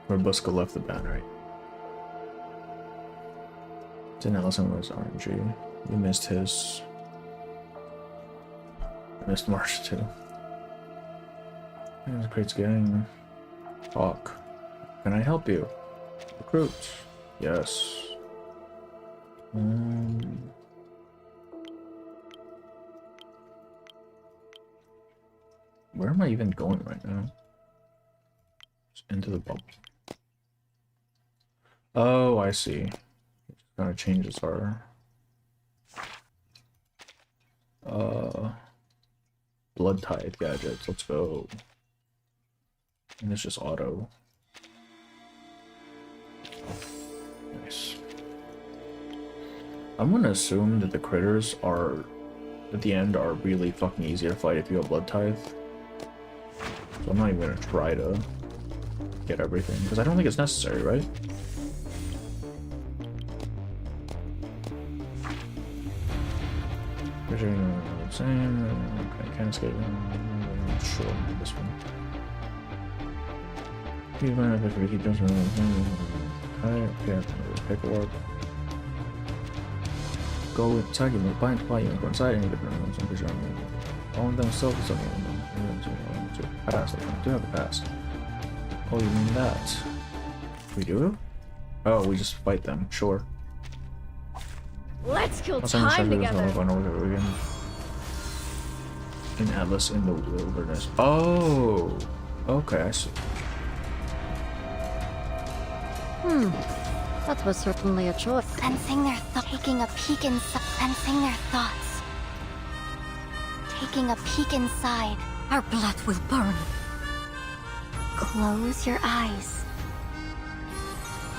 Where Buska left the band, right? Didn't listen was RNG. You missed his. I missed Marsh too. There's Crate's getting. Talk. Can I help you? Recruit. Yes. Where am I even going right now? into the bubble. Oh, I see. Kind of changes our blood tide gadgets. Let's go. And it's just auto. Nice. I'm gonna assume that the critters are at the end are really fucking easy to fight if you have blood tithe. So I'm not even gonna try to get everything because I don't think it's necessary, right? Same. Okay, can't escape. Sure, this one. Even if he doesn't okay, paperwork. Go inside, you might bind by you and go inside and you can some vision. All of them self is something to pass. They do have a pass. Oh, you mean that? We do? Oh, we just fight them, sure. Let's kill time together. An atlas in the wilderness. Oh, okay, I see. That was certainly a choice. Sensing their thoughts. Taking a peek inside. Sensing their thoughts. Taking a peek inside. Our blood will burn. Close your eyes.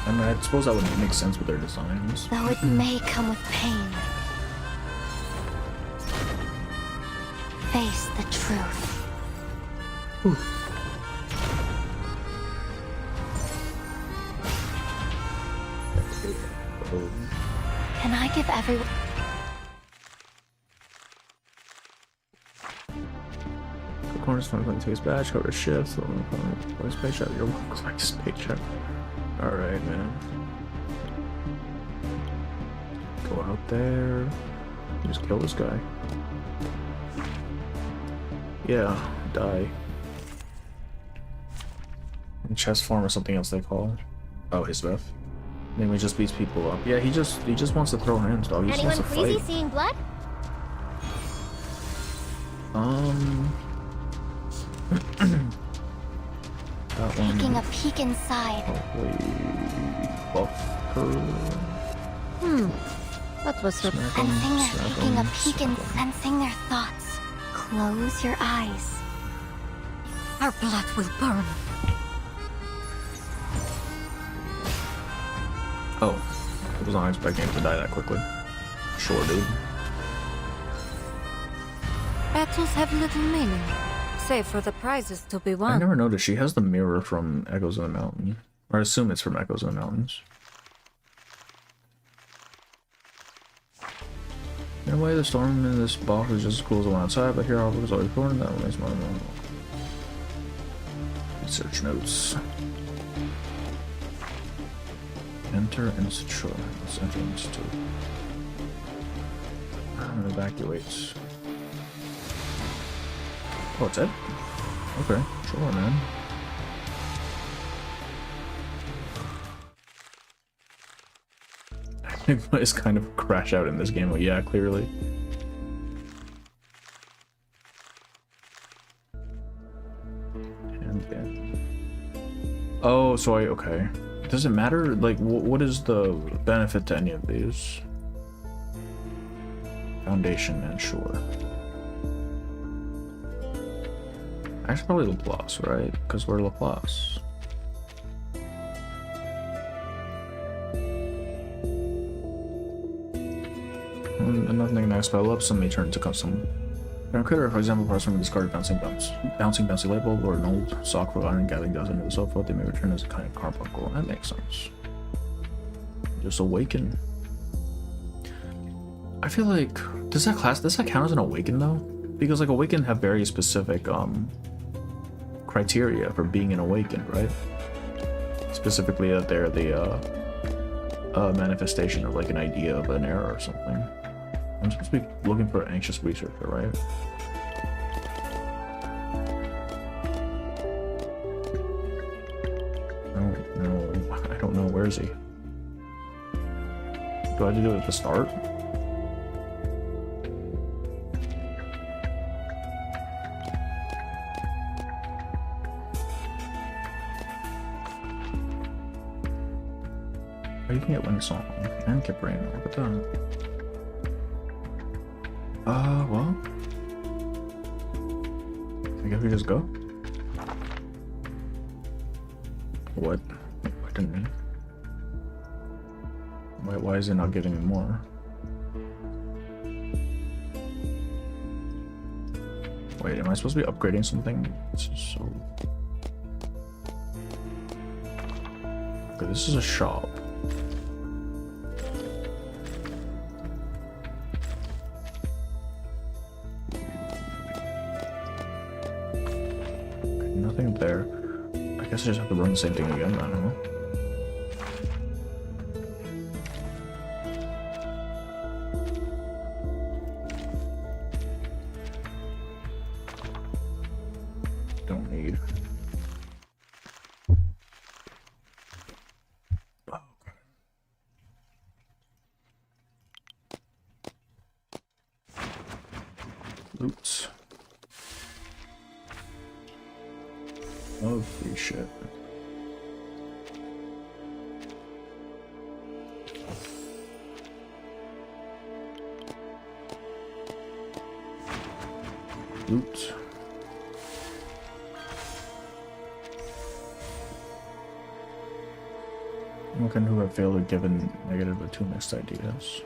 I mean, I suppose that would make sense with their designs. Though it may come with pain. Face the truth. Ooh. Can I give everyone... The corner's fun when it takes badge, cover shift, so voice paycheck, your work like this paycheck. Alright, man. Go out there. Just kill this guy. Yeah, die. And chest form or something else they call. Oh, his Beth. Then he just beats people up. Yeah, he just wants to throw hands, dog. He just wants to fight. Anyone queasy seeing blood? That one. Taking a peek inside. That was sensing their taking a peek and sensing their thoughts. Close your eyes. Our blood will burn. Oh, I was not expecting him to die that quickly. Sure, dude. Battles have little meaning, save for the prizes to be won. I never noticed she has the mirror from Echoes of the Mountain. Or I assume it's from Echoes of the Mountains. In a way, the storm in this box is just as cool as the one outside, but here I'll look as always born. That makes my own. Research notes. Enter Institute. Let's enter Institute. Evacuate. Oh, it's Ed? Okay, sure, man. It's kind of a crash out in this game. Well, yeah, clearly. And yeah. Oh, so okay. Does it matter? Like, what is the benefit to any of these? Foundation and Shore. Actually, probably Laplace, right? Because we're Laplace. Nothing next spell up, some may turn to custom. Critter, for example, parts from a discarded bouncing light bulb, or an old sock for iron Gatling does into the so forth, they may return as a kind of carbuncle. That makes sense. Just awaken. I feel like does that count as an awaken though? Because like awaken have very specific criteria for being an awaken, right? Specifically that they're the manifestation of like an idea of an error or something. I'm supposed to be looking for an anxious researcher, right? I don't know. Where is he? Do I have to do it at the start? can get Wing Song and Kiprain. Look at that. Well. I guess we just go. What? What didn't mean? Why is it not giving me more? Wait, am I supposed to be upgrading something? This is so... Okay, this is a shop. Okay, nothing there. I guess I just have to run the same thing again, I don't know. Don't need. Oops. Oh, free shit. Oops. Looking who have failed or given negative or 2 mixed ideas.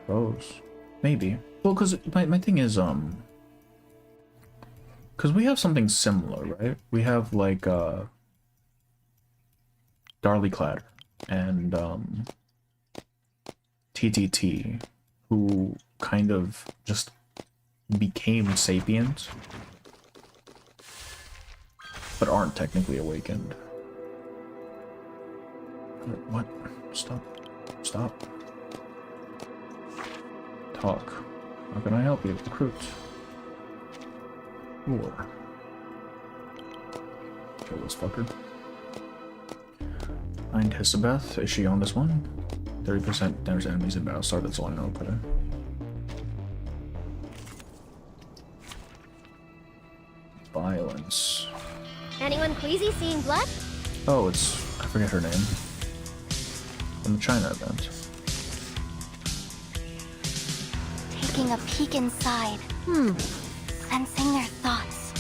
Those. Maybe. Well, because my thing is, because we have something similar, right? We have, like, Darlyclad and, TTT, who kind of just became sapient, but aren't technically awakened. What? Stop. Stop. Talk. How can I help you? Recruit. War. Kill this fucker. Find Hisabeth. Is she on this one? 30% damage to enemies in battle start. That's all I know, but violence. Anyone queasy seeing blood? Oh, it's... I forget her name. From the China event. Taking a peek inside. Sensing their thoughts.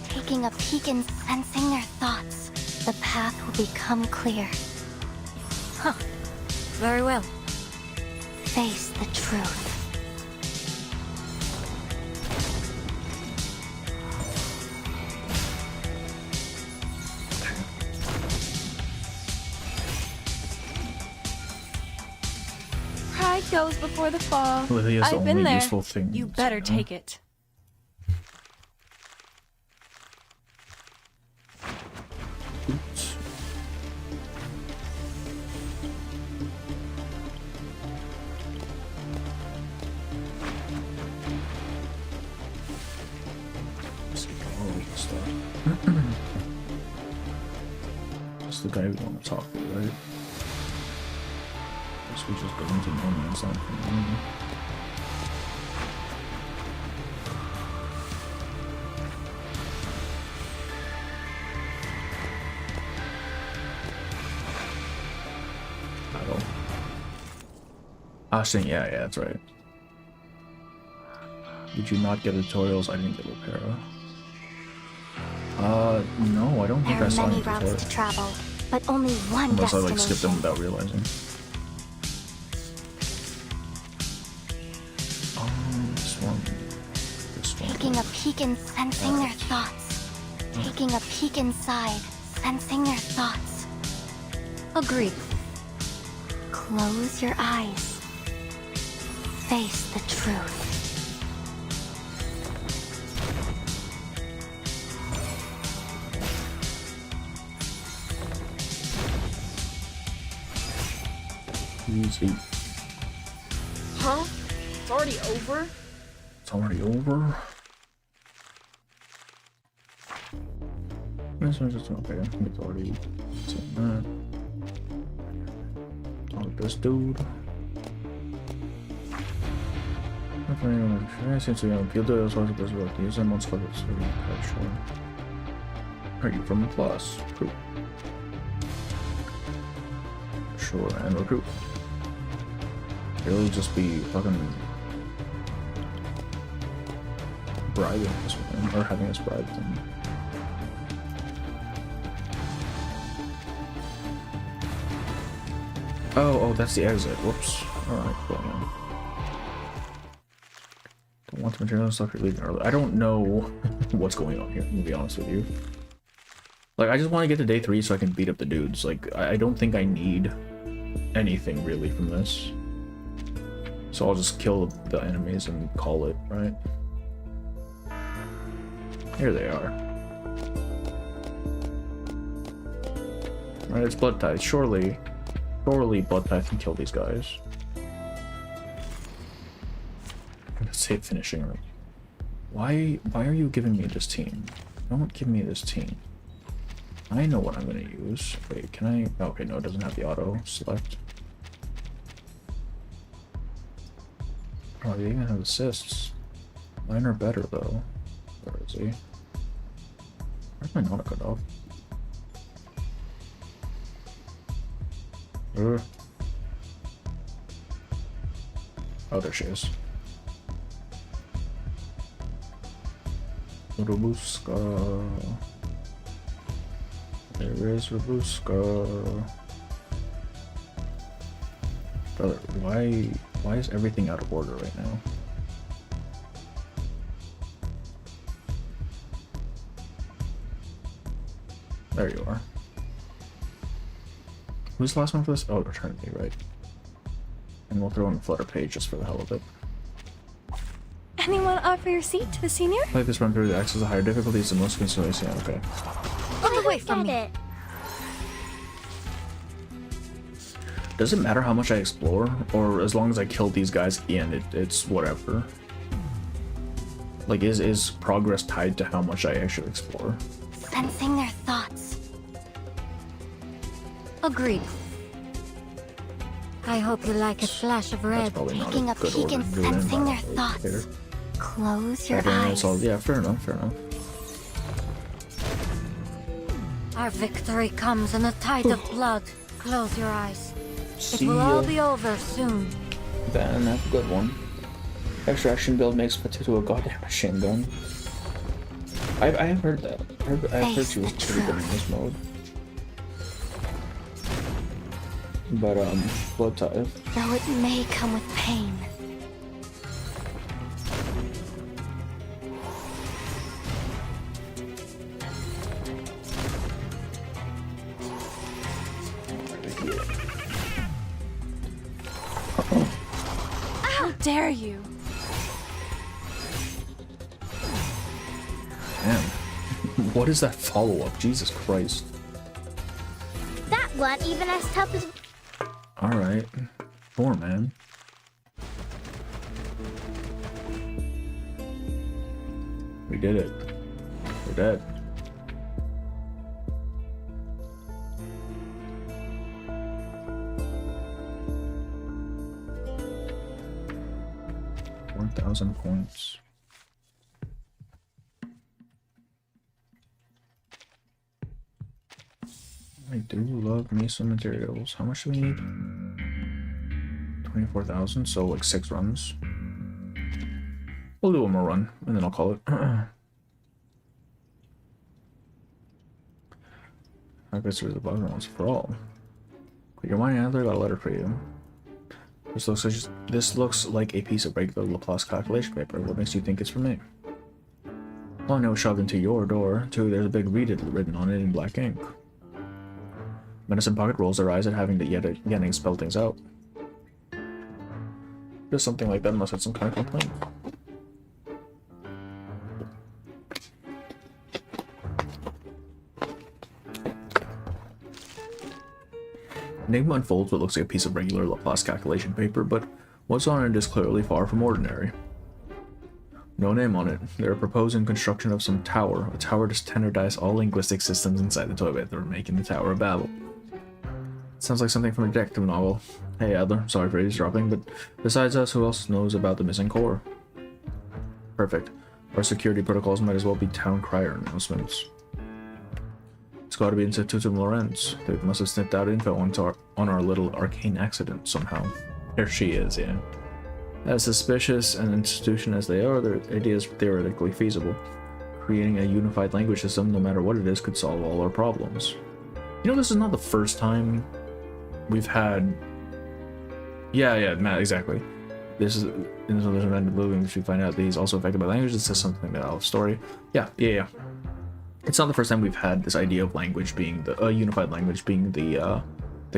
Taking a peek and sensing their thoughts. The path will become clear. Huh. Very well. Face the truth. Pride goes before the fall. Lydia's the I've been only there. useful thing. You better take it. Oops. Let's get all this stuff. That's the guy we want to talk to, right? Guess we just go into no man's land from the moment. Ashton, yeah, that's right. Did you not get tutorials? I didn't get Lopera. No, I don't think I There saw are any many routes to tutorials. travel, but only one Unless I destination. like skipped them without realizing. Oh, this one. This one. Taking a peek and sensing their thoughts. Taking a peek inside, sensing their thoughts. Agreed. Close your eyes. Face the truth. Easy. Huh? It's already over? It's already over. This one's just okay. I think it's already seen that. Oh, this dude. Are you from the class? Cool. Sure. Sure, and recruit. It'll just be fucking bribing us with them, or having us bribe them. Oh, that's the exit. Whoops. Alright, cool, man. Don't want the material stuff, you're leaving early. I don't know what's going on here, to be honest with you. Like, I just want to get to day 3 so I can beat up the dudes. Like, I don't think I need anything really from this. So I'll just kill the enemies and call it, right? Here they are. Alright, it's Blood Tithe. Surely Blood Tithe can kill these guys. Let's say finishing room. Why are you giving me this team? Don't give me this team. I know what I'm gonna use. Wait, can I? Okay, no, it doesn't have the auto select. Oh, they even have assists. Mine are better though. Where is he? Where's my Nautica dog? Oh, there she is. Robuska. There is Robuska. Brother, why is everything out of order right now? There you are. Who's the last one for this? Oh, Eternity, right. And we'll throw in a Flutter page just for the hell of it. Anyone offer your seat to the senior? Like this run through the axis of higher difficulty is the most conciliation. Yeah, okay. Get away from me. Does it matter how much I explore? Or as long as I kill these guys at the end, it's whatever? Like, is progress tied to how much I actually explore? Sensing their thoughts. Agreed. I hope you like a splash of red. Taking a peek and sensing their thoughts. Close your eyes. Yeah, fair enough, fair enough. Our victory comes in a tide of blood. Close your eyes. See It will all ya. be over soon. Then that's a good one. Extraction build makes Fatito a goddamn machine gun. I have heard that. I've heard she was pretty good in this mode. But Blood Tithe. Though it may come with pain. How dare you? Damn. What is that follow-up? Jesus Christ. That one even as tough as... Alright. Poor man. We did it. We're dead. £1,000 I do love me some materials. How much do we need? 24,000, so like 6 runs. We'll do one more run, and then I'll call it. I guess there's a bug once for all. Quit your mind, Antler, got a letter for you. This looks like a piece of regular Laplace calculation paper. What makes you think it's for me? 1, it was shoved into your door. 2, there's a big read it written on it in black ink. Medicine Pocket rolls their eyes at having to yet again spell things out. Just something like that must have some kind of complaint. Enigma unfolds what looks like a piece of regular Laplace calculation paper, but what's on it is clearly far from ordinary. No name on it. They're proposing construction of some tower, a tower to standardize all linguistic systems inside the toilet. They're making the Tower of Babel. Sounds like something from a detective novel. Hey Adler, sorry for eavesdropping, but besides us, who else knows about the missing core? Perfect. Our security protocols might as well be town crier announcements. It's got to be Institutum Lorenz. They must have sniffed out info on our little arcane accident somehow. There she is, yeah. As suspicious an institution as they are, their idea is theoretically feasible. Creating a unified language system, no matter what it is, could solve all our problems. You know, this is not the first time we've had... Yeah, Matt, exactly. This is in this event moving, which we find out that he's also affected by language. It says something about Alf's story. Yeah. It's not the first time we've had this idea of language being the unified language being the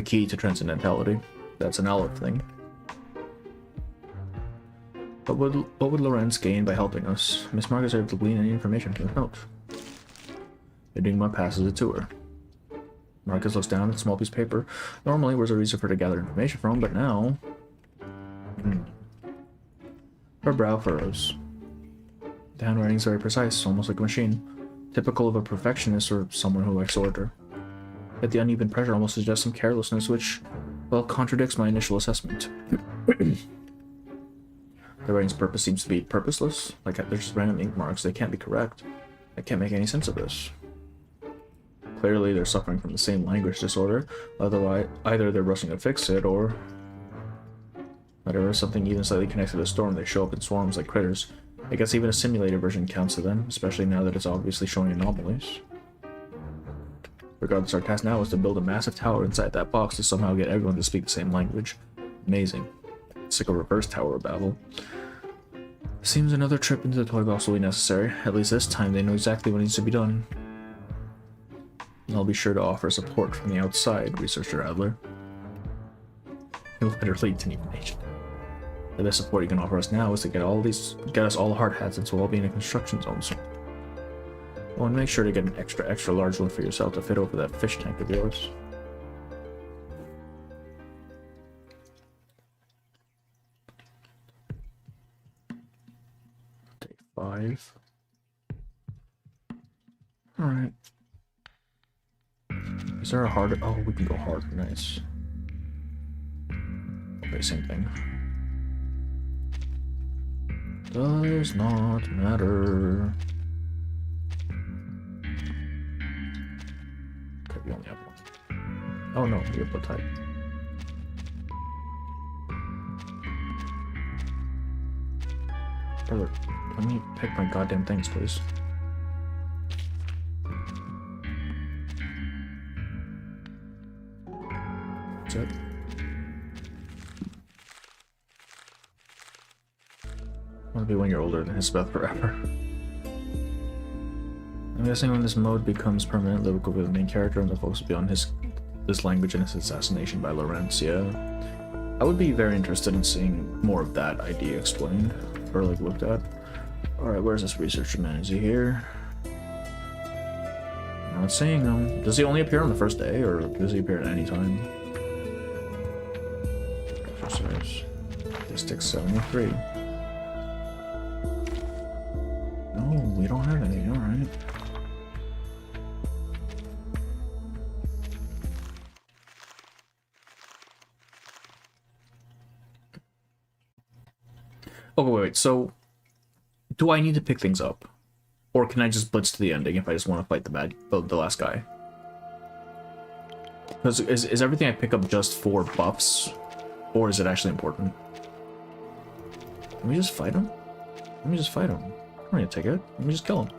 key to transcendentality. That's an Aleph thing. What would Lorenz gain by helping us? Miss Marcus able to glean any information from the note. Enigma passes it to her. Marcus looks down at the small piece of paper. Normally, where's a reason for her to gather information from, but now... Her brow furrows. The handwriting is very precise, almost like a machine. Typical of a perfectionist or someone who likes order. Yet the uneven pressure almost suggests some carelessness, which, well, contradicts my initial assessment. The writing's purpose seems to be purposeless, like they're just random ink marks. They can't be correct. I can't make any sense of this. Clearly, they're suffering from the same language disorder. Otherwise, either they're rushing to fix it, or whatever, something even slightly connected to the storm. They show up in swarms like critters. I guess even a simulated version counts to them, especially now that it's obviously showing anomalies. Regardless, our task now is to build a massive tower inside that box to somehow get everyone to speak the same language. Amazing. It's like a reverse Tower of Babel. Seems another trip into the toy box will be necessary. At least this time they know exactly what needs to be done. And I'll be sure to offer support from the outside, Researcher Adler. You'll better lead to information. The best support you can offer us now is to get us all hard hats since we'll all be in a construction zone soon. Oh, and make sure to get an extra large one for yourself to fit over that fish tank of yours. Take 5. Alright. Is there a harder? Oh, we can go harder. Nice. Okay, same thing. Does not matter. Okay, we only have one. Oh no, you're both type. Brother, let me pick my goddamn things, please. That's it. I want to be 1 year older than Hisbeth forever. I'm guessing when this mode becomes permanent, Liv will be the main character and the focus will be on this language and his assassination by Lorenz, yeah. I would be very interested in seeing more of that idea explained, or like looked at. Alright, where's this researcher man? Is he here? Not seeing him. Does he only appear on the first day, or does he appear at any time? Exercise. District 73. No, we don't have any, alright. Oh, wait, so do I need to pick things up? Or can I just blitz to the ending if I just want to fight the last guy? Because is everything I pick up just for buffs? Or is it actually important? Can we just fight him? Let me just fight him. I don't need to take it. Let me just kill him.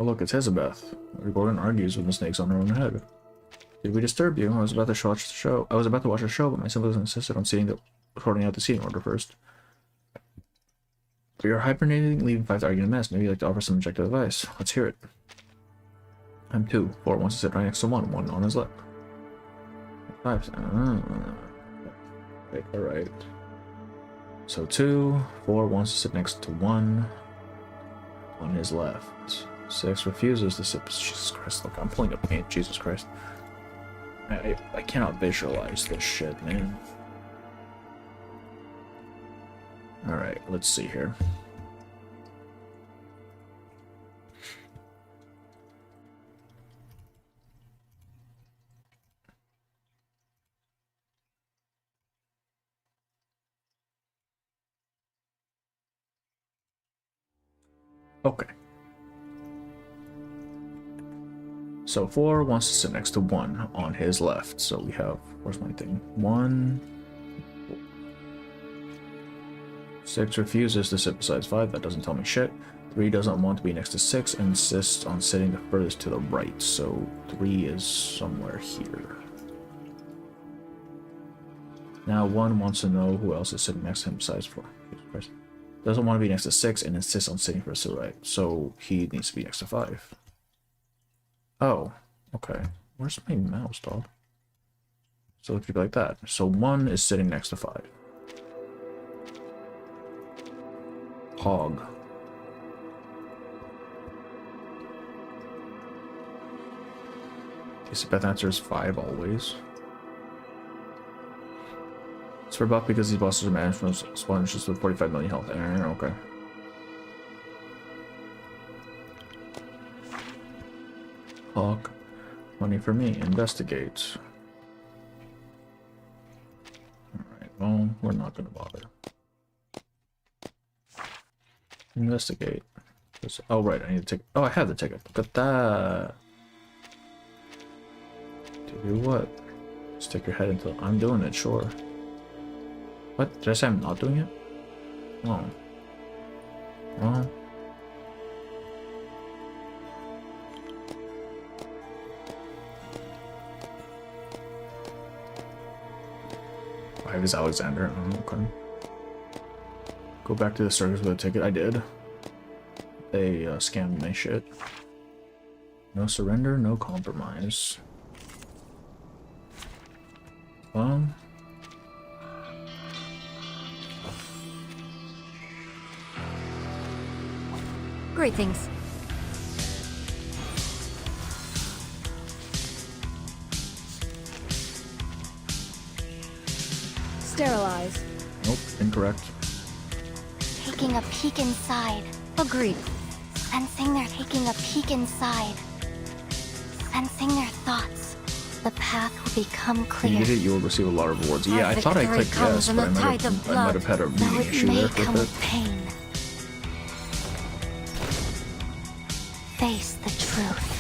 Oh look, it's Hisbeth. Gordon argues with the snakes on her own head. Did we disturb you? I was about to watch the show. But my siblings insisted on sorting out the seating order first. But you're hibernating, leaving 5 to argue in a mess. Maybe you'd like to offer some objective advice. Let's hear it. I'm 2. 4 wants to sit right next to 1. 1 on his left. 5. Wait, alright. So 2. 4 wants to sit next to 1 on his left. 6 refuses to sit. Jesus Christ, look, I'm pulling up paint. Jesus Christ. I cannot visualize this shit, man. Alright, let's see here. Okay. So 4 wants to sit next to 1 on his left. So we have, where's my thing? 1. 6 refuses to sit beside 5. That doesn't tell me shit. 3 doesn't want to be next to 6 and insists on sitting the furthest to the right. So 3 is somewhere here. Now 1 wants to know who else is sitting next to him besides 4. Doesn't want to be next to 6 and insists on sitting furthest to the right. So he needs to be next to 5. Oh, okay. Where's my mouse, dog? So it could be like that. So 1 is sitting next to 5. Hog. Guess the best answer is 5 always. It's for Buck because these bosses are managed from sponges with 45 million health. Okay. Hawk. Money for me. Investigate. Alright, well, we're not gonna bother. Investigate. Oh, right, I need to take. Oh, I have the ticket. Look at that. To do what? Stick your head into. I'm doing it, sure. What? Did I say I'm not doing it? Oh. Well. Why is Alexander? Oh, okay. Go back to the circus with a ticket. I did. They scammed my shit. No surrender, no compromise. Well. Greetings. Sterilize. Nope, incorrect. Taking a peek inside. Agreed. Sensing they're taking a peek inside. Sensing their thoughts. The path will become clear. You did it, you will receive a lot of rewards. Yeah, I thought I clicked yes, but I might have had a reading issue there with it. Pain. Face the truth.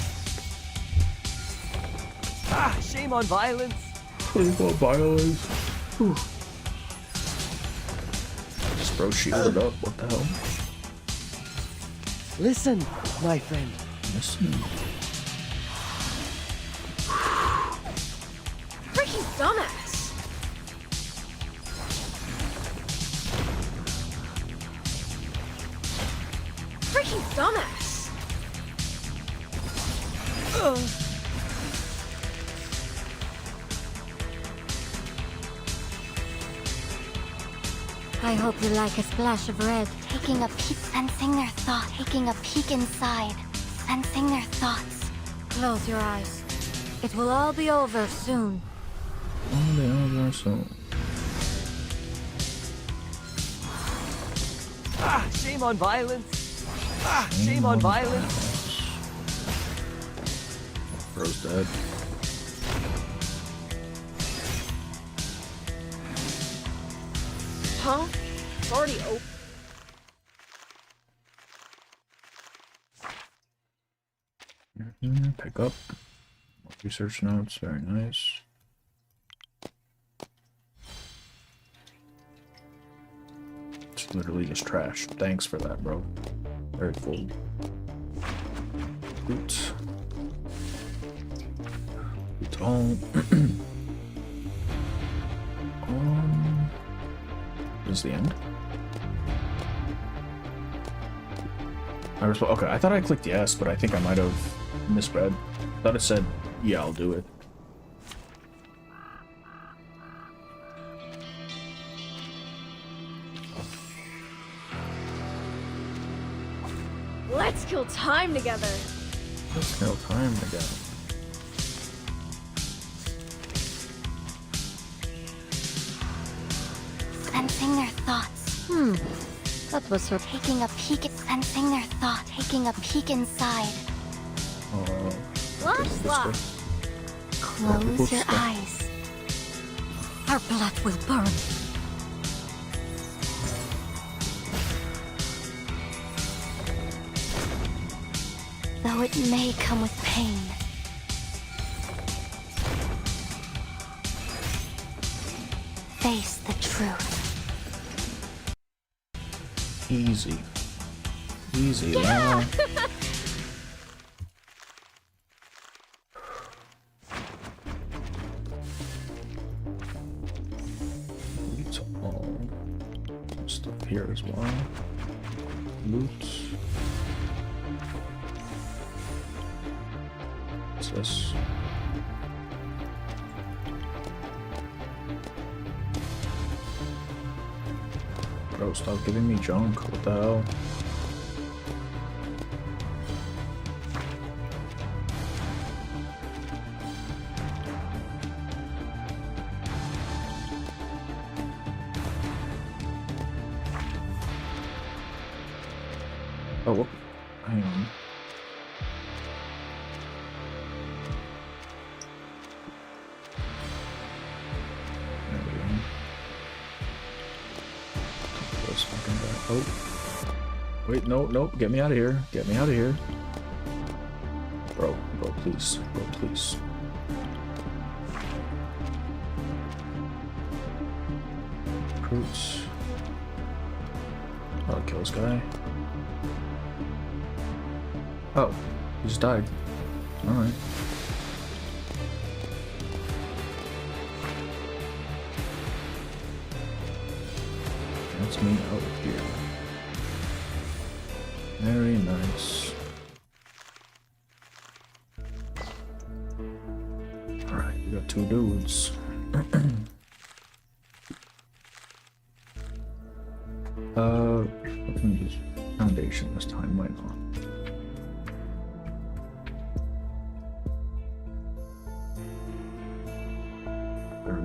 Ah, shame on violence. Shame on violence. Whew. Just bro shielded up, what the hell? Listen, my friend. Listen. Freaking dumbass! Freaking dumbass! I hope you like a splash of red. Taking a peek, sensing their thought. Taking a peek inside. Sensing their thoughts. Close your eyes. It will all be over soon. All be over soon. Ah, shame on violence. Ah, shame on violence. Bro's dead. Huh? It's already open. Pick up. Research notes, very nice. It's literally just trash. Thanks for that, bro. Very cool. Boot. Boot on. This is the end. Okay, I thought I clicked yes, but I think I might have misread. I thought it said, yeah, I'll do it. Let's kill time together. Let's kill time together. Sensing their thoughts. That was her taking a peek at sensing their thought. Taking a peek inside. Slash, slash. Close your eyes. Our blood will burn. though it may come with pain. Face the truth. Easy. Easy, yeah. Loot all stuff here as well. Loot. What's this? Bro, stop giving me junk. What the hell? Oh, whoop. Hang on. There we go. This fucking guy. Oh. Wait, no, no. Get me out of here. Get me out of here. Bro, please. Bro, please. Recruits. I'll kill this guy. Oh, he just died. Alright. Let's meet out here. Very nice. Alright, we got two dudes. We can use foundation this time, why not?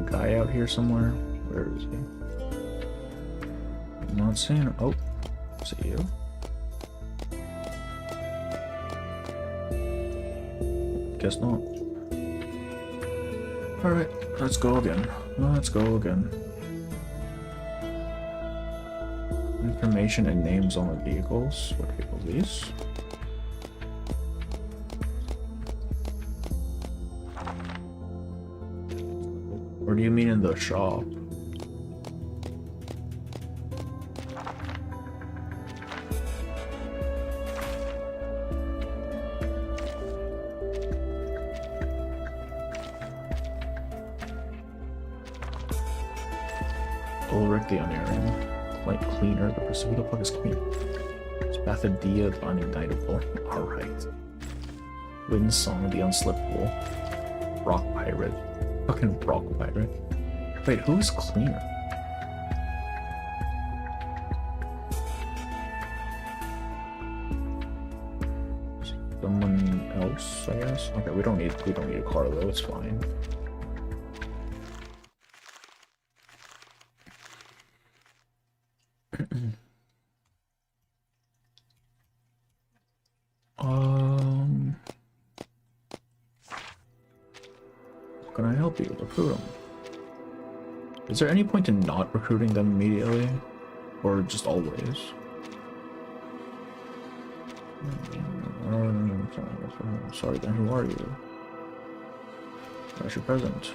Guy out here somewhere. Where is he? I'm not seeing him. Oh, is it you? Guess not. Alright, let's go again. Let's go again. Information and names on the vehicles. What vehicles these? Or do you mean in the shop? Ulrich the Unerring. Light Cleaner. The Pursuit. Who the fuck is Clean? It's Bathadia the Unightable. Alright. Wind Song the Unslippable. Rock Pirate. Fucking rock pirate. Wait, who's Cleaner? Someone else, I guess. Okay, we don't need a car though. It's fine. Can I help you recruit them? Is there any point in not recruiting them immediately? Or just always? Sorry then, who are you? Where's your present?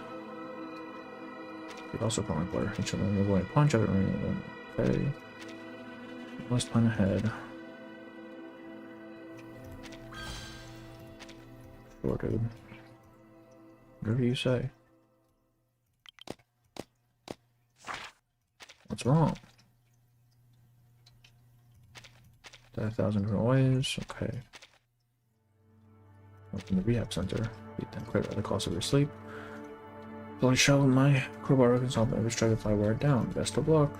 You're also calling player. Each of them are going to punch every ring. Okay. Let's plan ahead. Sure, dude. Whatever you say. What's wrong? 1,000 different ways. Okay. Open the rehab center. Beat them clear at the cost of your sleep. Bloody shell in my crowbar can solve every dragonfly wear it down. Best of luck.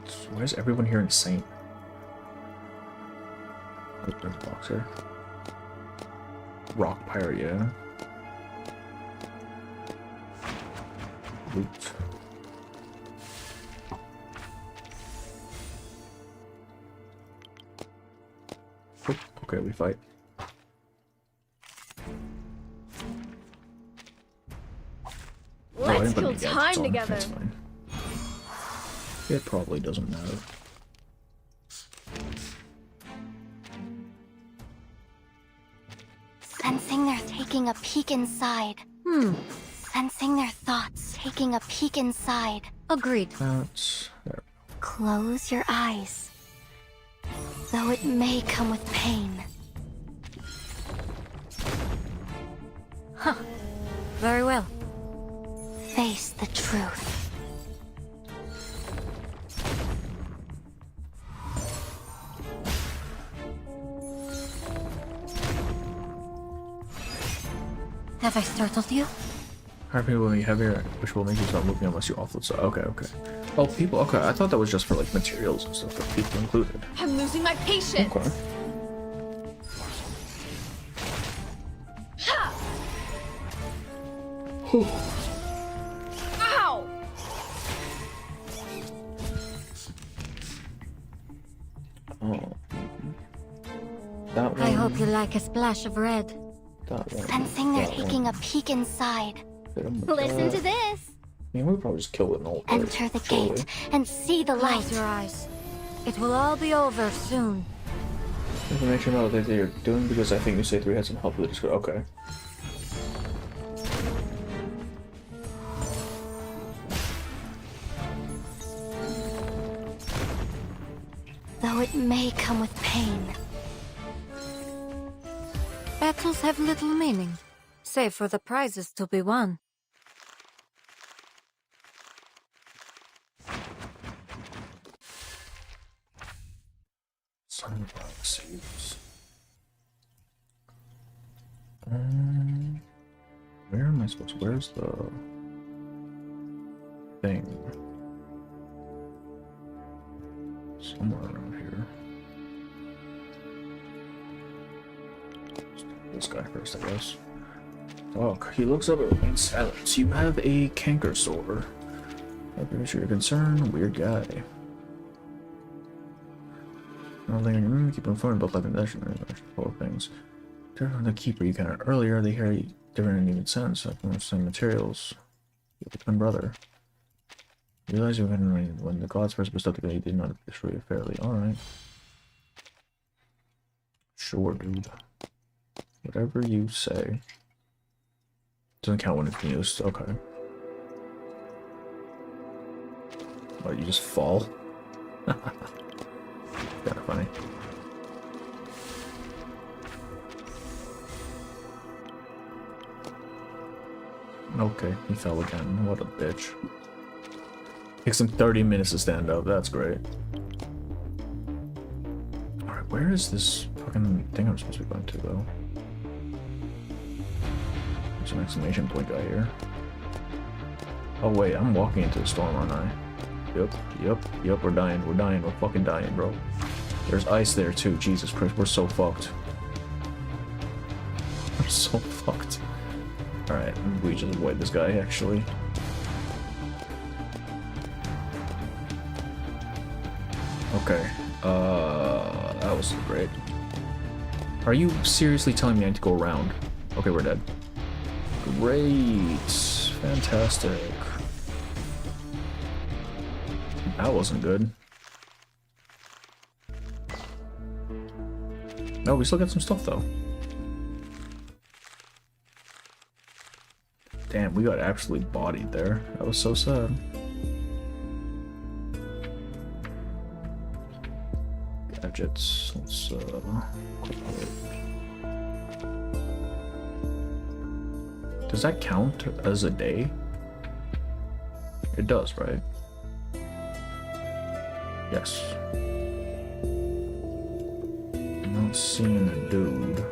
So why is everyone here insane? Oh, there's a box here. Rock pirate, yeah. Loot. Oh, okay, we fight. Let's kill time together. That's fine. It probably doesn't matter. Sensing they're taking a peek inside. Sensing their thoughts. Taking a peek inside. Agreed. That's there. Close your eyes. Though it may come with pain. Huh. Very well. Face the truth. Have I startled you? Hard people will be heavier, which will make you stop moving unless you offload. So okay, okay. Oh, people. Okay, I thought that was just for like materials and stuff for people included. I'm losing my patience. Okay. Ow! Oh. That one. I hope you like a splash of red. That one. Sensing they're That taking one. a peek inside. Hit 'em with Listen that. to this. I mean, we'll probably just kill it in all. Enter the gate and see the light. Close your eyes. It will all be over soon. Information about what they're doing because I think you say 3 had some help with the description. Okay. Though it may come with pain. Battles have little meaning, save for the prizes to be won. Sunflower seeds. Where am I supposed to? Where's the thing? Somewhere around here. Let's do this guy first, I guess. Oh, he looks up and remains silent. You have a canker sore. I'm pretty sure you're concerned. Weird guy. Nothing in your room, keep informed about life and death and full of things. Different from the keeper you counted earlier, they hear different in even sense, from the same materials. You're the twin brother. You realize you when the gods first bestowed together, you did not destroy it fairly. Alright. Sure, dude. Whatever you say. Doesn't count when it's been used. Okay. What, you just fall? Kinda funny. Okay, he fell again. What a bitch. Takes him 30 minutes to stand up. That's great. Alright, where is this fucking thing I'm supposed to be going to, though? There's an exclamation point guy here. Oh, wait, I'm walking into the storm, aren't I? Yep, we're dying. We're fucking dying, bro. There's ice there, too. Jesus Christ, we're so fucked. We're so fucked. Alright, we just avoid this guy, actually. Okay, that was great. Are you seriously telling me I need to go around? Okay, we're dead. Great. Fantastic. That wasn't good. No, we still got some stuff, though. Damn, we got absolutely bodied there. That was so sad. Gadgets. Let's, does that count as a day? It does, right? Yes. I'm not seeing a dude.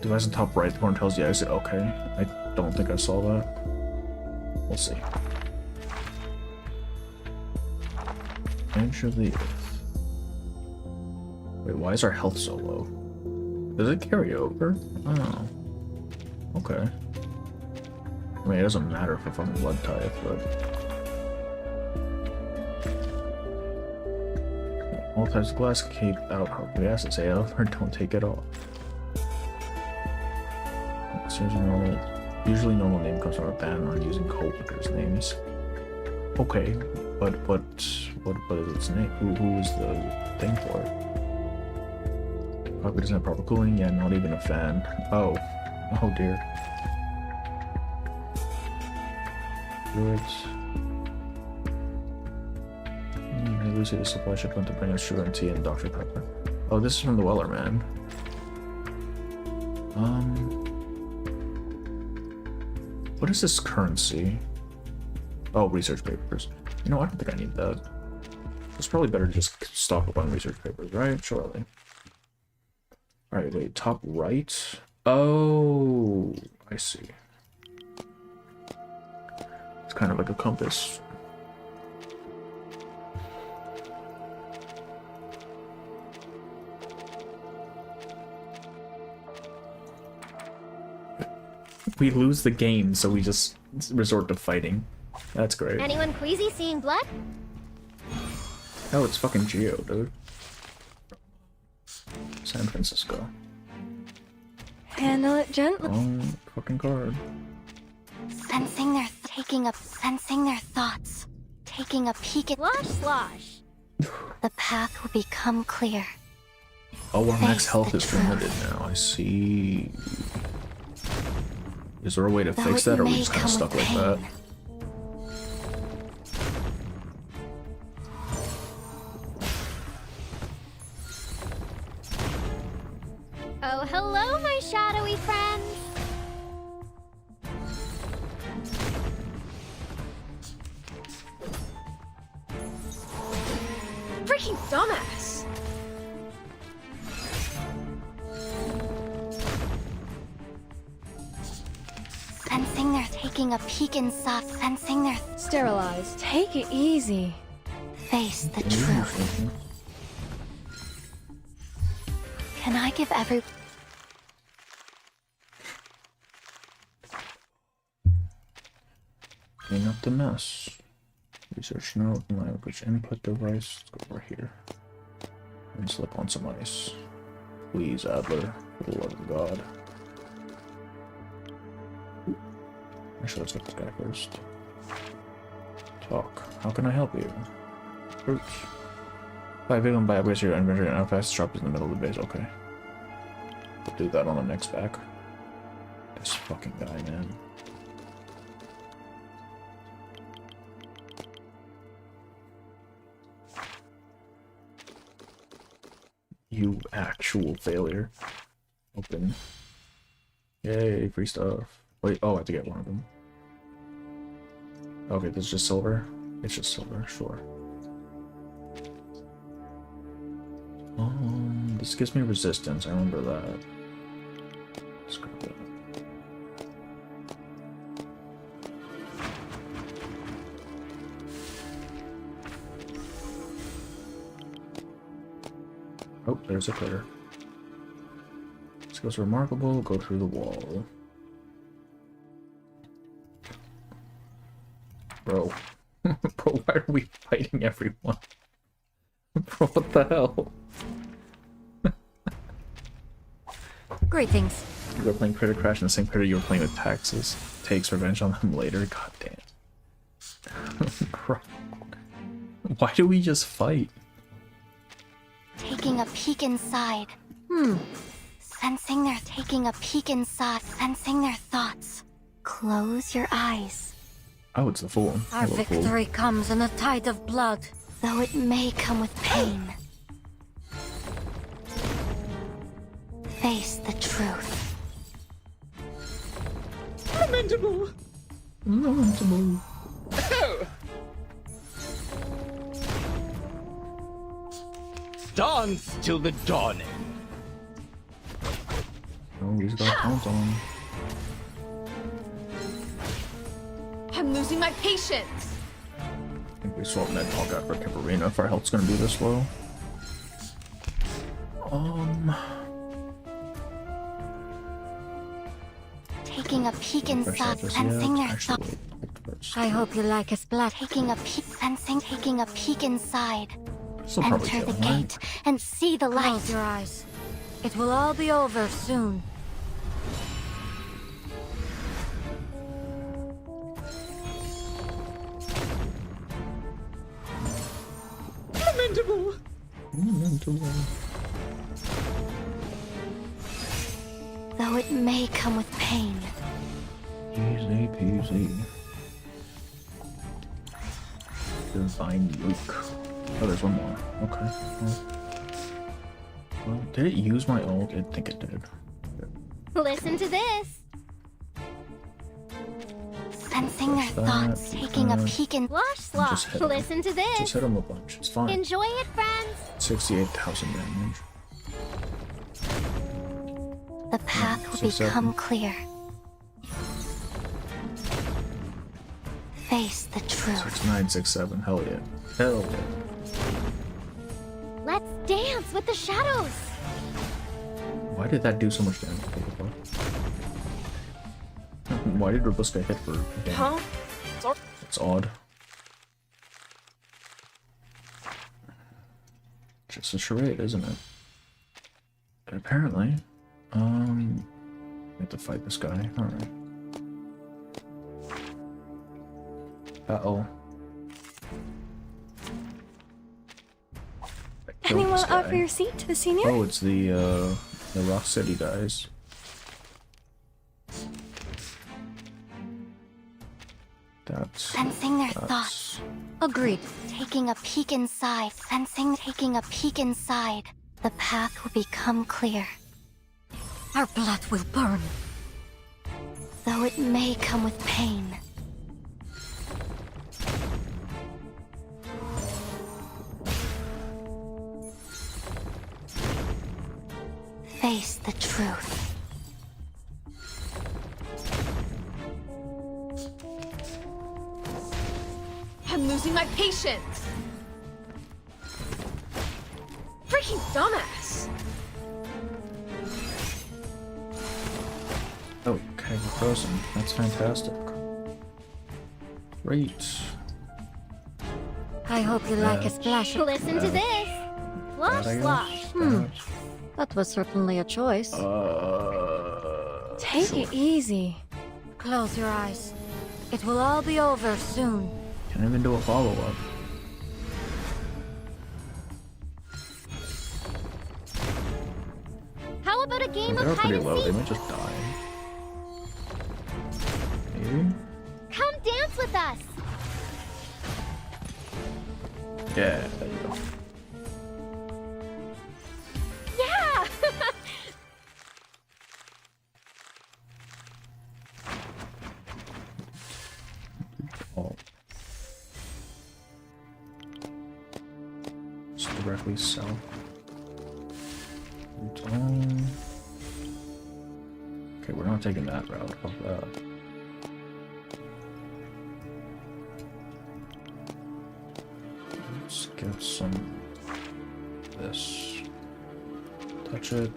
Device in top right, the corner tells you exit. Okay. I don't think I saw that. We'll see. Edge of the earth. Wait, why is our health so low? Does it carry over? Oh. Okay. I mean, it doesn't matter if I'm from blood type, but... All types of glass keep out how we have to say out or don't take it off. Usually normal name comes from a ban on using co-workers' names. Okay, but what is its name? Who is the thing for it? Probably doesn't have proper cooling. Yeah, not even a fan. Oh. Oh dear. Do it. Hey Lucy, the supply ship went to bring us sugar and tea and Dr. Pepper. Oh, this is from the Weller man. What is this currency? Oh, research papers. You know, I don't think I need that. It's probably better to just stock up on research papers, right? Surely. Alright, wait, top right? Oh, I see. It's kind of like a compass. We lose the game, so we just resort to fighting. That's great. Anyone queasy seeing blood? Oh, it's fucking Geo, dude. San Francisco. Handle it gently. Oh, fucking card. Sensing their thoughts. Taking a peek at Slosh. the path will become clear. Oh, our max health is limited now. I see. Is there a way to fix that, or are we just kind of stuck like that? Oh, hello, my shadowy friends. Freaking dumbass! Sensing they're taking a peek inside. Sensing their Sterilize. Take it easy. face the truth. Can I give every... Clean up the mess. Research note, language input device. Let's go over here. And slip on some ice. Please, Adler. For the love of God. Actually, let's get this guy first. Talk. How can I help you? Fruits. Buy vegan, buy upgrades your inventory, and how fast shop is in the middle of the base. Okay. We'll do that on the next back. This fucking guy, man. You actual failure. Open. Yay, free stuff. Wait, oh, I have to get one of them. Okay, this is just silver? It's just silver, sure. This gives me resistance, I remember that. Let's grab that. Oh, there's a critter. This goes remarkable, go through the wall. Bro. Bro, why are we fighting everyone? Bro, what the hell? Greetings. You were playing Critter Crash and the same critter you were playing with Taxes. Takes revenge on them later. God damn. Bro. Why do we just fight? Taking a peek inside. Sensing they're taking a peek inside. Sensing their thoughts. Close your eyes. Oh, it's the Fool. Our Hello, victory comes in a tide of blood, though it may come with pain. Face the truth. Lamentable. Lamentable. Dance till the dawning. Oh, he's got count on. I'm losing my patience. I think we swap Med Talk out for Caparina if our health's gonna be this low. Taking a peek inside, sensing their thoughts. I hope you like us black. Taking a peek, sensing, taking a peek inside. Enter the gate and see the light. Close your eyes. It will all be over soon. Lamentable. Lamentable. though it may come with pain. Easy peasy. Divine Luke. Oh, there's one more. Okay. Well, did it use my ult? I think it did. Listen to this. Sensing their thoughts, taking a peek in. Slosh, slosh. Listen to this. Just hit him a bunch. It's fine. Enjoy it, friends. 68,000 damage. The path will 6, 7. become clear. Face the truth. 6, 9, 6, 7. Hell yeah. Hell yeah. Let's dance with the shadows. Why did that do so much damage? Why did Robusta hit for damage? Huh? It's odd. Just a charade, isn't it? And apparently, we have to fight this guy. Alright. Uh-oh. Anyone offer your seat to the senior? Oh, it's the Rock City guys. Sensing their thoughts. Agreed. Taking a peek inside. Sensing, taking a peek inside. The path will become clear. Our blood will burn. Though it may come with pain. Face the truth. I'm losing my patience. Freaking dumbass. Oh, okay, we're frozen. That's fantastic. Great. I hope you like a splash of... Listen to this. Slosh, slosh. That was certainly a choice. Take it easy. Close your eyes. It will all be over soon. Can't even do a follow-up. How about a game They're of hide pretty and low. They seek? might just die. Maybe? Come dance with us. Yeah, there you go. Yeah. Oh. Just directly south. Okay, we're not taking that route. Fuck that. Let's get some of this. Touch it.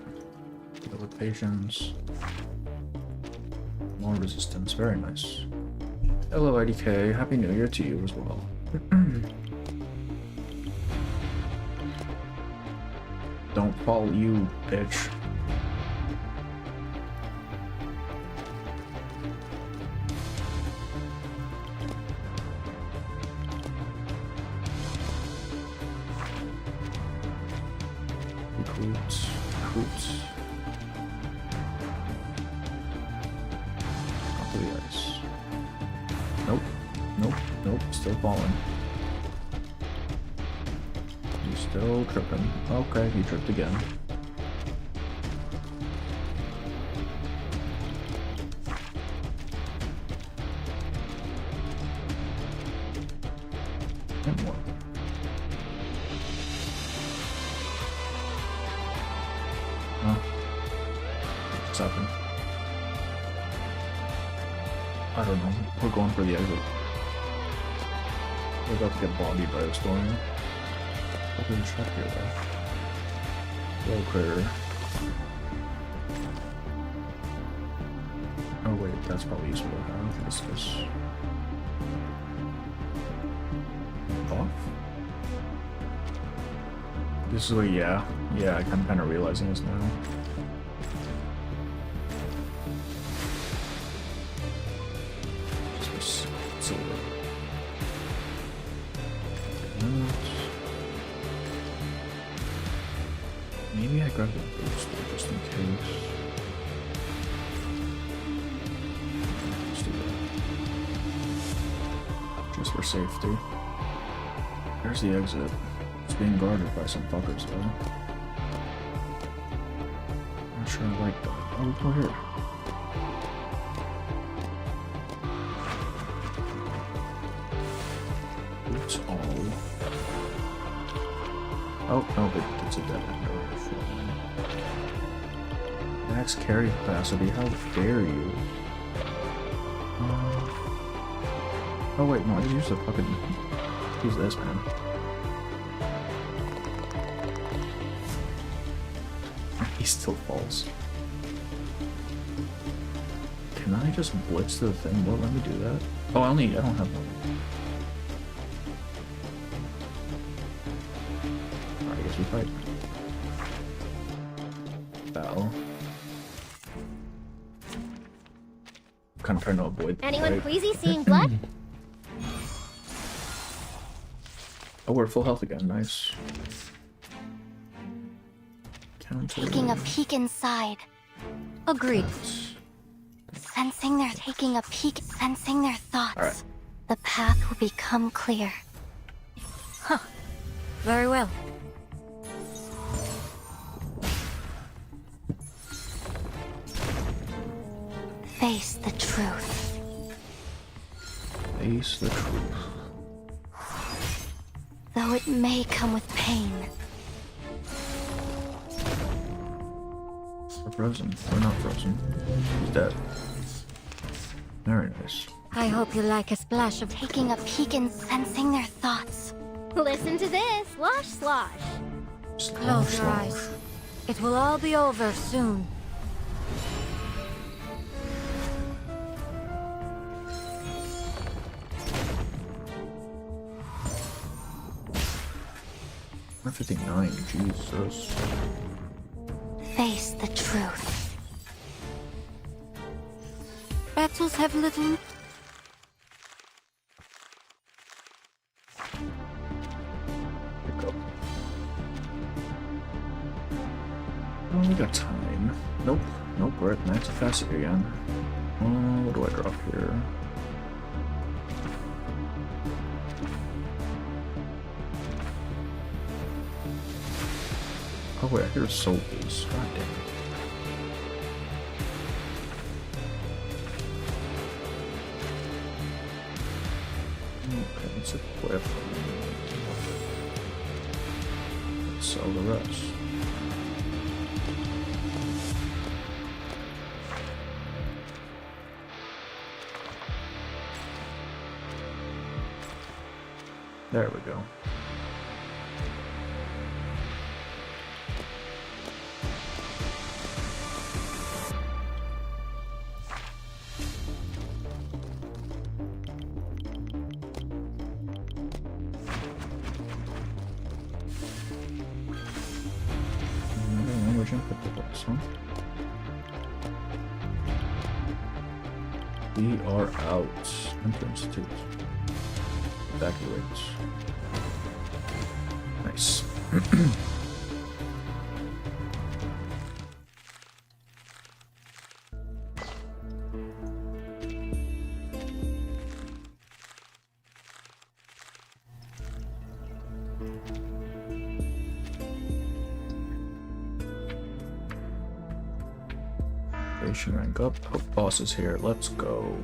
Do it with patience. More resistance. Very nice. Hello, IDK. Happy New Year to you as well. Don't fall, you bitch. Recruit. Off the ice. Nope. Still falling. He's still tripping. Okay, he tripped again. And more. Huh? What's happened? I don't know. We're going for the exit. We're about to get bodied by the storm. Open the shop here though. Low critter. Oh wait, that's probably useful to have. What's this? Off? This is what, yeah, I'm kind of realizing this now. Just silver. Maybe I grabbed a booster just in case. for safety. There's the exit. It's being guarded by some fuckers though. Not sure I like that. Oh, we go here. It's all. Oh, no, it's a dead end. Max carry capacity, how dare you? Oh wait, no, I just used the fucking... Use this, man. He still falls. Can I just blitz the thing? Well, let me do that. Oh, I don't have one. Alright, I guess we fight. Battle. Kind of trying to avoid. Anyone queasy seeing blood? Oh, we're full health again. Nice. Taking a peek inside. Agreed. Sensing their thoughts. Right. The path will become clear. Huh. Very well. Face the truth. Face the truth. Though it may come with pain. We're frozen. We're not frozen. He's dead. Very nice. I hope you like a splash of taking a peek and sensing their thoughts. Listen to this. Slosh, slosh. Close your eyes. It will all be over soon. We're 59, Jesus. Face the truth. Battles have little... Pick up. Oh, we got time. Nope. Nope, we're at max capacity again. What do I drop here? Oh wait, I hear souls. God damn it. Okay, let's equip. Let's sell the rest. There we go. We are out. Enter Institute. Evacuate. Nice. Station rank up. Oh, boss is here. Let's go.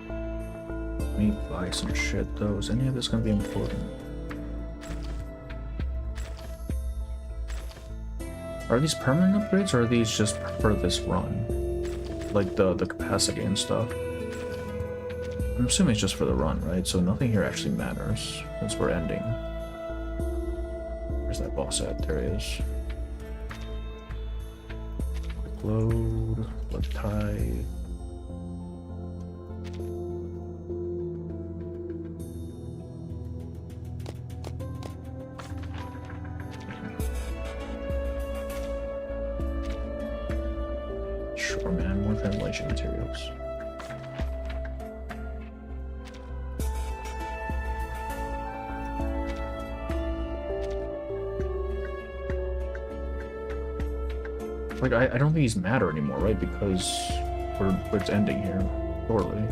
Let me buy some shit though. Is any of this gonna be important? Are these permanent upgrades or are these just for this run? Like the capacity and stuff? I'm assuming it's just for the run, right? So nothing here actually matters since we're ending. Where's that boss at? There he is. Load, left tie. Sure, man, more ventilation materials. Like, I don't think these matter anymore, right? Because it's ending here, shortly.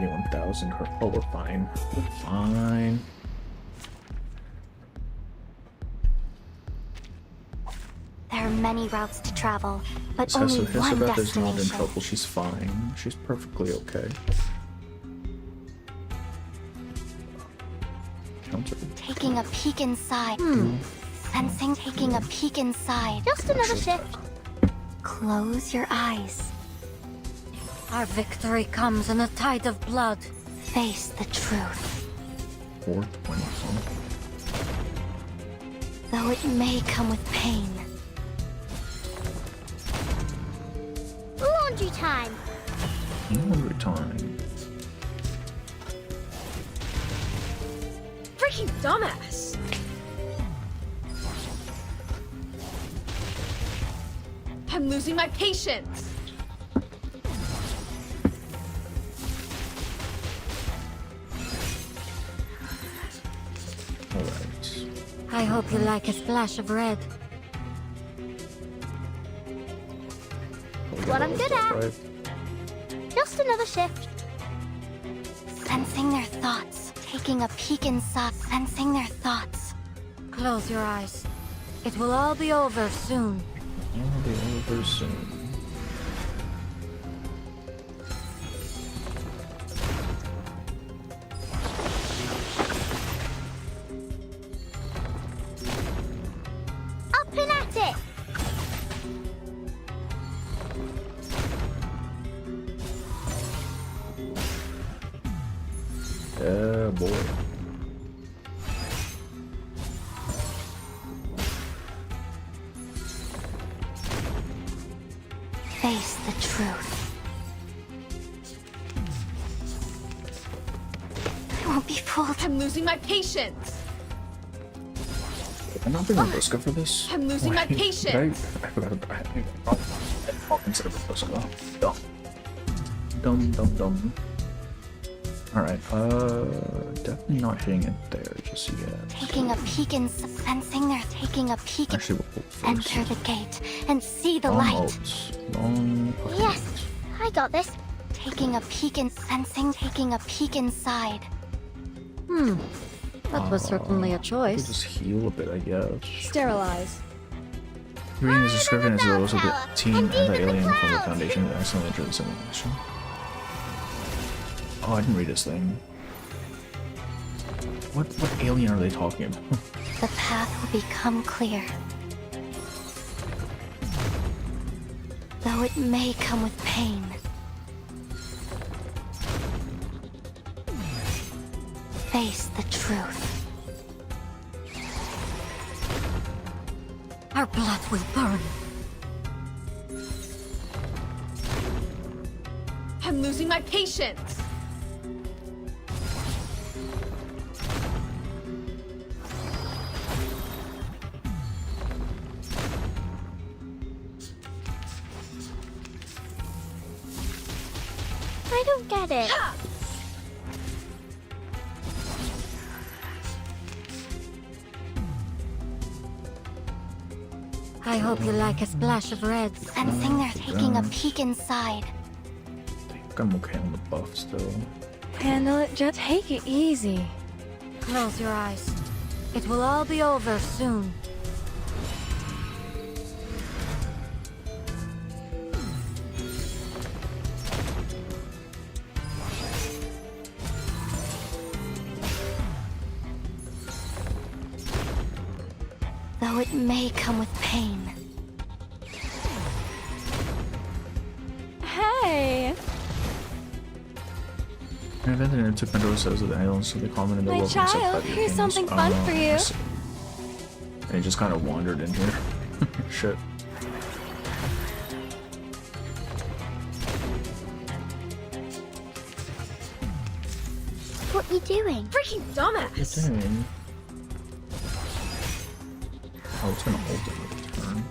91,000. Oh, we're fine. We're fine. There are many routes to travel, but This only one Hesabeth is not in destination. trouble. She's fine. She's perfectly okay. Counter. Taking a peek inside. Sensing, taking a peek inside. Just another shift. Close your eyes. Our victory comes in a tide of blood. Face the truth. 420. Though it may come with pain. Laundry time. Laundry time. Freaking dumbass! I'm losing my patience! Alright. I hope you like a splash of red. What I'm good at. Right. Just another shift. Sensing their thoughts. Taking a peek inside. Sensing their thoughts. Close your eyes. It will all be over soon. I'll be over soon. Up and at it. Yeah, boy. Face the truth. I won't be fooled. I'm losing my patience! I'm not being Rebusca for this. I'm losing my Wait, patience. I forgot about I'll consider Rebusca. Dumb. Alright, definitely not hitting it there just yet. Taking a peek inside. Sensing they're taking a peek. Actually, we'll first. Enter the gate and see the Long light. ults. Long fucking Yes, ults. I got this. Taking a peek in. Sensing. Taking a peek inside. That was certainly a We could choice. just heal a bit, I guess. Sterilize. Reading this description as those of the team anti-alien from the Foundation that accidentally entered the simulation. Oh, I didn't read this thing. What alien are they talking about? The path will become clear. Though it may come with pain. Face the truth. Our blood will burn. I'm losing my patience! I don't get it. I hope you like a splash of red. Sensing they're taking a peek inside. I think I'm okay on the buff still. Handle it, just take it easy. Close your eyes. It will all be over soon. Though it may come with pain. Hey! An event in took Mendoza says that the aliens to the common and the My world concept child, by the here's aliens. something fun for you. I see. And he just kind of wandered in here. Shit. What are you doing? Freaking dumbass! Dang. Oh, it's gonna hold it with turn.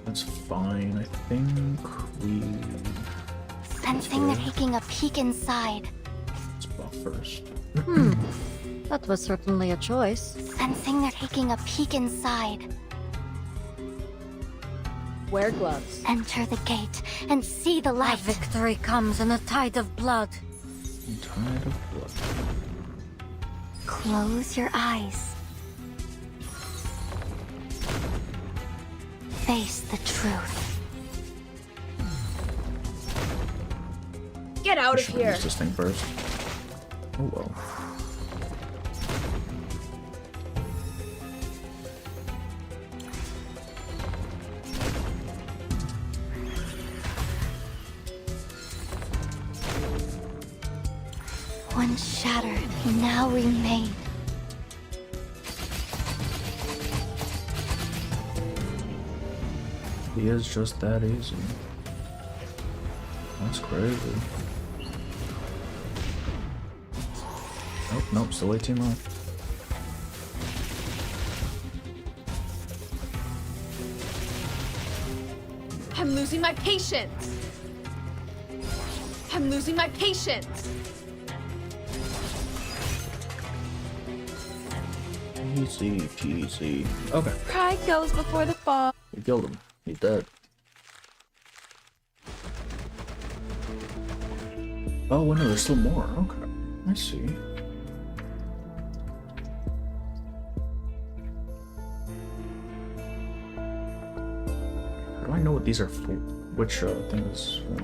That's fine. I think we... Sensing they're taking a peek inside. Let's buff first. That was certainly a choice. Sensing they're taking a peek inside. Wear gloves. Enter the gate and see the light. Our victory comes in a tide of blood. Tide of blood. Close your eyes. Face the truth. Get out of Should here. use this thing first. Oh well. One shattered, now remain. He is just that easy. That's crazy. Nope, nope, still 18 more. I'm losing my patience. I'm losing my patience. Easy peasy. Okay. Pride goes before the fall. You killed him. He's dead. Oh, no, there's still more. Okay. I see. How do I know what these are for? Which thing is for?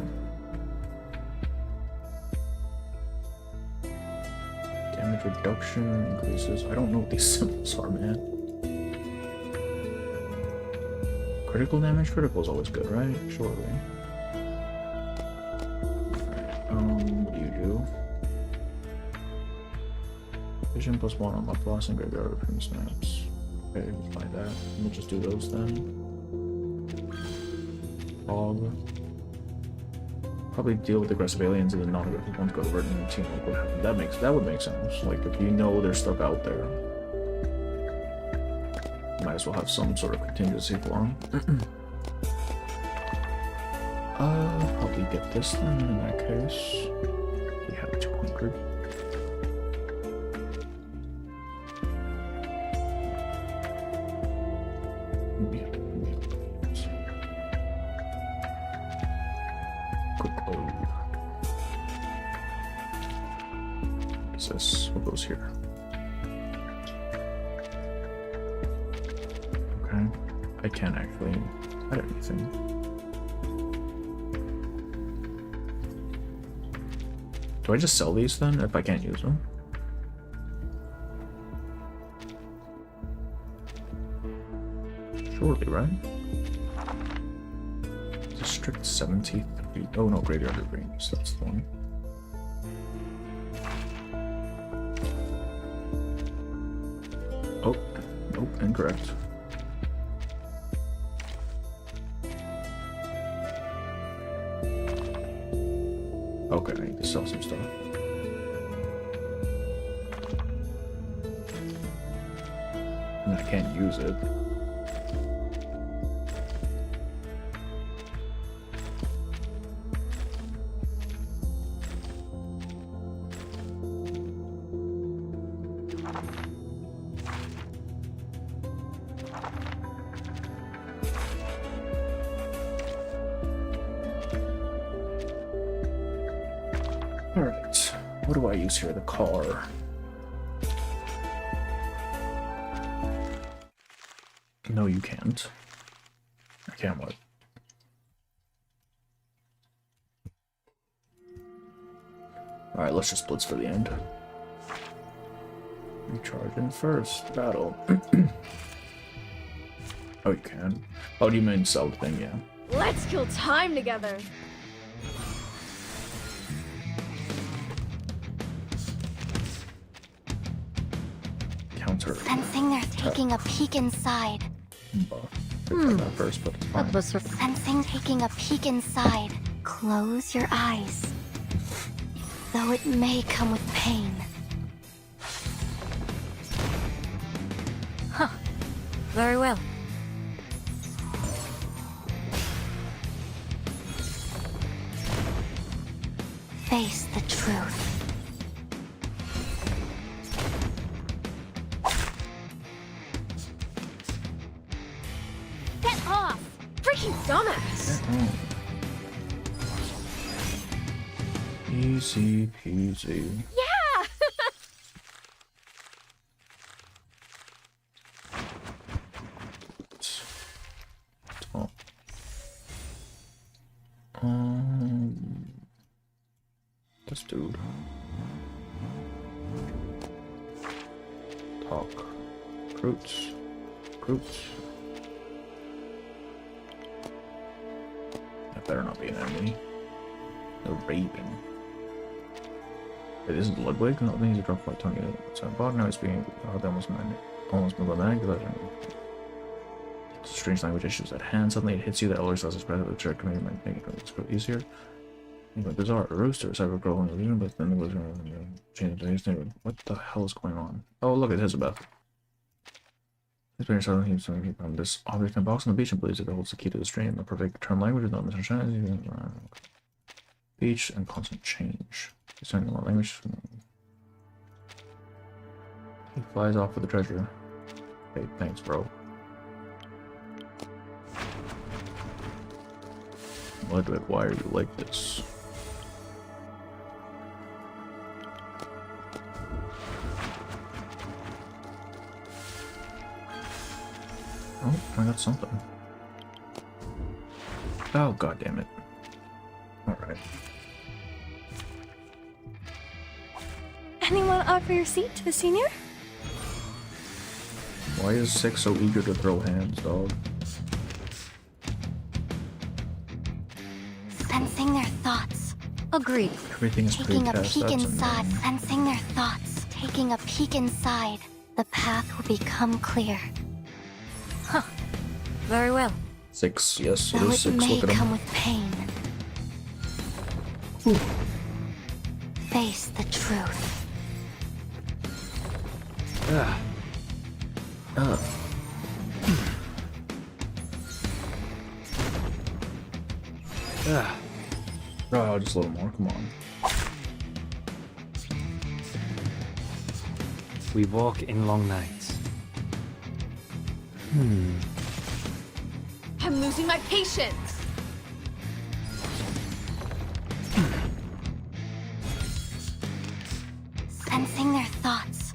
Damage reduction increases. I don't know what these symbols are, man. Critical damage? Critical is always good, right? Surely. What do you do? Vision +1 on my plus and graveyard from snaps. Okay, we'll buy that. We'll just do those then. Fog. Probably deal with aggressive aliens and the non-aggressive ones go over it and team up what happened. That would make sense. Like if you know there's stuff out there, you might as well have some sort of contingency for them. Probably get this then in that case. We have 200. What goes here? Okay, I can't actually add anything. Do I just sell these then if I can't use them? Surely, right? District 73. Oh no, graveyard rings. That's the one. Oh, nope, incorrect. Okay, I need to sell some stuff. And I can't use it. Alright, what do I use here? The car. No, you can't. I can't what? Alright, let's just blitz for the end. Recharge in first. Battle. Oh, you can. Oh, do you mean sell the thing? Yeah. Let's kill time together. Counter. Sensing they're taking a peek inside. That first, but it's fine. Sensing taking a peek inside. Close your eyes. Though it may come with pain. Huh. Very well. Face the truth. Get off! Freaking dumbass! Easy peasy. Yeah! Oh. This dude. Talk. Fruits. Fruits. That better not be an enemy. The Raven. Wait, this is Ludwig? No, he's dropped by 20. So bot now he's being almost magnetic. Strange language issues at hand. Suddenly it hits you that Elder says it's better the trick committee might make it easier. But bizarre. A rooster, cyber girl in the region, but then it was change the his name. What the hell is going on? Oh, look at Elizabeth. His parents suddenly he's from this object in a box on the beach and believes it holds the key to the stream. A perfect term language with no misunderstandings. Beach and constant change. He's learning more language. He flies off with the treasure. Hey, thanks, bro. Ludwig, why are you like this? Oh, I got something. Oh, god damn it. Alright. Anyone offer your seat to the senior? Why is 6 so eager to throw hands, dog? Sensing their thoughts. Agreed. Everything is Taking a precast, peek that's inside. annoying. Sensing their thoughts. Taking a peek inside. The path will become clear. Huh. Very well. 6, yes, it Though is it 6. may Look at come him. with pain. Face the truth. Oh, just a little more, come on. We walk in long nights. I'm losing my patience! Sensing their thoughts.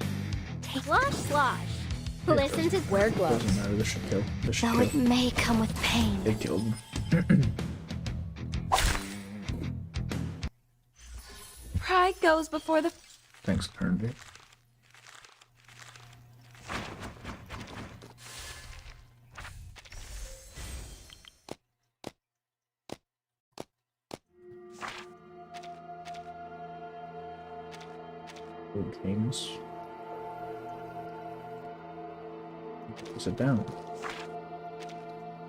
Take Slosh, slosh. Listen to Wear gloves. Doesn't matter, this should kill. This should Though it kill. may come with pain. It killed. Pride goes before the... Thanks, Kernby. Good games. Sit down.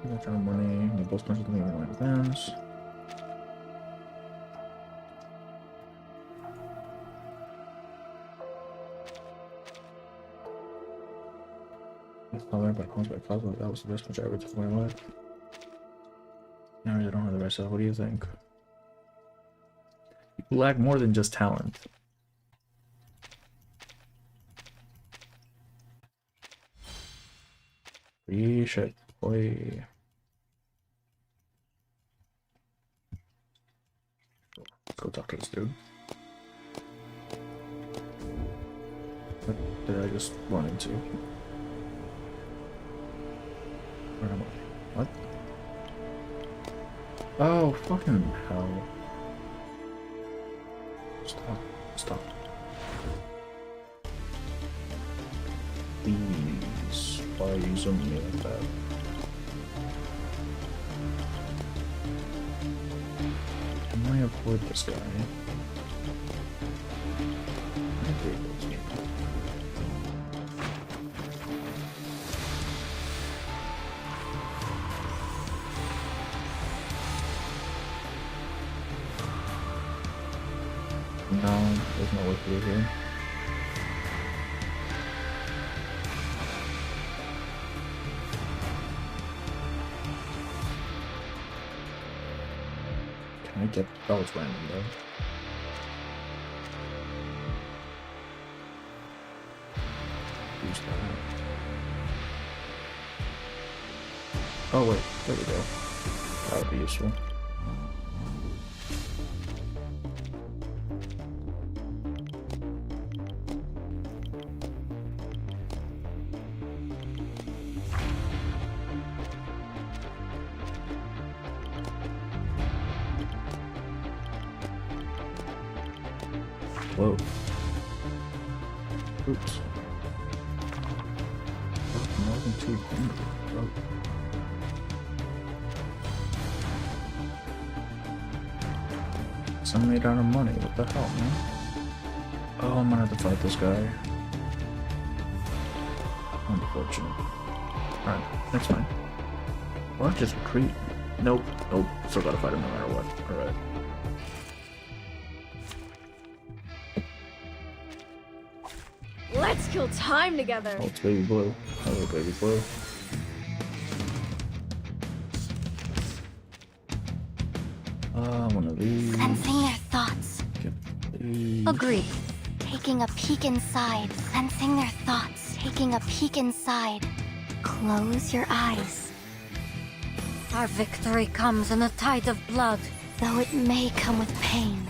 You got your money. You both punches the moving line advance. By Cosmo, that was the best punch I ever took in my life. Now I really don't have the rest of it. What do you think? You lack more than just talent. Free shit, boy. Let's go talk to this dude. What did I just run into? Where am I? What? Oh, fucking hell. Stop. Stop. Please. Why are you zooming me like that? Can I avoid this guy? I agree with this. No, there's no way through here. Can I get... Oh, it's random though. Use that. Oh wait, there we go. That would be useful. Whoa. Oops. More than 200. Whoa. Some made out of money. What the hell, man? Oh, I'm gonna have to fight this guy. Unfortunate. Alright, that's fine. Or just retreat. Nope. Nope. Still gotta fight him no matter what. Alright. Let's kill time together. Oh, it's baby blue. Hello, baby blue. One of these. Sensing their thoughts. Agree. Taking a peek inside. Sensing their thoughts. Taking a peek inside. Close your eyes. Our victory comes in a tide of blood, though it may come with pain.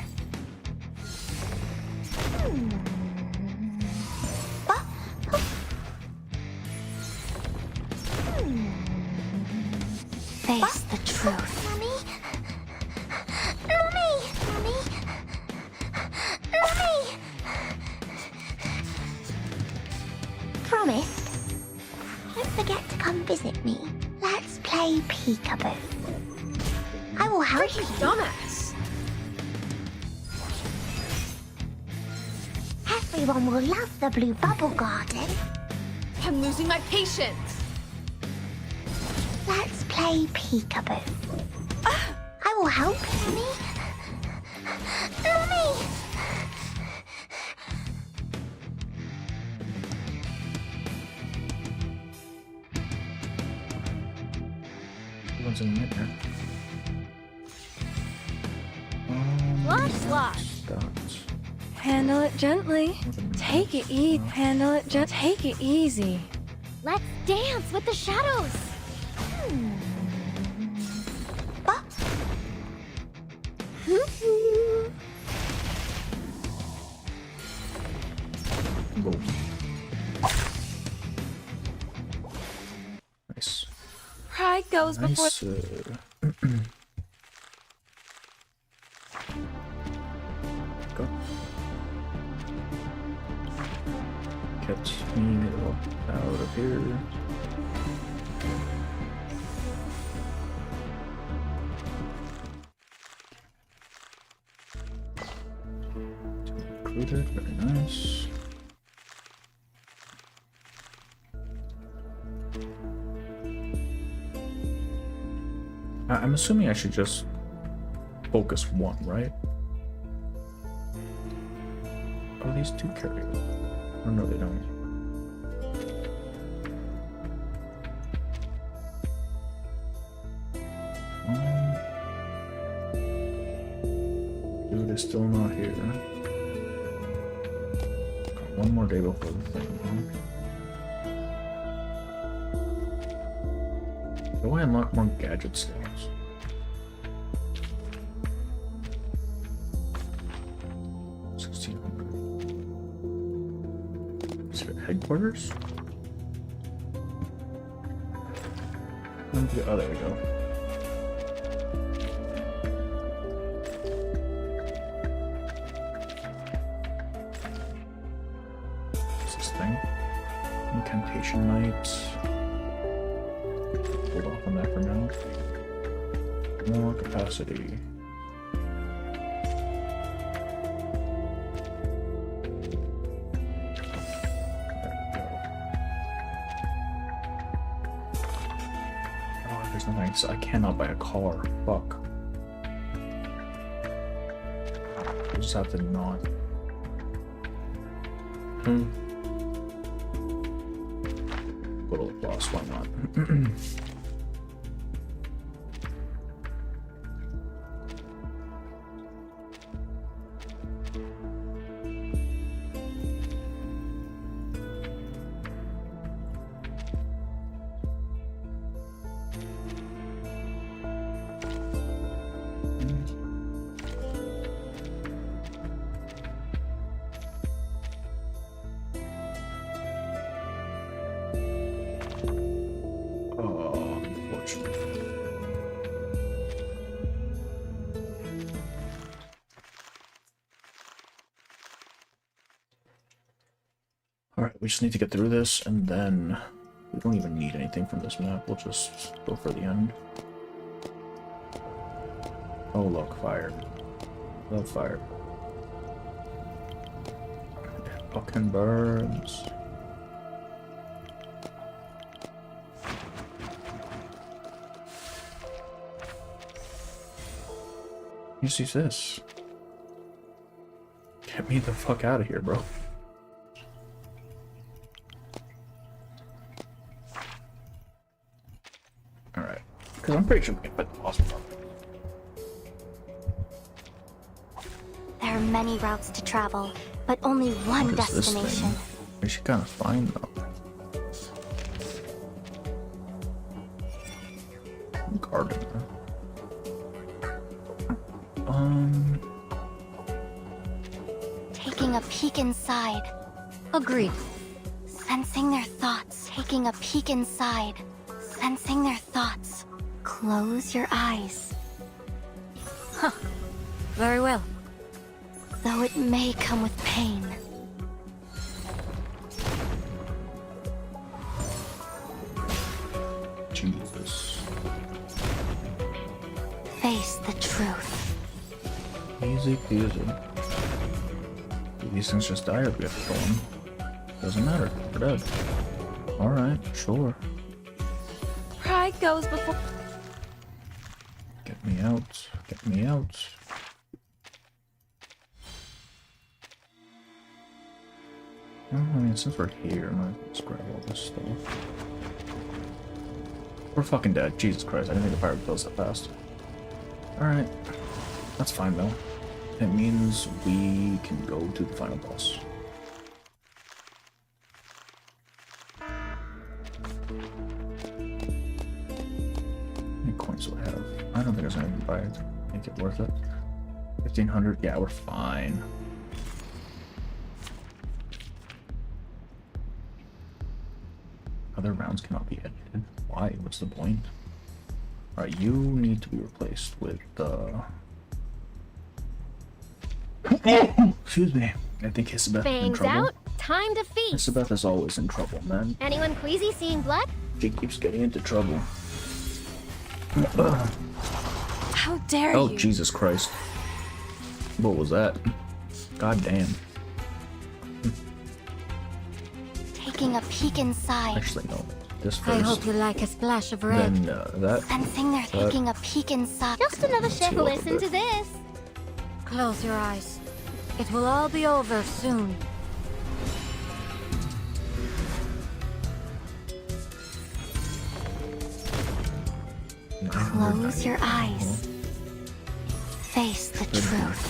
Face the truth. Promised. Don't forget to come visit me. Let's play peekaboo. I will help you. Dumbass. Everyone will love the blue bubble garden. I'm losing my patience. Let's play peekaboo. I will help you, Mummy. Mummy! Everyone's in there. Slash. Dots. Handle it gently. Take it easy. Handle it gently. Take it easy. Let's dance with the shadows. Go. Nice. Pride goes before. Nice. Go. Catch me out of here. Included, very nice. I'm assuming I should just focus one, right? Oh, these two carry it. Oh, no, they don't. Dude is still not here. Got one more day before the thing. Do I unlock more gadget stats? Headquarters? Oh, there we go. What's this thing? Incantation Knight. Hold off on that for now. More capacity. So I cannot buy a car. Fuck. I just have to not. Good old boss, why not? We just need to get through this, and then we don't even need anything from this map. We'll just go for the end. Oh, look, fire. Love fire. Fucking birds. You see this? Get me the fuck out of here, bro. Alright. Because I'm pretty sure we can fight the boss before. There are many routes to travel, but only one destination. We should kind of find them. Gardener. Taking a peek inside. Agreed. Sensing their thoughts. Taking a peek inside. Sensing their thoughts. Close your eyes. Huh. Very well. Though it may come with pain. Jesus. Face the truth. Easy peasy. These things just die if we have to kill them. Doesn't matter. We're dead. Alright, sure. Pride goes before... Get me out. Get me out. Well, I mean, since we're here, let's grab all this stuff. We're fucking dead. Jesus Christ, I didn't think the pirate kills that fast. Alright. That's fine, though. It means we can go to the final boss. How many coins do I have? I don't think there's anything to buy it to make it worth it. 1,500? Yeah, we're fine. Other rounds cannot be edited. Why? What's the point? Alright, you need to be replaced with excuse me. I think Hisabeth in Fangs trouble. out, time to feast. Hisabeth is always in trouble, man. Anyone queasy seeing blood? She keeps getting into trouble. How dare you? Oh, Jesus Christ. What was that? God damn. Taking a peek inside. Actually, no. This first. I hope you like a splash of red. Then that. Sensing they're taking a peek inside. Just another chef will listen to this. Close your eyes. It will all be over soon. Close your eyes. Face the truth.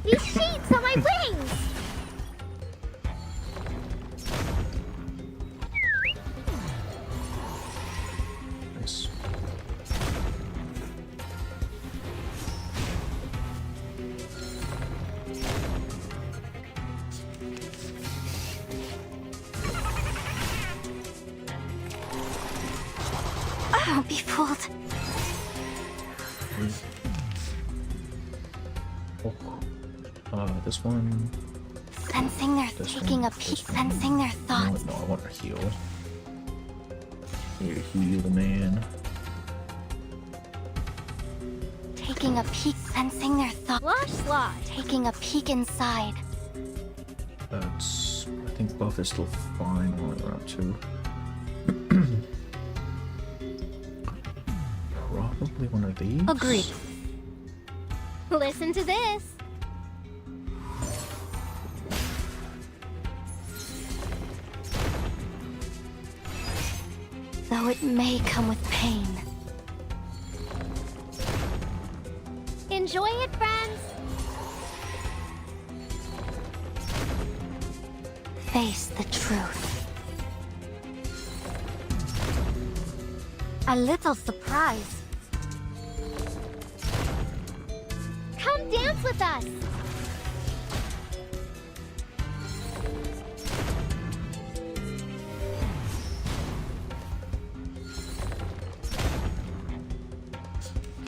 These sheets are my wings! Nice. Don't be fooled. This one. Sensing they're taking a peek. Sensing their thoughts. No, I want to heal. Here, heal the man. Taking a peek. Sensing their thoughts. Slush slide. Taking a peek inside. That's. I think buff is still fine. Only around 2. Probably one of these. Agreed. Listen to this. Though it may come with pain. Enjoy it, friends. Face the truth. A little surprise. Come dance with us.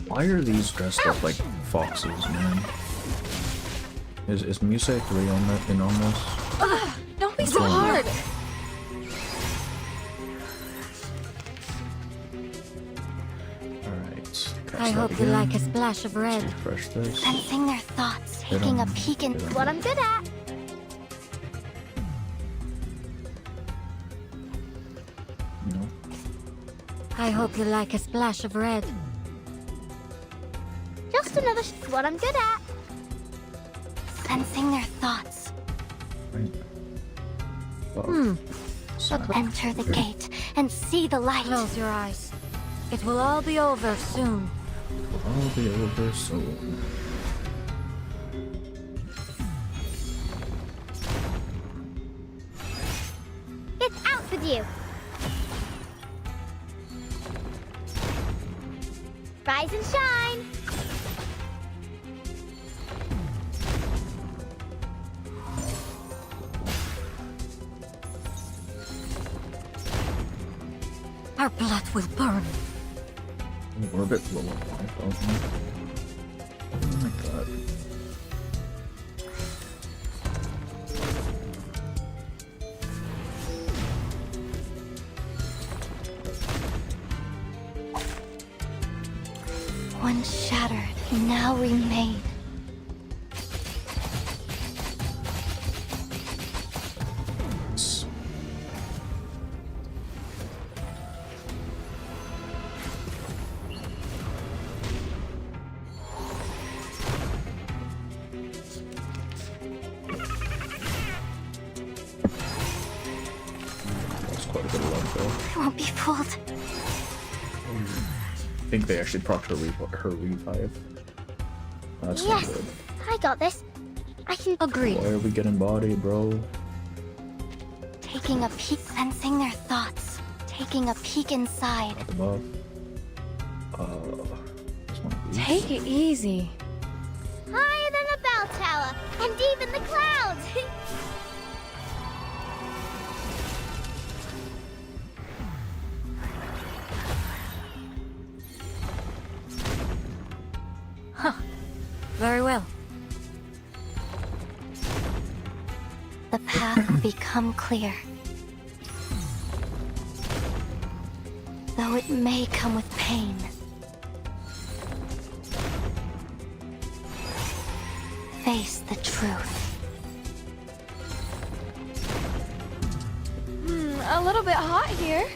Why are these dressed up like foxes, man? Is music really on that in on this? Ugh, don't be so hard. Alright. I hope you like a splash of red. Refresh this. Sensing their thoughts, taking a peek in What I'm good at. No. I hope you like a splash of red. Just another what I'm good at. Sensing their thoughts. Enter the gate and see the light. Close your eyes. It will all be over soon. I'll be over soon. It's out with you. Rise and shine. Our blood will burn. We're a bit low on life, aren't we? Oh my god. Once shattered, now remade. I won't be fooled. I think they actually procced her revive. That's not Yes, good. I got this. I can agree. Why are we getting body, bro? Taking a peek, sensing their thoughts. Taking a peek inside. Up above. This one of these. Take it easy. higher than the bell tower and even the clouds. Very well. The path will become clear. Though it may come with pain. Face the truth. A little bit hot here.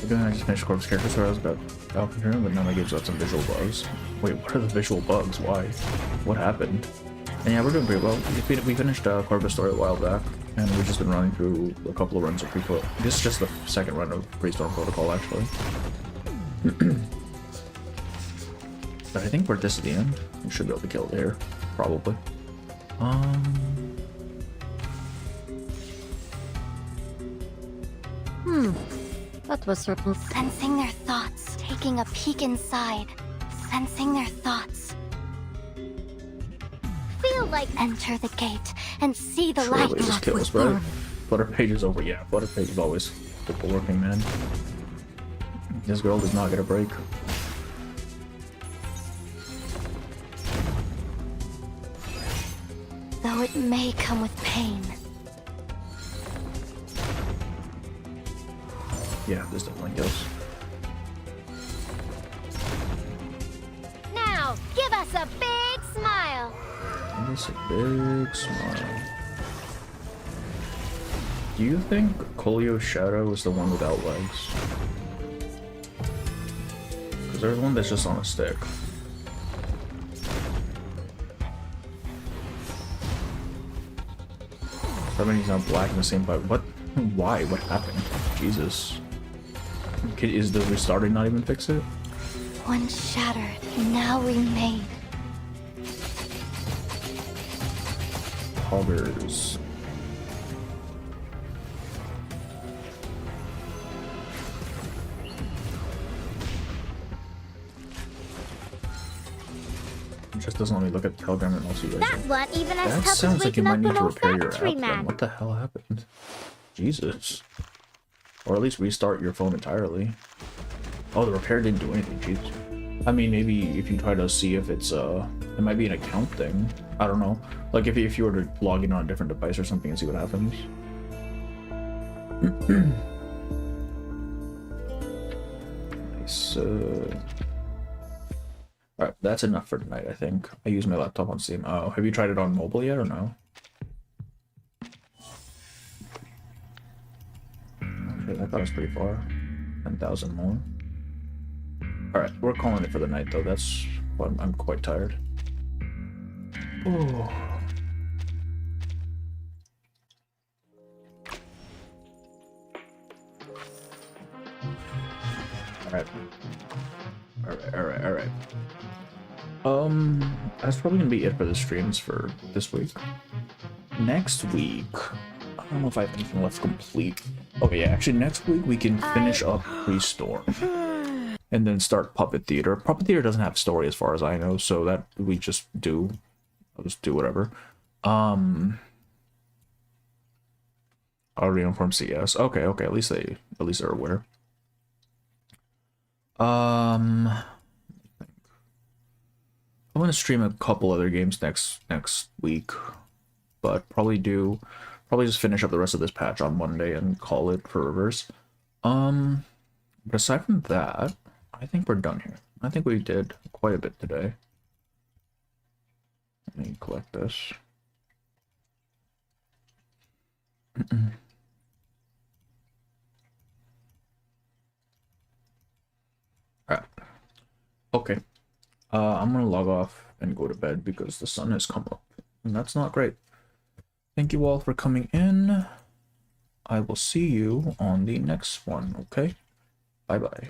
I just finished corpse character, so I was about Falcon Turn, but now that gives out some visual bugs. Wait, what are the visual bugs? Why? What happened? And yeah, we're doing pretty well. We finished Corvus story a while back, and we've just been running through a couple of runs of pre-pro. This is just the second run of Pre-Storm Protocol, actually. But I think we're this at the end. We should be able to kill it here, probably. That was certain. Sensing their thoughts. Taking a peek inside. Sensing their thoughts. Feel like enter the gate and see the Surely light. just kill us, right? Flutter Page is over. Yeah, Flutter Page is always the working man. This girl does not get a break. Though it may come with pain. Yeah, this definitely goes. now, give us a big smile. Give us a big smile. Do you think Kolio's shadow is the one without legs? Because there's one that's just on a stick. That means he's not black in the same part. What? Why? What happened? Jesus. Is the restarting not even fix it? Once shattered, now remade. Hoggers. It just doesn't let me look at the telegram and also you guys. That wasn't even as That tough as sounds like you waking might up need an to old repair your app factory then. man. What the hell happened? Jesus. Or at least restart your phone entirely. Oh, the repair didn't do anything, jeez. I mean, maybe if you try to see if it's, it might be an account thing. I don't know. Like, if you were to log in on a different device or something and see what happens. Nice, Alright, that's enough for tonight, I think. I use my laptop on Steam. Oh, have you tried it on mobile yet or no? Okay, I thought it was pretty far. 10,000 more. Alright, we're calling it for the night though. That's why I'm quite tired. Oh. Alright. Alright. That's probably gonna be it for the streams for this week. Next week, I don't know if I have anything left complete. Okay, yeah, actually next week we can finish up Pre-Storm. And then start Puppet Theater. Puppet Theater doesn't have story as far as I know, so that we just do. I'll just do whatever. I'll reinform CS. Okay, at least they're aware. I'm gonna stream a couple other games next week, but probably just finish up the rest of this patch on Monday and call it for reverse. But aside from that, I think we're done here. I think we did quite a bit today. Let me collect this. Alright. Okay. I'm gonna log off and go to bed because the sun has come up. And that's not great. Thank you all for coming in. I will see you on the next one, okay? Bye-bye.